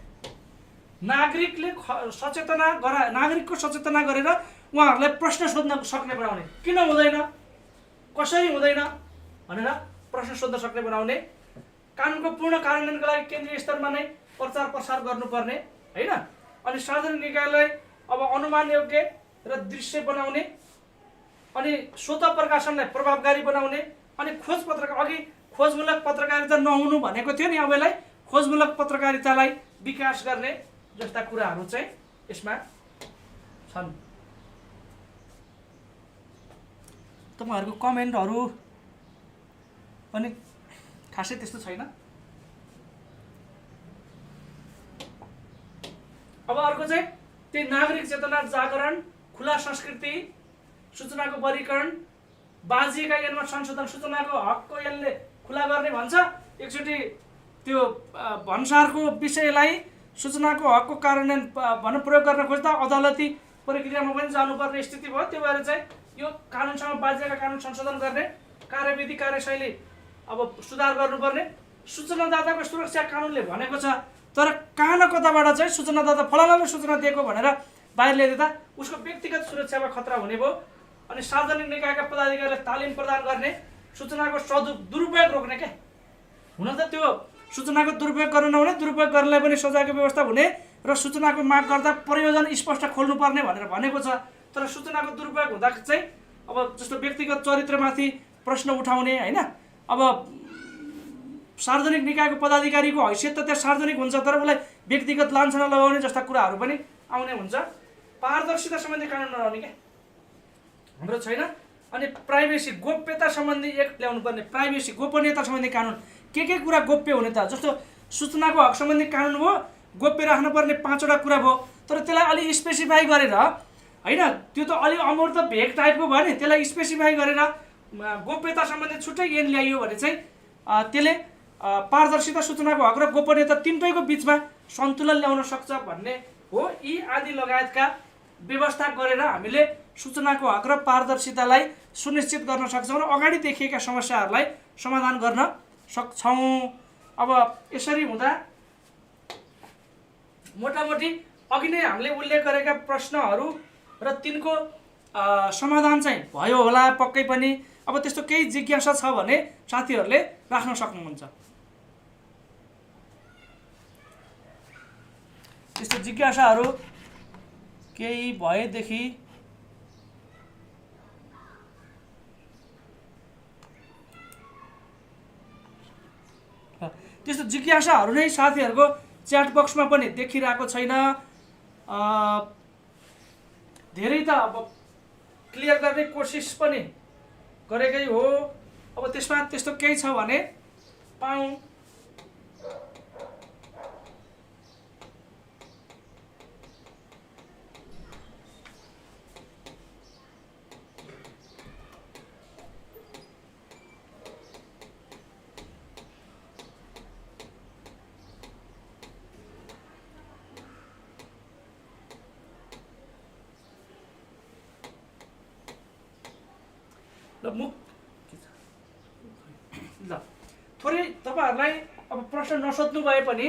नागरिकले नागरिकको सचेतना गरेर उहाँहरूलाई प्रश्न सोध्न सक्ने बनाउने, किन हुँदैन, कसरी हुँदैन भनेर प्रश्न सोध्न सक्ने बनाउने, कानुनको पूर्ण कार्यान्वयनको लागि केन्द्रीय स्तरमा नै प्रचार प्रसार गर्नुपर्ने हैन। अनि सार्वजनिक निकायलाई अब अनुमान योग्य र दृश्य बनाउने, अनि स्वत प्रकाशनलाई प्रभावकारी बनाउने, अनि अघि खोजमूलक पत्रकारिता नहुनु भनेको थियो नि, अब यसलाई खोजमूलक पत्रकारितालाई विकास गर्ने जस्ता कुराहरू चाहिँ यसमा छन्। तपाईहरुको कमेन्टहरू पनि खासै त्यस्तो छैन। अब अर्को चाहिँ त्यही नागरिक चेतना जागरण, खुला संस्कृति, सूचनाको वर्गीकरण, बाजिएका ऐनमा संशोधन, सूचनाको हकको यसले खुला गर्ने भन्छ। एकचोटि त्यो भन्सारको विषयलाई सूचनाको हकको कार्यान्वयन भन्न प्रयोग गर्न खोज्दा अदालती प्रक्रियामा पनि जानुपर्ने स्थिति भयो। त्यो भएर चाहिँ यो कानुनसँग बाजिएका कानुन संशोधन गर्ने, कार्यविधि कार्यशैली अब सुधार गर्नुपर्ने। सूचनादाताको सुरक्षा कानुनले भनेको छ, तर कहाँ न कताबाट चाहिँ सूचनादाता फलानाले सूचना दिएको भनेर बाहिर ल्याइदिँदा उसको व्यक्तिगत सुरक्षामा खतरा हुने भयो। अनि सार्वजनिक निकायका पदाधिकारीलाई तालिम प्रदान गर्ने, सूचनाको दुरुपयोग रोक्ने क्या। हुन त त्यो सूचनाको दुरुपयोग गर्न नहुने, दुरुपयोग गर्नलाई पनि सजायको व्यवस्था हुने र सूचनाको माग गर्दा प्रयोजन स्पष्ट खोल्नुपर्ने भनेर भनेको छ। तर सूचनाको दुरुपयोग हुँदा चाहिँ अब जस्तो व्यक्तिगत चरित्रमाथि प्रश्न उठाउने हैन, अब सार्वजनिक निकायको पदाधिकारीको हैसियत त त्यहाँ सार्वजनिक हुन्छ, तर उसलाई व्यक्तिगत लान्छना लगाउने जस्ता कुराहरू पनि आउने हुन्छ। पारदर्शिता सम्बन्धी कानुन नआउने क्या हाम्रो छैन। अनि प्राइभेसी गोप्यता सम्बन्धी एक्ट ल्याउनु पर्ने, प्राइभेसी गोपनीयता सम्बन्धी कानुन। के कुरा गोप्य हुने त, जस्तो सूचनाको हक सम्बन्धी कानुन भयो, गोप्य राख्नुपर्ने 5वटा कुरा भयो, तर त्यसलाई अलि स्पेसिफाई गरेर हैन, त्यो त अलि अमूर्त भेग टाइपको भयो नि, त्यसलाई स्पेसिफाई गरेर गोप्यता सम्बन्धी छुट्टै ऐन ल्याइयो भने चाहिँ त्यसले पारदर्शिता, सूचनाको हक र गोपनीयता तीनटैको बीचमा सन्तुलन ल्याउन सक्छ भन्ने हो। यी आदि लगायतका व्यवस्था गरेर हामीले सूचनाको हक र पारदर्शितालाई सुनिश्चित गर्न सक्छौँ र अगाडि देखिएका समस्याहरूलाई समाधान गर्न सक्छौँ। अब यसरी हुँदा मोटामोटी अघि नै हामीले उल्लेख गरेका प्रश्नहरू र तिनको समाधान चाहिँ भयो होला पक्कै पनि। अब त्यस्तो केही जिज्ञासा छ भने साथीहरूले राख्न सक्नुहुन्छ। त्यस्तो जिज्ञासाहरू केही भएदेखि त्यस्तो जिज्ञासाहरू नै साथीहरूको च्याट बक्समा पनि देखिरहेको छैन। धेरै त अब क्लियर गर्ने कोसिस पनि गरेकै हो। अब त्यसमा त्यस्तो केही छ भने पाऊँ। ल थोरै तपाईहरुलाई अब प्रश्न नसोध्नु भए पनि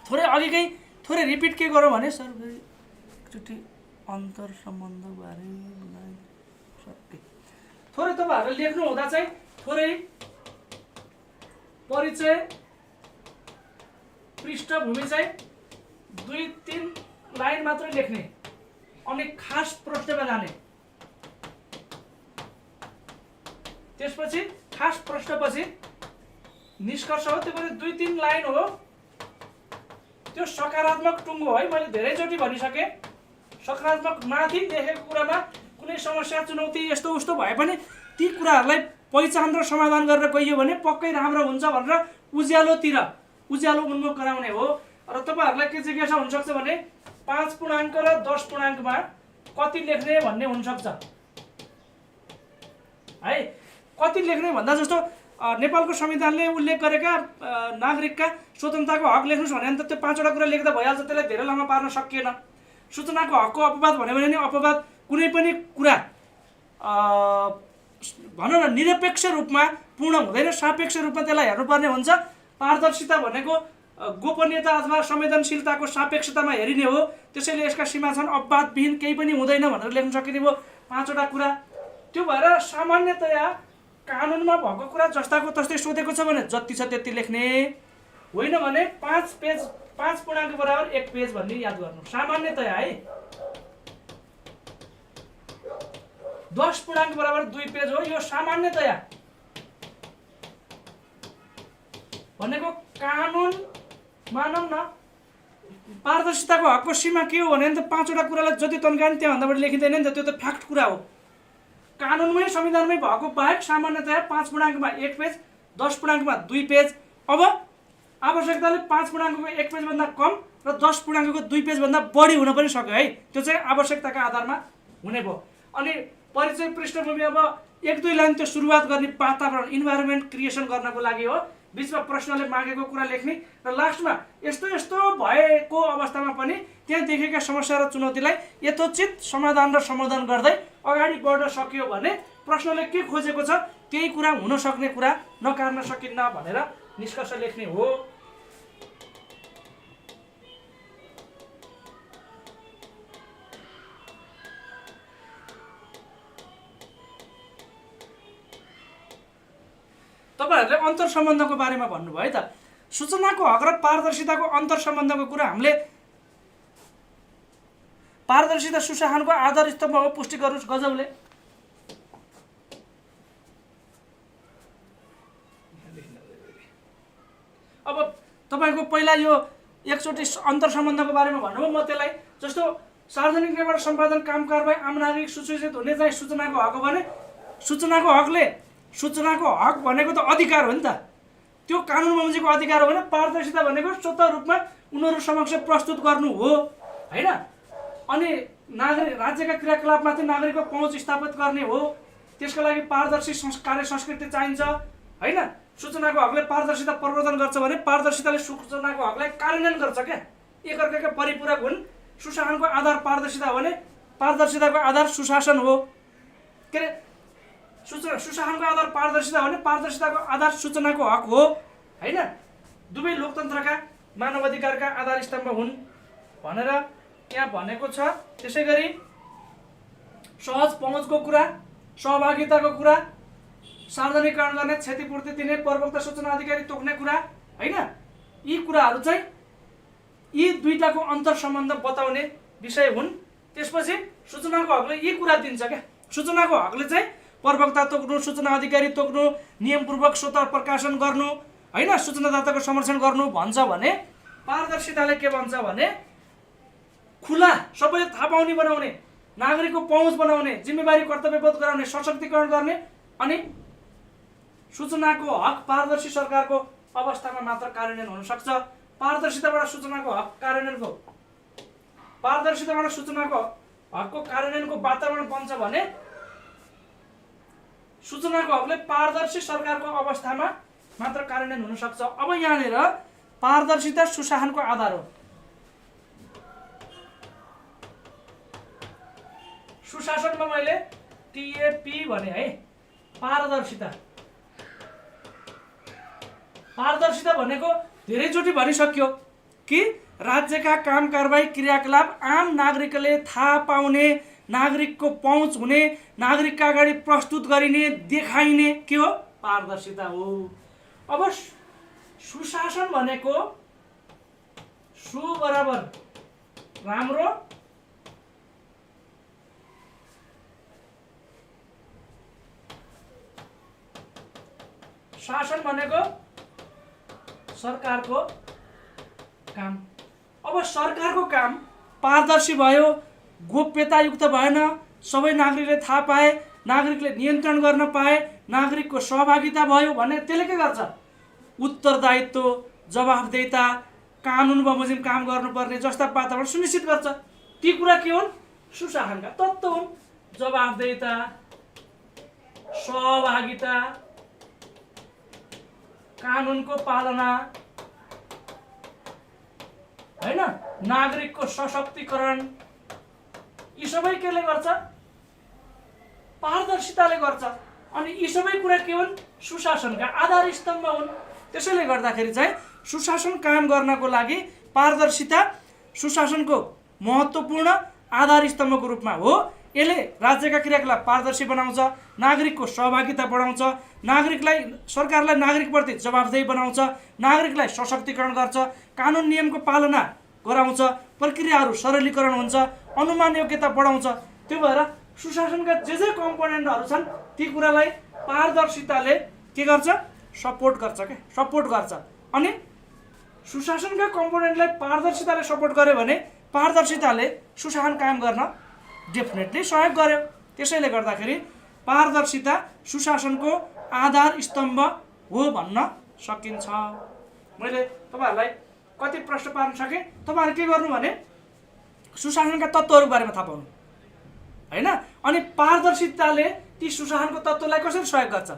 थोरै अघिकै थोरै रिपिट के गरौँ भने सर एकचोटि अन्तर सम्बन्ध बारे थोरै तपाईहरुले लेख्नु हुँदा चाहिँ थोरै परिचय पृष्ठभूमि चाहिँ 2-3 लाइन मात्रै लेख्ने अनि खास प्रश्नमा जाने। त्यसपछि खास प्रश्नपछि निष्कर्ष हो, त्यो पनि 2-3 लाइन हो, त्यो सकारात्मक टुङ्गो है। मैले धेरैचोटि भनिसकेँ, सकारात्मक माथि लेखेको कुरामा कुनै समस्या चुनौती यस्तो उस्तो भए पनि ती कुराहरूलाई पहिचान र समाधान गरेर गइयो भने पक्कै राम्रो हुन्छ भनेर उज्यालो उन्मुख गराउने हो। र तपाईँहरूलाई के जिज्ञासा हुनसक्छ भने 5 पूर्णाङ्क र 10 पूर्णाङ्कमा कति लेख्ने भन्ने हुनसक्छ है। कति लेख्ने भन्दा जस्तो नेपालको संविधानले उल्लेख गरेका नागरिकका स्वतन्त्रताको हक लेख्नुहोस् भने त त्यो 5वटा कुरा लेख्दा भइहाल्छ, त्यसलाई धेरै लामो पार्न सकिएन। सूचनाको हकको अपवाद भन्यो भने नि अपवाद कुनै पनि कुरा भनौँ न निरपेक्ष रूपमा पूर्ण हुँदैन, सापेक्ष रूपमा त्यसलाई हेर्नुपर्ने हुन्छ। पारदर्शिता भनेको गोपनीयता अथवा संवेदनशीलताको सापेक्षतामा हेरिने हो, त्यसैले यसका सीमा छन्, अपवादविहीन केही पनि हुँदैन भनेर लेख्न सकिने भयो 5वटा कुरा। त्यो भएर सामान्यतया कानुनमा भएको कुरा जस्ताको तस्तै सोधेको छ भने जति छ त्यति लेख्ने, होइन भने 5 पूर्णाङ्क बराबर 1 पेज भन्ने याद गर्नु सामान्यतया है। 10 पूर्णाङ्क बराबर 2 पेज हो, यो सामान्यतया भनेको कानुन मानौँ न। पारदर्शिताको हकको सीमा के हो भने त 5वटा कुरालाई जति तन्कायो त्यहाँभन्दा बढी लेखिँदैन नि त, त्यो त फ्याक्ट कुरा हो। कानुनमै संविधानमै भएको बाहेक सामान्यतया 5 पूर्णाङ्कमा 1 पेज, 10 पूर्णाङ्कमा 2 पेज। अब आवश्यकताले 5 पूर्णाङ्कको 1 पेजभन्दा कम र 10 पूर्णाङ्कको 2 पेजभन्दा बढी हुन पनि सक्यो है, त्यो चाहिँ आवश्यकताका आधारमा हुने भयो। अनि परिचय पृष्ठभूमि अब 1-2 लाइन त्यो सुरुवात गर्ने वातावरण इन्भाइरोमेन्ट क्रिएसन गर्नको लागि हो, बिचमा प्रश्नले मागेको कुरा लेख्ने र लास्टमा यस्तो यस्तो भएको अवस्थामा पनि त्यहाँ देखेका समस्या र चुनौतीलाई यथोचित समाधान र सम्बोधन गर्दै अगाडि बढ्न सकियो भने प्रश्नले के खोजेको छ त्यही कुरा हुन सक्ने कुरा नकार्न सकिन्न भनेर निष्कर्ष लेख्ने हो। तपाईहरुले अन्तर सम्बन्धको बारेमा भन्नुभयो है त। सूचनाको हक र पारदर्शिताको अन्तर सम्बन्धको कुरा हामीले पारदर्शिता सुशासनको आधार स्तम्भ हो, पुष्टि गर्नुस् गजबले। अब तपाईको पहिला यो एकचोटि अन्तर सम्बन्धको बारेमा भन्नुभयो, म त्यसलाई जस्तो सार्वजनिक निर्माण सम्पादन काम कारबाही आम नागरिक सुसूचित हुने चाहिँ सूचनाको हक हो भने सूचनाको हक भनेको त अधिकार हो नि त, त्यो कानुन बमोजिमको अधिकार हो भने पारदर्शिता भनेको स्वतः रूपमा उनीहरू समक्ष प्रस्तुत गर्नु हो हैन। अनि नागरिक राज्यका क्रियाकलापमाथि नागरिकको पहुँच स्थापित गर्ने हो, त्यसको लागि पारदर्शी कार्य संस्कृति चाहिन्छ हैन। सूचनाको हकले पारदर्शिता प्रवर्धन गर्छ भने पारदर्शिताले सूचनाको हकलाई कार्यान्वयन गर्छ क्या, एकअर्काका परिपूरक हुन्। सुशासनको आधार पारदर्शिता हो भने पारदर्शिताको आधार सुशासन हो, के अरे सुशासनको आधार पारदर्शिता हो भने पारदर्शिताको आधार सूचनाको हक हो हैन। दुवै लोकतन्त्रका मानवाधिकारका आधार स्तम्भ हुन् भनेर यहाँ भनेको छ। त्यसैगरी सहज पहुँचको कुरा, सहभागिताको कुरा, सार्वजनिकरण गर्ने, क्षतिपूर्ति दिने, प्रवक्ता सूचना अधिकारी तोक्ने कुरा हैन, यी कुराहरू चाहिँ यी दुईटाको अन्तर सम्बन्ध बताउने विषय हुन्। त्यसपछि सूचनाको हकले यी कुरा दिन्छ क्या, सूचनाको हकले चाहिँ प्रवक्ता तोक्नु, सूचना अधिकारी तोक्नु, नियमपूर्वक स्वतः प्रकाशन गर्नु हैन, सूचनादाताको संरक्षण गर्नु भन्छ भने पारदर्शिताले के भन्छ भने खुला सबैले थाहा पाउने बनाउने, नागरिकको पहुँच बनाउने, जिम्मेवारी कर्तव्यबोध गराउने, सशक्तिकरण गर्ने अनि सूचनाको हक पारदर्शी सरकारको अवस्थामा मात्र कार्यान्वयन हुन सक्छ। पारदर्शिताबाट सूचनाको हक कार्यान्वयनको हकको कार्यान्वयनको वातावरण बन्छ भने सूचनाको हकले पारदर्शी सरकारको अवस्थामा मात्र कार्यान्वयन हुन सक्छ। अब यहाँनिर पारदर्शिता सुशासनको आधार हो। सुशासनमा मैले टीएपी भने है, पारदर्शिता भनेको धेरैचोटि भनिसक्यो कि राज्यका काम कारबाही क्रियाकलाप आम नागरिकले थाहा पाउने, नागरिकको पहुँच हुने, नागरिकका अगाडि प्रस्तुत गरिने, देखाइने के हो पारदर्शिता हो। अब सुशासन भनेको सु बराबर राम्रो, शासन भनेको सरकारको काम। अब सरकारको काम पारदर्शी भयो, गोप्यतायुक्त भएन, सबै नागरिकले थाहा पाए, नागरिकले नियन्त्रण गर्न पाए, नागरिकको सहभागिता भयो भने त्यसले के गर्छ? उत्तरदायित्व, जवाफदेहिता, कानुन बमोजिम काम गर्नुपर्ने जस्ता वातावरण सुनिश्चित गर्छ। ती कुरा के हुन्? सुशासनका तत्त्व हुन्। जवाफदेहिता, सहभागिता, कानुनको पालना, हैन, नागरिकको सशक्तिकरण, यी सबै केले गर्छ? पारदर्शिताले गर्छ। अनि यी सबै कुरा के हुन्? सुशासनका आधार स्तम्भ हुन्। त्यसैले गर्दाखेरि चाहिँ सुशासन कायम गर्नको लागि पारदर्शिता सुशासनको महत्त्वपूर्ण आधार स्तम्भको रूपमा हो। यसले राज्यका क्रियाकलाप पारदर्शी बनाउँछ, नागरिकको सहभागिता बढाउँछ, नागरिकलाई सरकारलाई नागरिकप्रति जवाफदेही बनाउँछ, नागरिकलाई सशक्तिकरण गर्छ, कानुन नियमको पालना गराउँछ, प्रक्रियाहरू सरलीकरण हुन्छ, अनुमान योग्यता बढाउँछ। त्यो भएर सुशासनका जे कम्पोनेन्टहरू छन् ती कुरालाई पारदर्शिताले के गर्छ? सपोर्ट गर्छ के, सपोर्ट गर्छ। अनि सुशासनका कम्पोनेन्टलाई पारदर्शिताले सपोर्ट गर्यो भने पारदर्शिताले सुशासन कायम गर्न डेफिनेटली सहयोग गर्यो। त्यसैले गर्दाखेरि पारदर्शिता सुशासनको आधार स्तम्भ हो भन्न सकिन्छ। मैले तपाईहरुलाई कति प्रश्न पार्न सके? तपाईहरु के गर्नु भने सुशासनका तत्त्वहरुको बारेमा थाहा पाउनु, हैन? अनि पारदर्शिताले ती सुशासनको तत्त्वलाई कसरी सहयोग गर्छ?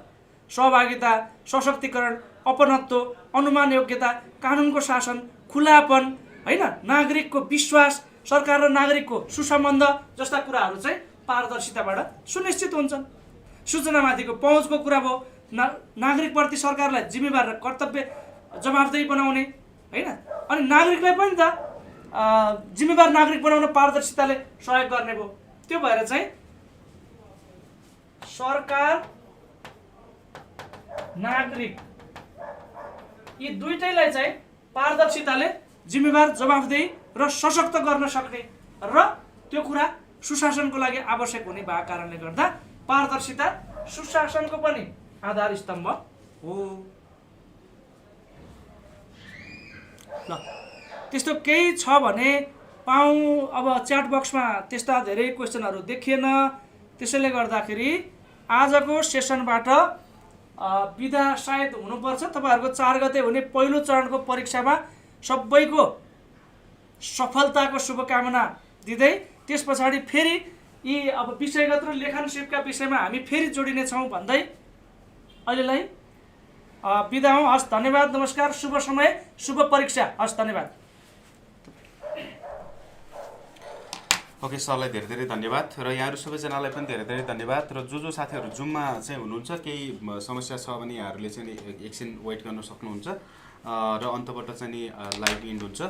सहभागिता, सशक्तिकरण, अपनत्व, अनुमान योग्यता, कानुनको शासन, खुलापन, हैन, नागरिकको विश्वास, सरकार र नागरिकको सुसम्बन्ध जस्ता कुराहरू चाहिँ पारदर्शिताबाट सुनिश्चित हुन्छन्। सूचनामाथिको पहुँचको कुरा भयो, नागरिकप्रति सरकारलाई जिम्मेवार र कर्तव्य जवाफदेही बनाउने, हैन? अनि नागरिकलाई पनि त जिम्मेवार नागरिक बनाउन पारदर्शिताले सहयोग गर्ने भयो। त्यो भएर चाहिँ सरकार, नागरिक यी दुईटैलाई चाहिँ पारदर्शिताले जिम्मेवार, जवाफदेही र सशक्त गर्न सक्ने र त्यो कुरा सुशासनको लागि आवश्यक हुने भएको कारणले गर्दा पारदर्शिता सुशासनको पनि आधार स्तम्भ हो। ल त्यस्तो केही छ भने पाऊँ। अब च्याट बक्समा त्यस्ता धेरै क्वेसनहरू देखिएन, त्यसैले गर्दाखेरि आजको सेसनबाट बिदा सायद हुनुपर्छ। तपाईहरुको 4 गते हुने पहिलो चरणको परीक्षामा सबैको सफलताको शुभकामना दिँदै त्यस पछाडि फेरि यी अब विषयगत र लेखन सिपका विषयमा हामी फेरि जोडिने छौं भन्दै अहिलेलाई बिदा हौं। हस्, धन्यवाद, नमस्कार, शुभ समय, शुभ परीक्षा। हस्, धन्यवाद। ओके, सरलाई धेरै धेरै धन्यवाद र यहाँहरू सबैजनालाई पनि धेरै धेरै धन्यवाद। र जो साथीहरू जुममा चाहिँ हुनुहुन्छ, केही समस्या छ भने यहाँहरूले चाहिँ एकछिन वेट गर्न सक्नुहुन्छ र अन्तबाट चाहिँ नि लाइभ इन्ड हुन्छ।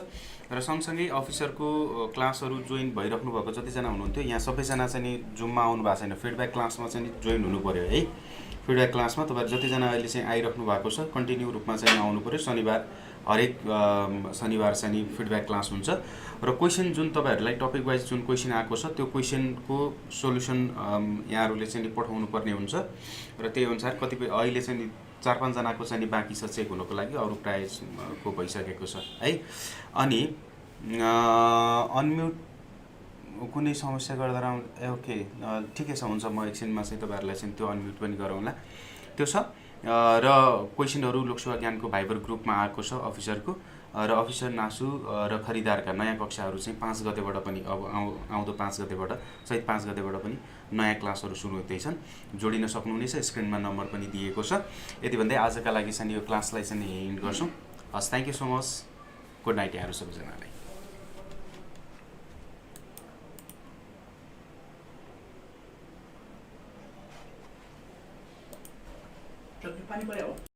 र सँगसँगै अफिसरको क्लासहरू जोइन भइराख्नु भएको जतिजना हुनुहुन्थ्यो यहाँ सबैजना चाहिँ नि जुममा आउनु भएको छैन। फिडब्याक क्लासमा चाहिँ नि जोइन हुनु पर्यो है। फिडब्याक क्लासमा तपाईहरु जतिजना अहिले चाहिँ आइराख्नु भएको छ कन्टिन्यू रूपमा चाहिँ आउनु पर्यो। शनिबार, हरेक शनिबार चाहिँ नि फिडब्याक क्लास हुन्छ र क्वेसन जुन तपाईहरुलाई टपिक वाइज जुन क्वेसन आएको छ त्यो क्वेसनको सोलुसन यहाँहरूले चाहिँ नि पठाउनु पर्ने हुन्छ र त्यही अनुसार कतिपय अहिले चाहिँ नि 4-5 जनाको चाहिँ नि बाँकी छ चेक हुनको लागि, अरु प्रायको भइसकेको छ है। अनि अनम्युट कुनै समस्या गर्दा ओके ठिकै छ, हुन्छ। म एकछिनमा चाहिँ तपाईहरुलाई चाहिँ त्यो अनम्युट पनि गराउँला। त्यो छ र क्वेसनहरु लोकसेवा ज्ञानको भाइबर ग्रुपमा आएको छ अफिसरको र अफिसर नासु र खरिदारका नयाँ कक्षाहरू चाहिँ 5 गतेबाट पनि अब आउँदो 5 गतेबाट सहित 5 गतेबाट पनि नयाँ क्लासहरू सुरु हुँदैछन्। जोडिन सक्नुहुनेछ, स्क्रिनमा नम्बर पनि दिएको छ। यति भन्दै आजका लागि चाहिँ यो क्लासलाई चाहिँ एन्ड गर्छौं। हस्, thank you so much. Good night यहाँहरु सबैजनालाई। पानी पर्यो।